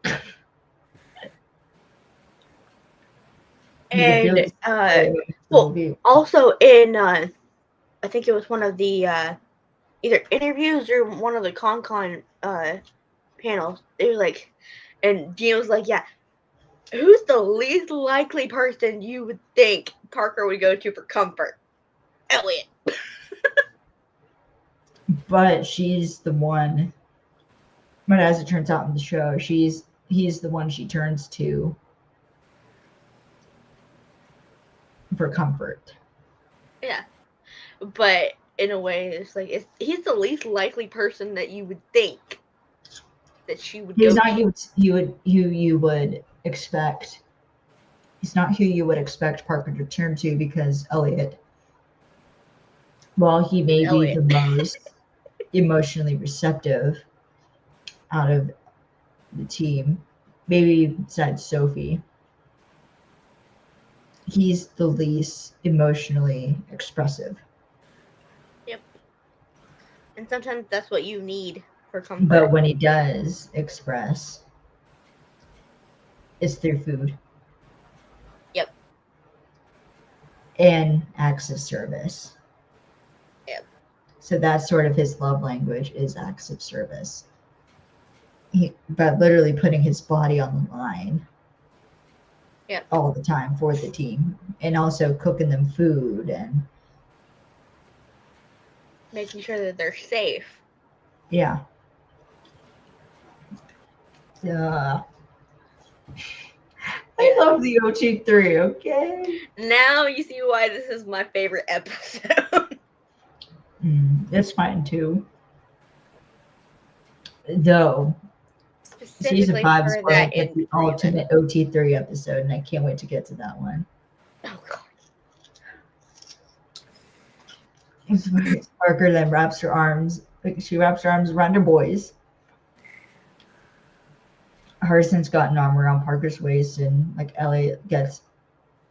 And also in I think it was one of the either interviews or one of the con panels, it was like, and Dean was like, yeah, who's the least likely person you would think Parker would go to for comfort? Elliot.
But she's the one, but as it turns out in the show, he's the one she turns to for comfort.
Yeah, but in a way, it's like he's the least likely person that you would think that she would.
He's not who you would expect. He's not who you would expect Parker to turn to, because Elliot, while he may be the most emotionally receptive out of the team, maybe besides Sophie, he's the least emotionally expressive.
Yep. And sometimes that's what you need for comfort.
But when he does express, it's through food.
Yep.
And acts of service.
Yep.
So that's sort of his love language, is acts of service. But literally putting his body on the line.
Yep.
All the time for the team, and also cooking them food and
making sure that they're safe.
Yeah. I love the OT3, okay?
Now you see why this is my favorite episode.
It's fine too. Though, season 5 is like the ultimate OT3 episode, and I can't wait to get to that one.
Oh, God.
Parker then wraps her arms around her boys. Harrison's got an arm around Parker's waist, and like Elliot gets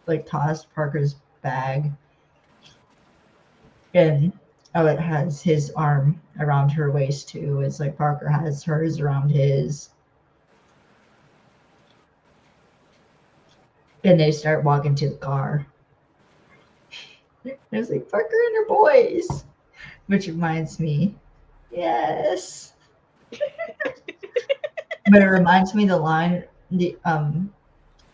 like tossed Parker's bag, and Elliot has his arm around her waist too. It's like Parker has hers around his. And they start walking to the car. And I was like, Parker and her boys. Which reminds me, yes. But it reminds me of the line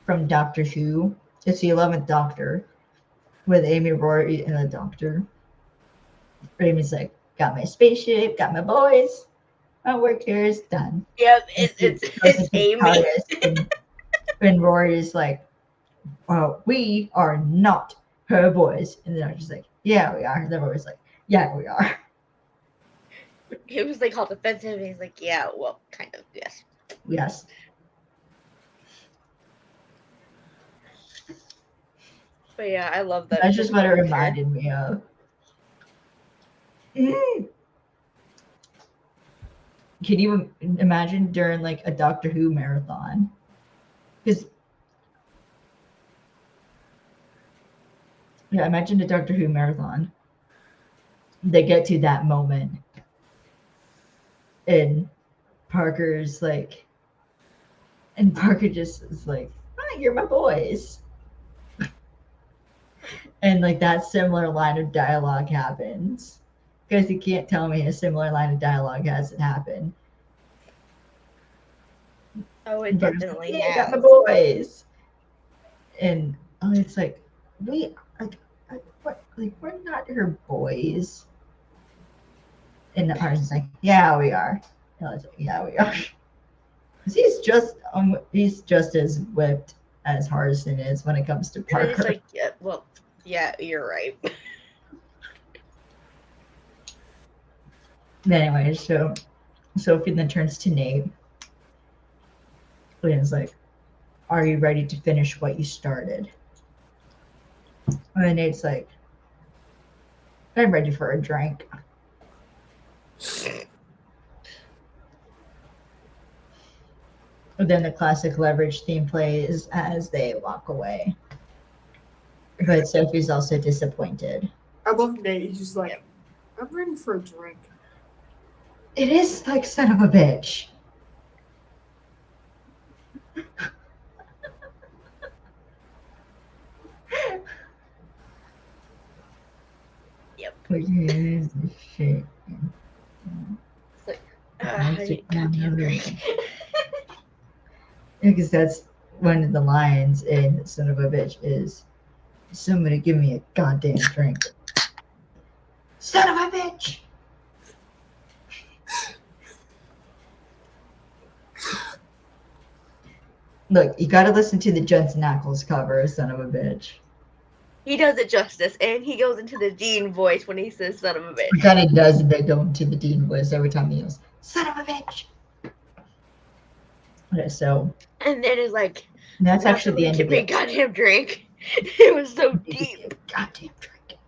from Doctor Who. It's the 11th Doctor with Amy Rory and the Doctor. Amy's like, got my spaceship, got my boys. My work here is done.
Yep,
And
it's
she
it's
goes
it's
into the
Amy.
TARDIS, and Rory is like, "Well, we are not her boys." And then I'm just like, "Yeah, we are." And then Rory's like, "Yeah, we are."
He was like all defensive, and he's like, "Yeah, well, kind of, yes."
Yes.
But yeah, I love that.
That's just what it
character.
reminded me of. Can you imagine during like a Doctor Who marathon? Because yeah, imagine a Doctor Who marathon. They get to that moment, and Parker's like, and Parker just is like, "Hi, you're my boys," and like that similar line of dialogue happens. Because you can't tell me a similar line of dialogue hasn't happened.
Oh, it
And Parker's like,
definitely
"Yeah, I got my
has.
boys," and it's like, we what, like we're not her boys. And Parker's like, "Yeah, we are." And I was like, "Yeah, we are." Because he's just as whipped as Hardison is when it comes to
And then it's
Parker.
like, yeah, well, yeah, you're right.
Anyway, so Sophie then turns to Nate and is like, "Are you ready to finish what you started?" And then Nate's like, "I'm ready for a drink." And then the classic Leverage theme plays as they walk away. But Sophie's also disappointed.
I love Nate. He's just like, I'm ready for a drink.
It is like son of a bitch.
Yep.
Which is the shit.
It's like, I need a goddamn drink.
Because that's one of the lines in Son of a Bitch is, "Somebody give me a goddamn drink." Son of a bitch! Look, you gotta listen to the Jensen Ackles cover of Son of a Bitch.
He does it justice, and he goes into the Dean voice when he says "son of a bitch."
He kind of does, and they go into the Dean voice every time he yells, "Son of a bitch!" Okay, so
And then it's like,
that's
now
actually the
somebody
end
give
of
me a
it.
goddamn drink. It was so deep.
Goddamn drink.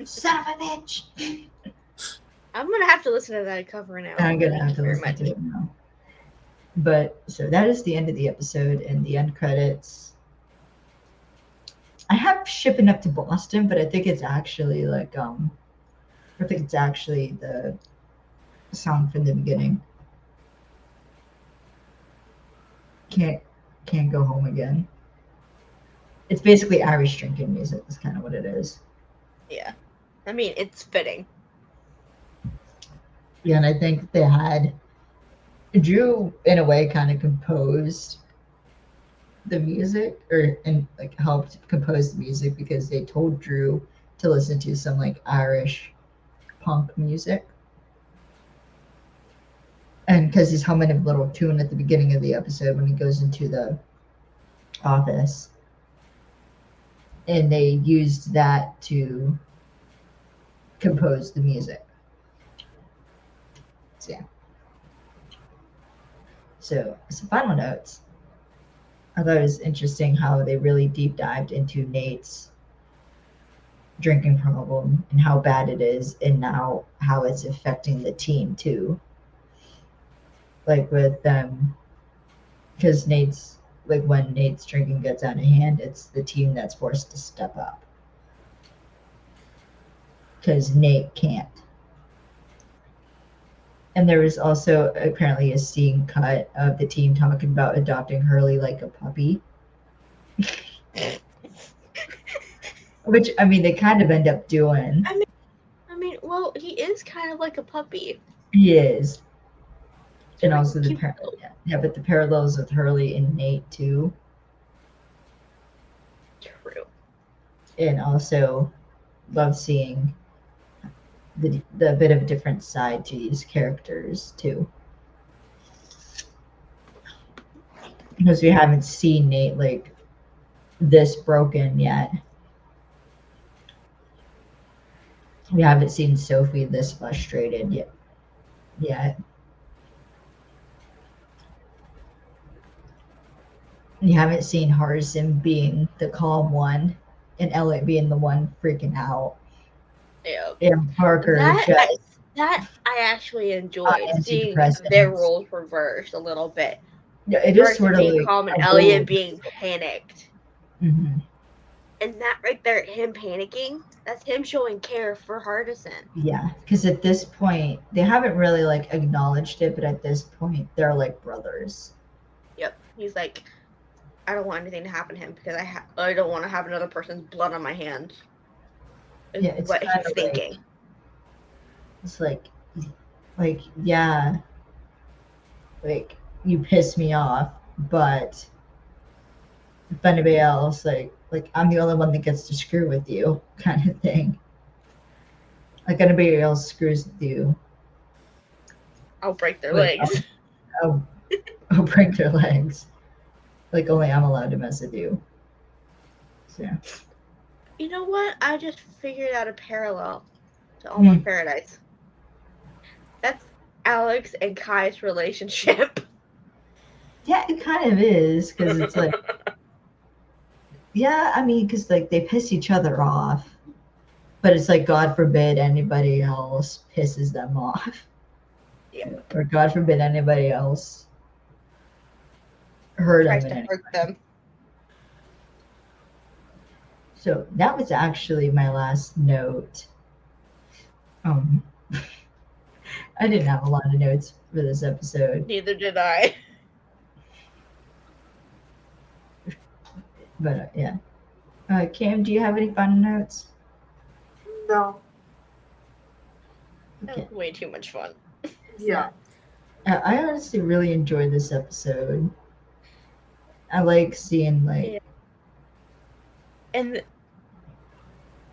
Son of a bitch!
I'm gonna have to listen to that cover now.
I'm gonna
Thank
have
you
to
very
listen
much.
to it now. But so that is the end of the episode, and the end credits. I have Shipping Up to Boston, but I think it's actually like I think it's actually the song from the beginning. Can't go home again. It's basically Irish drinking music. That's kind of what it is.
Yeah, I mean it's fitting.
Yeah, and I think they had Drew in a way kind of composed the music and like helped compose the music because they told Drew to listen to some like Irish punk music. And because he's humming a little tune at the beginning of the episode when he goes into the office. And they used that to compose the music. So yeah. So some final notes. I thought it was interesting how they really deep dived into Nate's drinking problem and how bad it is, and now how it's affecting the team too. Like with them, because Nate's like when Nate's drinking gets out of hand, it's the team that's forced to step up because Nate can't. And there was also apparently a scene cut of the team talking about adopting Hurley like a puppy. Which, I mean, they kind of end up doing.
I mean, well, he is kind of like a puppy.
He is. And
Really
also
cute,
but the parallels with Hurley and Nate too.
True.
And also love seeing the bit of a different side to these characters too, because we haven't seen Nate like this broken yet. We haven't seen Sophie this frustrated yet. You haven't seen Hardison being the calm one and Elliot being the one freaking out.
Yeah.
And Parker
That I actually enjoyed seeing
antidepressants.
their roles reversed a little bit.
Yeah, it is
Hardison
sort of
being
like
calm and
a
Elliot
little-
being panicked.
Mhm.
And that right there, him panicking, that's him showing care for Hardison.
Yeah, because at this point they haven't really like acknowledged it, but at this point they're like brothers.
Yep. He's like, I don't want anything to happen to him because I don't want to have another person's blood on my hands. Is
Yeah, it's
what he's
kinda
thinking.
like, it's like yeah, like you piss me off, but if anybody else like I'm the only one that gets to screw with you, kind of thing. Like anybody else screws with you,
I'll break their
like,
legs.
I'll break their legs. Like only I'm allowed to mess with you. So
You know what? I just figured out a parallel to Almost Paradise. That's Alex and Kai's relationship.
yeah, it kind of is because it's like, yeah, I mean, because like they piss each other off, but it's like God forbid anybody else pisses them off, or God forbid anybody else
Tries to hurt them.
So that was actually my last note. I didn't have a lot of notes for this episode.
Neither did I.
But yeah. Cam, do you have any final notes?
No.
That was way too much fun.
Yeah.
I honestly really enjoyed this episode. I like seeing like.
Yeah. And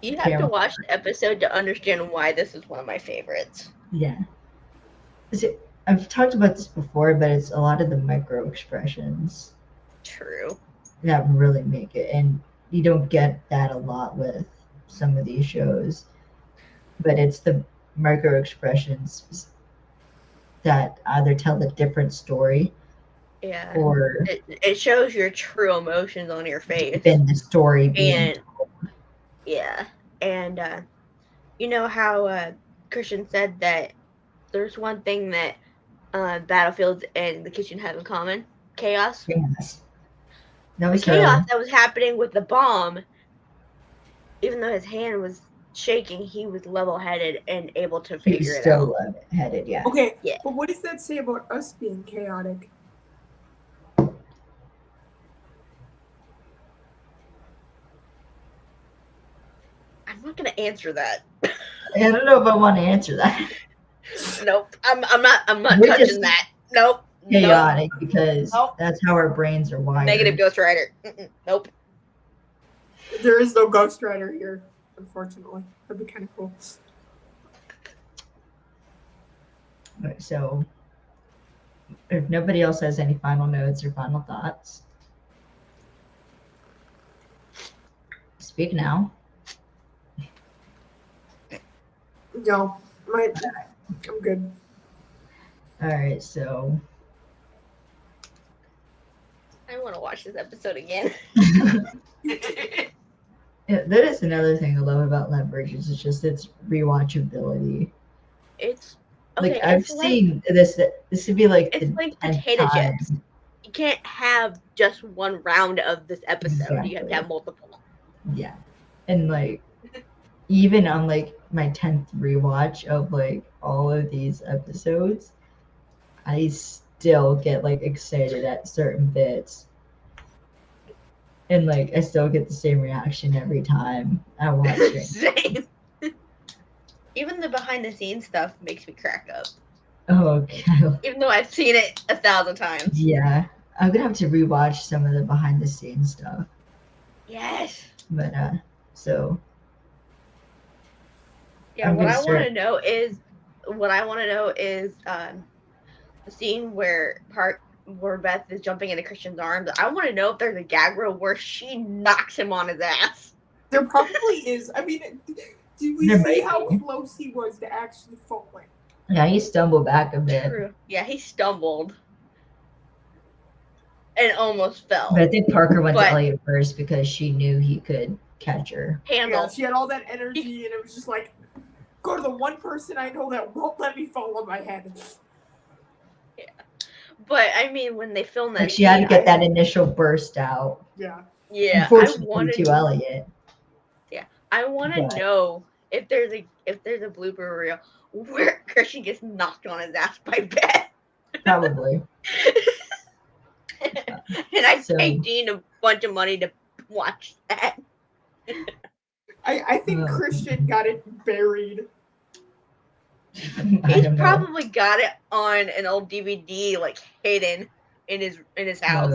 you have to watch the episode to understand why this is one of my favorites.
Yeah. I've talked about this before, but it's a lot of the micro expressions.
True.
That really make it, and you don't get that a lot with some of these shows. But it's the micro expressions that either tell a different story.
Yeah.
Or
it shows your true emotions on your face.
Than the story being told.
Yeah. And you know how Christian said that there's one thing that Battlefields and the kitchen have in common? Chaos.
Yes.
The chaos that was happening with the bomb, even though his hand was shaking, he was level-headed and able to figure it out.
Still level-headed, yeah.
Okay,
yeah.
But what does that say about us being chaotic?
I'm not gonna answer that.
I don't know if I want to answer that.
Nope. I'm not touching that. Nope.
Chaotic because that's how our brains are wired.
Negative Ghost Rider. Nope.
There is no Ghost Rider here, unfortunately. That'd be kind of cool.
Right, so, if nobody else has any final notes or final thoughts, speak now.
No, I'm good.
All right, so.
I want to watch this episode again.
Yeah, that is another thing I love about Leverage. It's just its rewatchability.
It's okay,
like I've seen this. This would be like
it's like potato chips. You can't have just one round of this episode. Exactly. You have to have multiple.
Yeah, and like even on like my 10th rewatch of like all of these episodes, I still get like excited at certain bits. And like I still get the same reaction every time I watch it.
Same. Even the behind the scenes stuff makes me crack up.
Oh, okay.
Even though I've seen it 1,000 times.
Yeah. I'm gonna have to rewatch some of the behind the scenes stuff.
Yes.
But so
Yeah,
I'm
what
gonna
I want
start.
to know is the scene where Beth is jumping into Christian's arms. I want to know if there's a gag reel where she knocks him on his ass.
There probably is. I mean, did we
There
see
might
how
be.
close he was to actually falling?
Yeah, he stumbled back a bit.
True. Yeah, he stumbled and almost fell.
But I think Parker went to
But-
Elliot first because she knew he could catch her.
Handle.
Yeah, she had all that energy, and it was just like, go to the one person I know that won't let me fall on my head.
But I mean, when they filmed that,
Like she had to get that initial burst out.
Yeah.
Yeah,
Unfortunately, to Elliot.
I want to
But-
know if there's a blooper reel where Christian gets knocked on his ass by Beth.
Probably.
And I
So-
paid Dean a bunch of money to watch that.
I think Christian got it buried.
I
He's
don't know.
probably got it on an old DVD, like hidden in his house.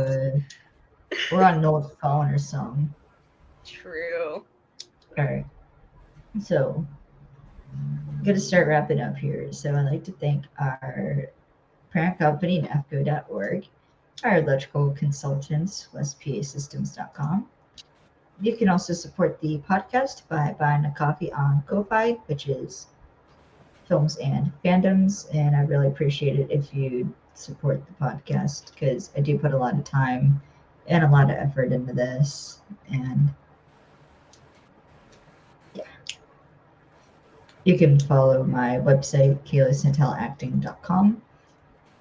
Or on Noel's phone or something.
True.
Alright. So I'm gonna start wrapping up here. So I'd like to thank our parent company, nafco.org, our electrical consultants, westpasystems.com. You can also support the podcast by buying a coffee on Ko-Fi, which is Films and Fandoms, and I really appreciate it if you support the podcast because I do put a lot of time and a lot of effort into this, and yeah. You can follow my website, KayleeSantelActing.com.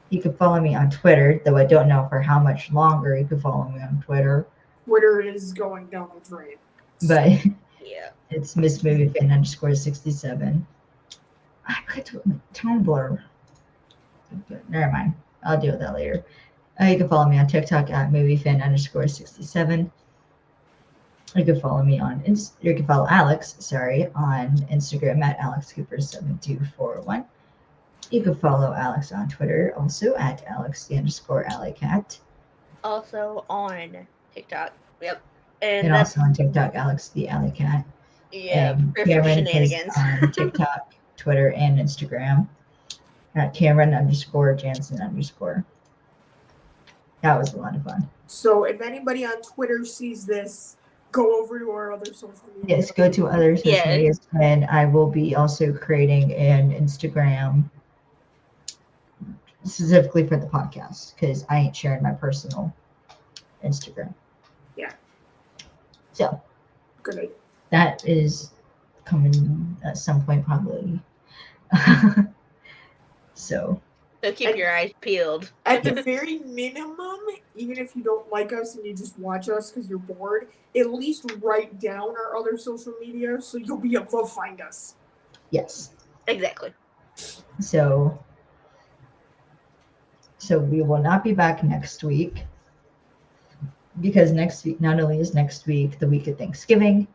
You can follow me on Twitter, though I don't know for how much longer you can follow me on Twitter.
Twitter is going down the drain.
But
Yeah.
it's MissMovieFan_67. I put Tumblr. Never mind. I'll deal with that later. You can follow me on TikTok at MovieFan_67. You can follow me on you can follow Alex, on Instagram at AlexCooper7241. You can follow Alex on Twitter also at Alex_Alleycat.
Also on TikTok. Yep.
And
that's
also on TikTok, Alex the Alley Cat.
yeah,
And
for
Cameron is
shenanigans.
on TikTok, Twitter, and Instagram at Cameron_Jansen_. That was a lot of fun.
So if anybody on Twitter sees this, go over to our other social media.
Yes, go to other social
Yes.
medias, and I will be also creating an Instagram specifically for the podcast because I ain't sharing my personal Instagram.
Yeah.
So
Good idea.
that is coming at some point probably. So
keep your eyes peeled.
At the very minimum, even if you don't like us and you just watch us because you're bored, at least write down our other social media so you'll be able to find us.
yes.
Exactly.
So we will not be back next week because next week, not only is next week the week of Thanksgiving,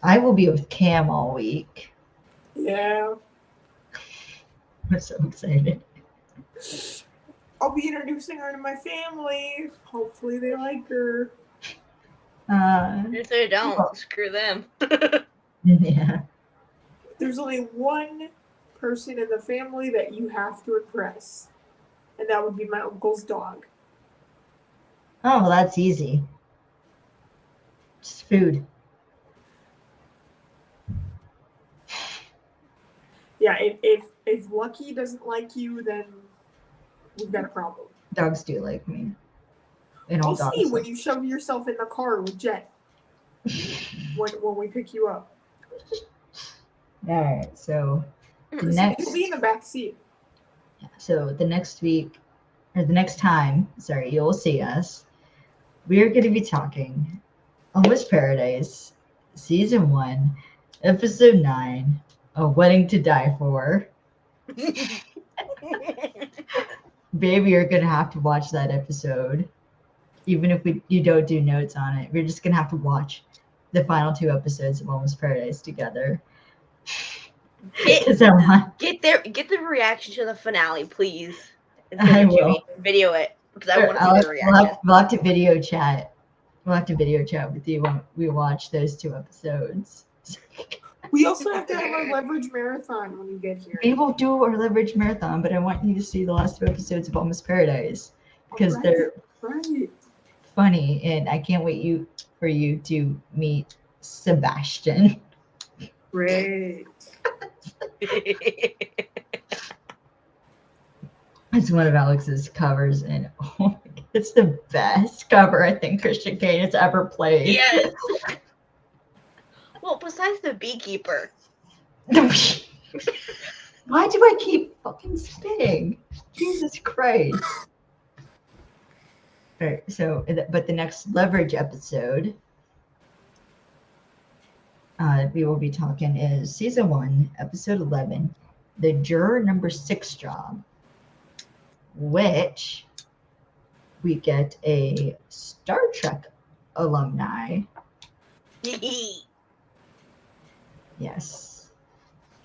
I will be with Cam all week.
Yeah.
I'm so excited.
I'll be introducing her to my family. Hopefully they like her.
If they don't,
well,
screw them.
yeah.
There's only one person in the family that you have to impress, and that would be my uncle's dog.
Oh, well, that's easy. Just food.
Yeah, if Lucky doesn't like you, then we've got a problem.
Dogs do like me. And all
We'll
dogs
see
like
when you shove yourself in the car with Jet when we pick you up.
All right, so the
He'll
next,
be in the back seat.
the next week, or the next time, you'll see us. We are going to be talking Almost Paradise, Season 1, Episode 9, A Wedding to Die For. Baby, you're going to have to watch that episode. Even if you don't do notes on it, we're just going to have to watch the final 2 episodes of Almost Paradise together.
Get the reaction to the finale, please.
I will.
Video it because I want to see the reaction.
We'll have to video chat. We'll have to video chat with you when we watch those 2 episodes.
We also have to have our leverage marathon when you get here.
We will do our leverage marathon, but I want you to see the last 2 episodes of Almost Paradise because they're funny, and I can't wait for you to meet Sebastian.
Great.
It's one of Alex's covers, and oh my God, it's the best cover I think Christian Kane has ever played.
Yes. Well, besides the beekeeper.
Why do I keep fucking spitting? Jesus Christ. All right, so, but the next leverage episode we will be talking is season 1, episode 11, the juror number 6 job, which we get a Star Trek alumni. Yes.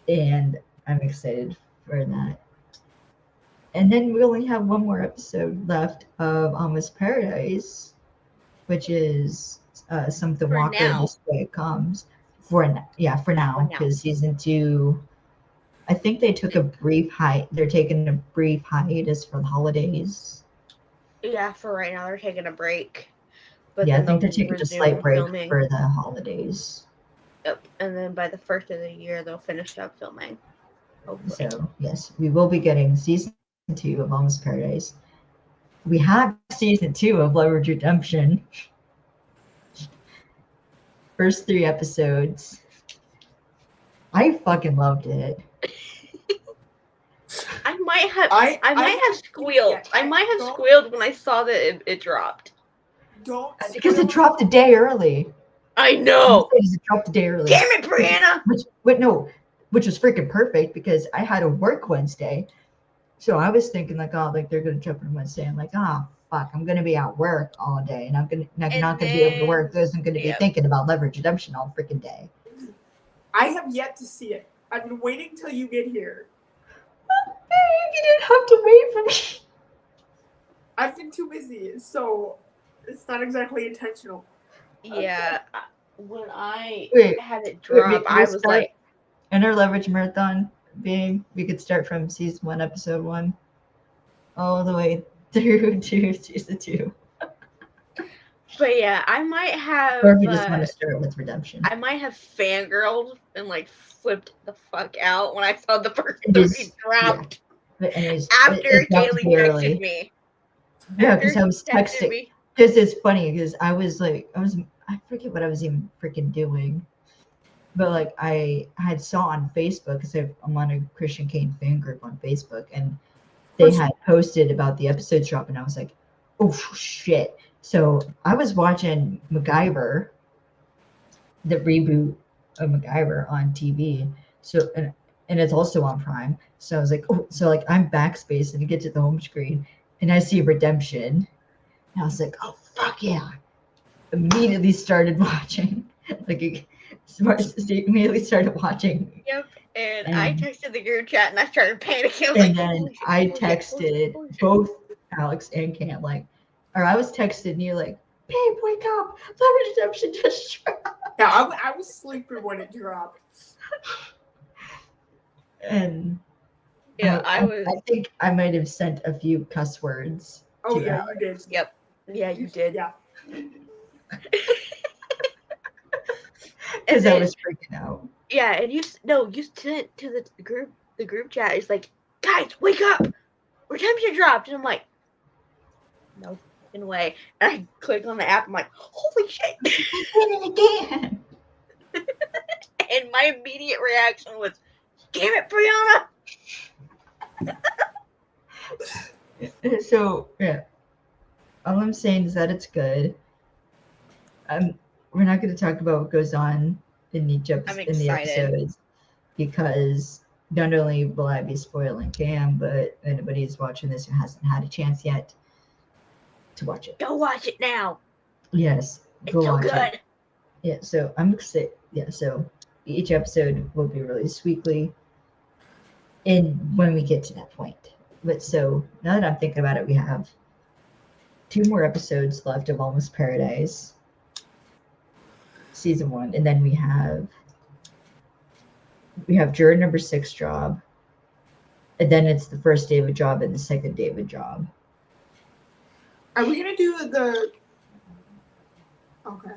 And I'm excited for that. And then we only have one more episode left of Almost Paradise, which is Something
For
Walker,
now.
This Way It Comes. For now, because season 2, I think they took a brief they're taking a brief hiatus for the holidays.
Yeah, for right now they're taking a break. But
Yeah, I
then
think they're
they'll
taking a slight
resume
break
filming.
for the holidays.
Yep. And then by the first of the year they'll finish up filming. Hopefully.
So yes, we will be getting season 2 of Almost Paradise. We have season 2 of Leverage Redemption. First 3 episodes. I fucking loved it.
I might have squealed.
Yeah,
I might have squealed when I saw that it dropped.
Because it dropped a day early.
I know.
It dropped a day early.
Damn it, Brianna.
Which was freaking perfect because I had to work Wednesday. So I was thinking like, oh, like they're gonna jump on Wednesday. I'm like, oh fuck, I'm gonna be at work all day and I'm not gonna be able to work. I wasn't gonna be thinking about Leverage Redemption all freaking day.
I have yet to see it. I've been waiting till you get here.
You didn't have to wait for me.
I've been too busy, so it's not exactly intentional.
Yeah. When I had it
Wait,
drop, I was like,
in our Leverage Marathon being, we could start from season 1, episode 1, all the way through to season 2.
But yeah, I might have.
Or if you just want to start with Redemption.
I might have fangirled and like flipped the fuck out when I saw the first 3 dropped.
Yeah.
After Kaylee texted me.
Yeah, because I was texting. Because it's funny because I forget what I was even freaking doing. But like I had saw on Facebook because I'm on a Christian Kane fan group on Facebook, and they had posted about the episodes drop, and I was like, oh shit. So I was watching MacGyver, the reboot of MacGyver on TV. So and it's also on Prime. So I was like, oh, so like I'm backspace and I get to the home screen and I see Redemption. And I was like, oh fuck yeah. Immediately started watching. Immediately started watching.
Yep. And I texted the group chat and I started panicking.
And then I texted both Alex and Cam I was texting you like, babe, wake up. Leverage Redemption just dropped.
Yeah, I was sleeping when it dropped.
And
yeah, I
think I might have sent a few cuss words.
Oh yeah, Alex. You did.
Yep. Yeah, you did.
Yeah.
Because I was freaking out.
Yeah, and you sent to the group chat. It's like, guys, wake up! Redemption dropped, and I'm like, no fucking way. And I click on the app. I'm like, holy shit!
I did it again.
And my immediate reaction was, damn it, Brianna!
So yeah, all I'm saying is that it's good. We're not going to talk about what goes on in each episode in the episodes because not only will I be spoiling Cam, but anybody who's watching this who hasn't had a chance yet to watch it.
Go watch it now.
Yes,
go watch it. It's so good.
Yeah, so I'm excited. Yeah, so each episode will be released weekly, when we get to that point. But so now that I'm thinking about it, we have 2 more episodes left of Almost Paradise. Season 1, and then we have we have juror number 6 job, and then it's the first David job and the second David job.
Are we gonna do the? Okay.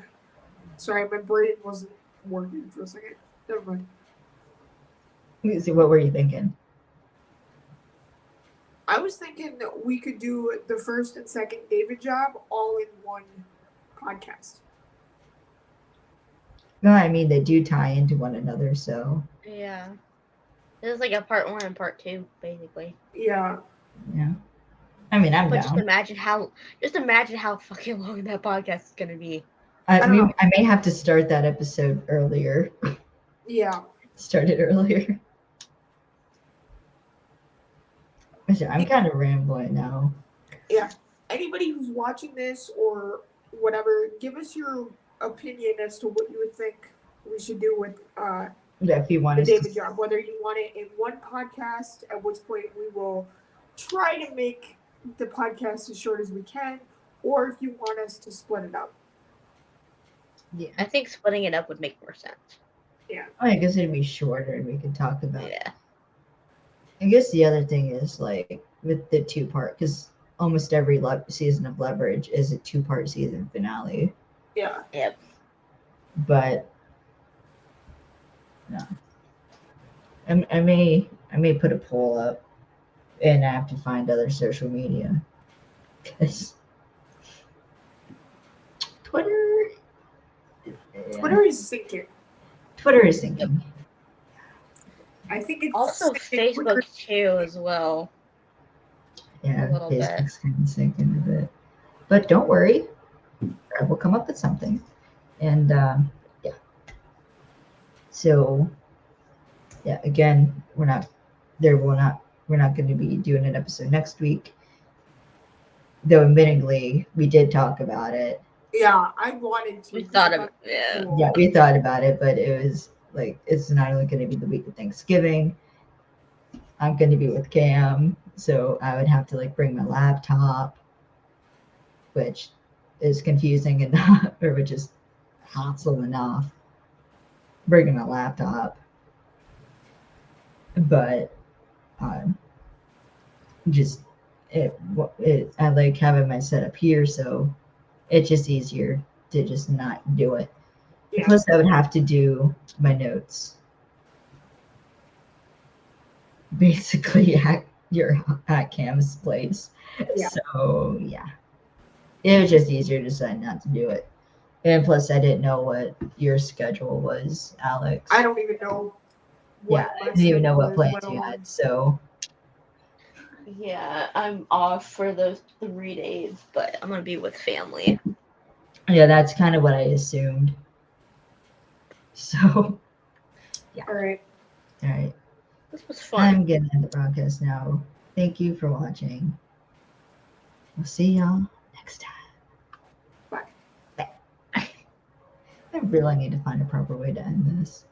Sorry, my brain wasn't working for a second. Never mind.
See, what were you thinking?
I was thinking that we could do the first and second David job all in one podcast.
No, I mean they do tie into one another, so
Yeah. This is like a part 1 and part 2, basically.
Yeah.
yeah. I mean, I'm
But
down.
just imagine how fucking long that podcast is gonna be.
I
don't know.
may have to start that episode earlier.
Yeah.
Start it earlier. I'm kind of rambling now.
Yeah. Anybody who's watching this or whatever, give us your opinion as to what you would think we should do with
Yeah, if you want
the
us
David
to,
job. Whether you want it in one podcast, at which point we will try to make the podcast as short as we can, or if you want us to split it up.
yeah.
I think splitting it up would make more sense.
Yeah.
I guess it'd be shorter and we could talk about it.
Yeah.
I guess the other thing is like with the 2-part, because almost every season of Leverage is a 2-part season finale.
Yeah.
Yep.
But no, I may put a poll up, and I have to find other social media because Twitter. Yeah.
Twitter is sinking.
Twitter is sinking.
I think it's
Also
sinking quicker.
Facebook too as well.
Yeah,
A little bit.
Facebook's kind of sinking a bit, but don't worry, we'll come up with something. And yeah, so yeah, again, we're not going to be doing an episode next week, though admittingly we did talk about it.
Yeah, I wanted to.
We
'cause
thought
I
of it. Yeah.
cool.
Yeah, we thought about it, but it was like it's not only going to be the week of Thanksgiving. I'm going to be with Cam, so I would have to like bring my laptop, which is confusing enough, or which is hassle enough. Bringing my laptop, but just I like having my setup here, so it's just easier to just not do it.
Yeah.
Plus, I would have to do my notes basically at Cam's place.
Yeah.
So yeah, it was just easier to decide not to do it. And plus, I didn't know what your schedule was, Alex.
I don't even know.
Yeah, I didn't even know what plans you had. So
Yeah, I'm off for those 3 days, but I'm gonna be with family.
yeah, that's kind of what I assumed. So yeah.
All right.
All right.
This was fun.
I'm getting into the broadcast now. Thank you for watching. We'll see y'all next time.
Bye.
I really need to find a proper way to end this.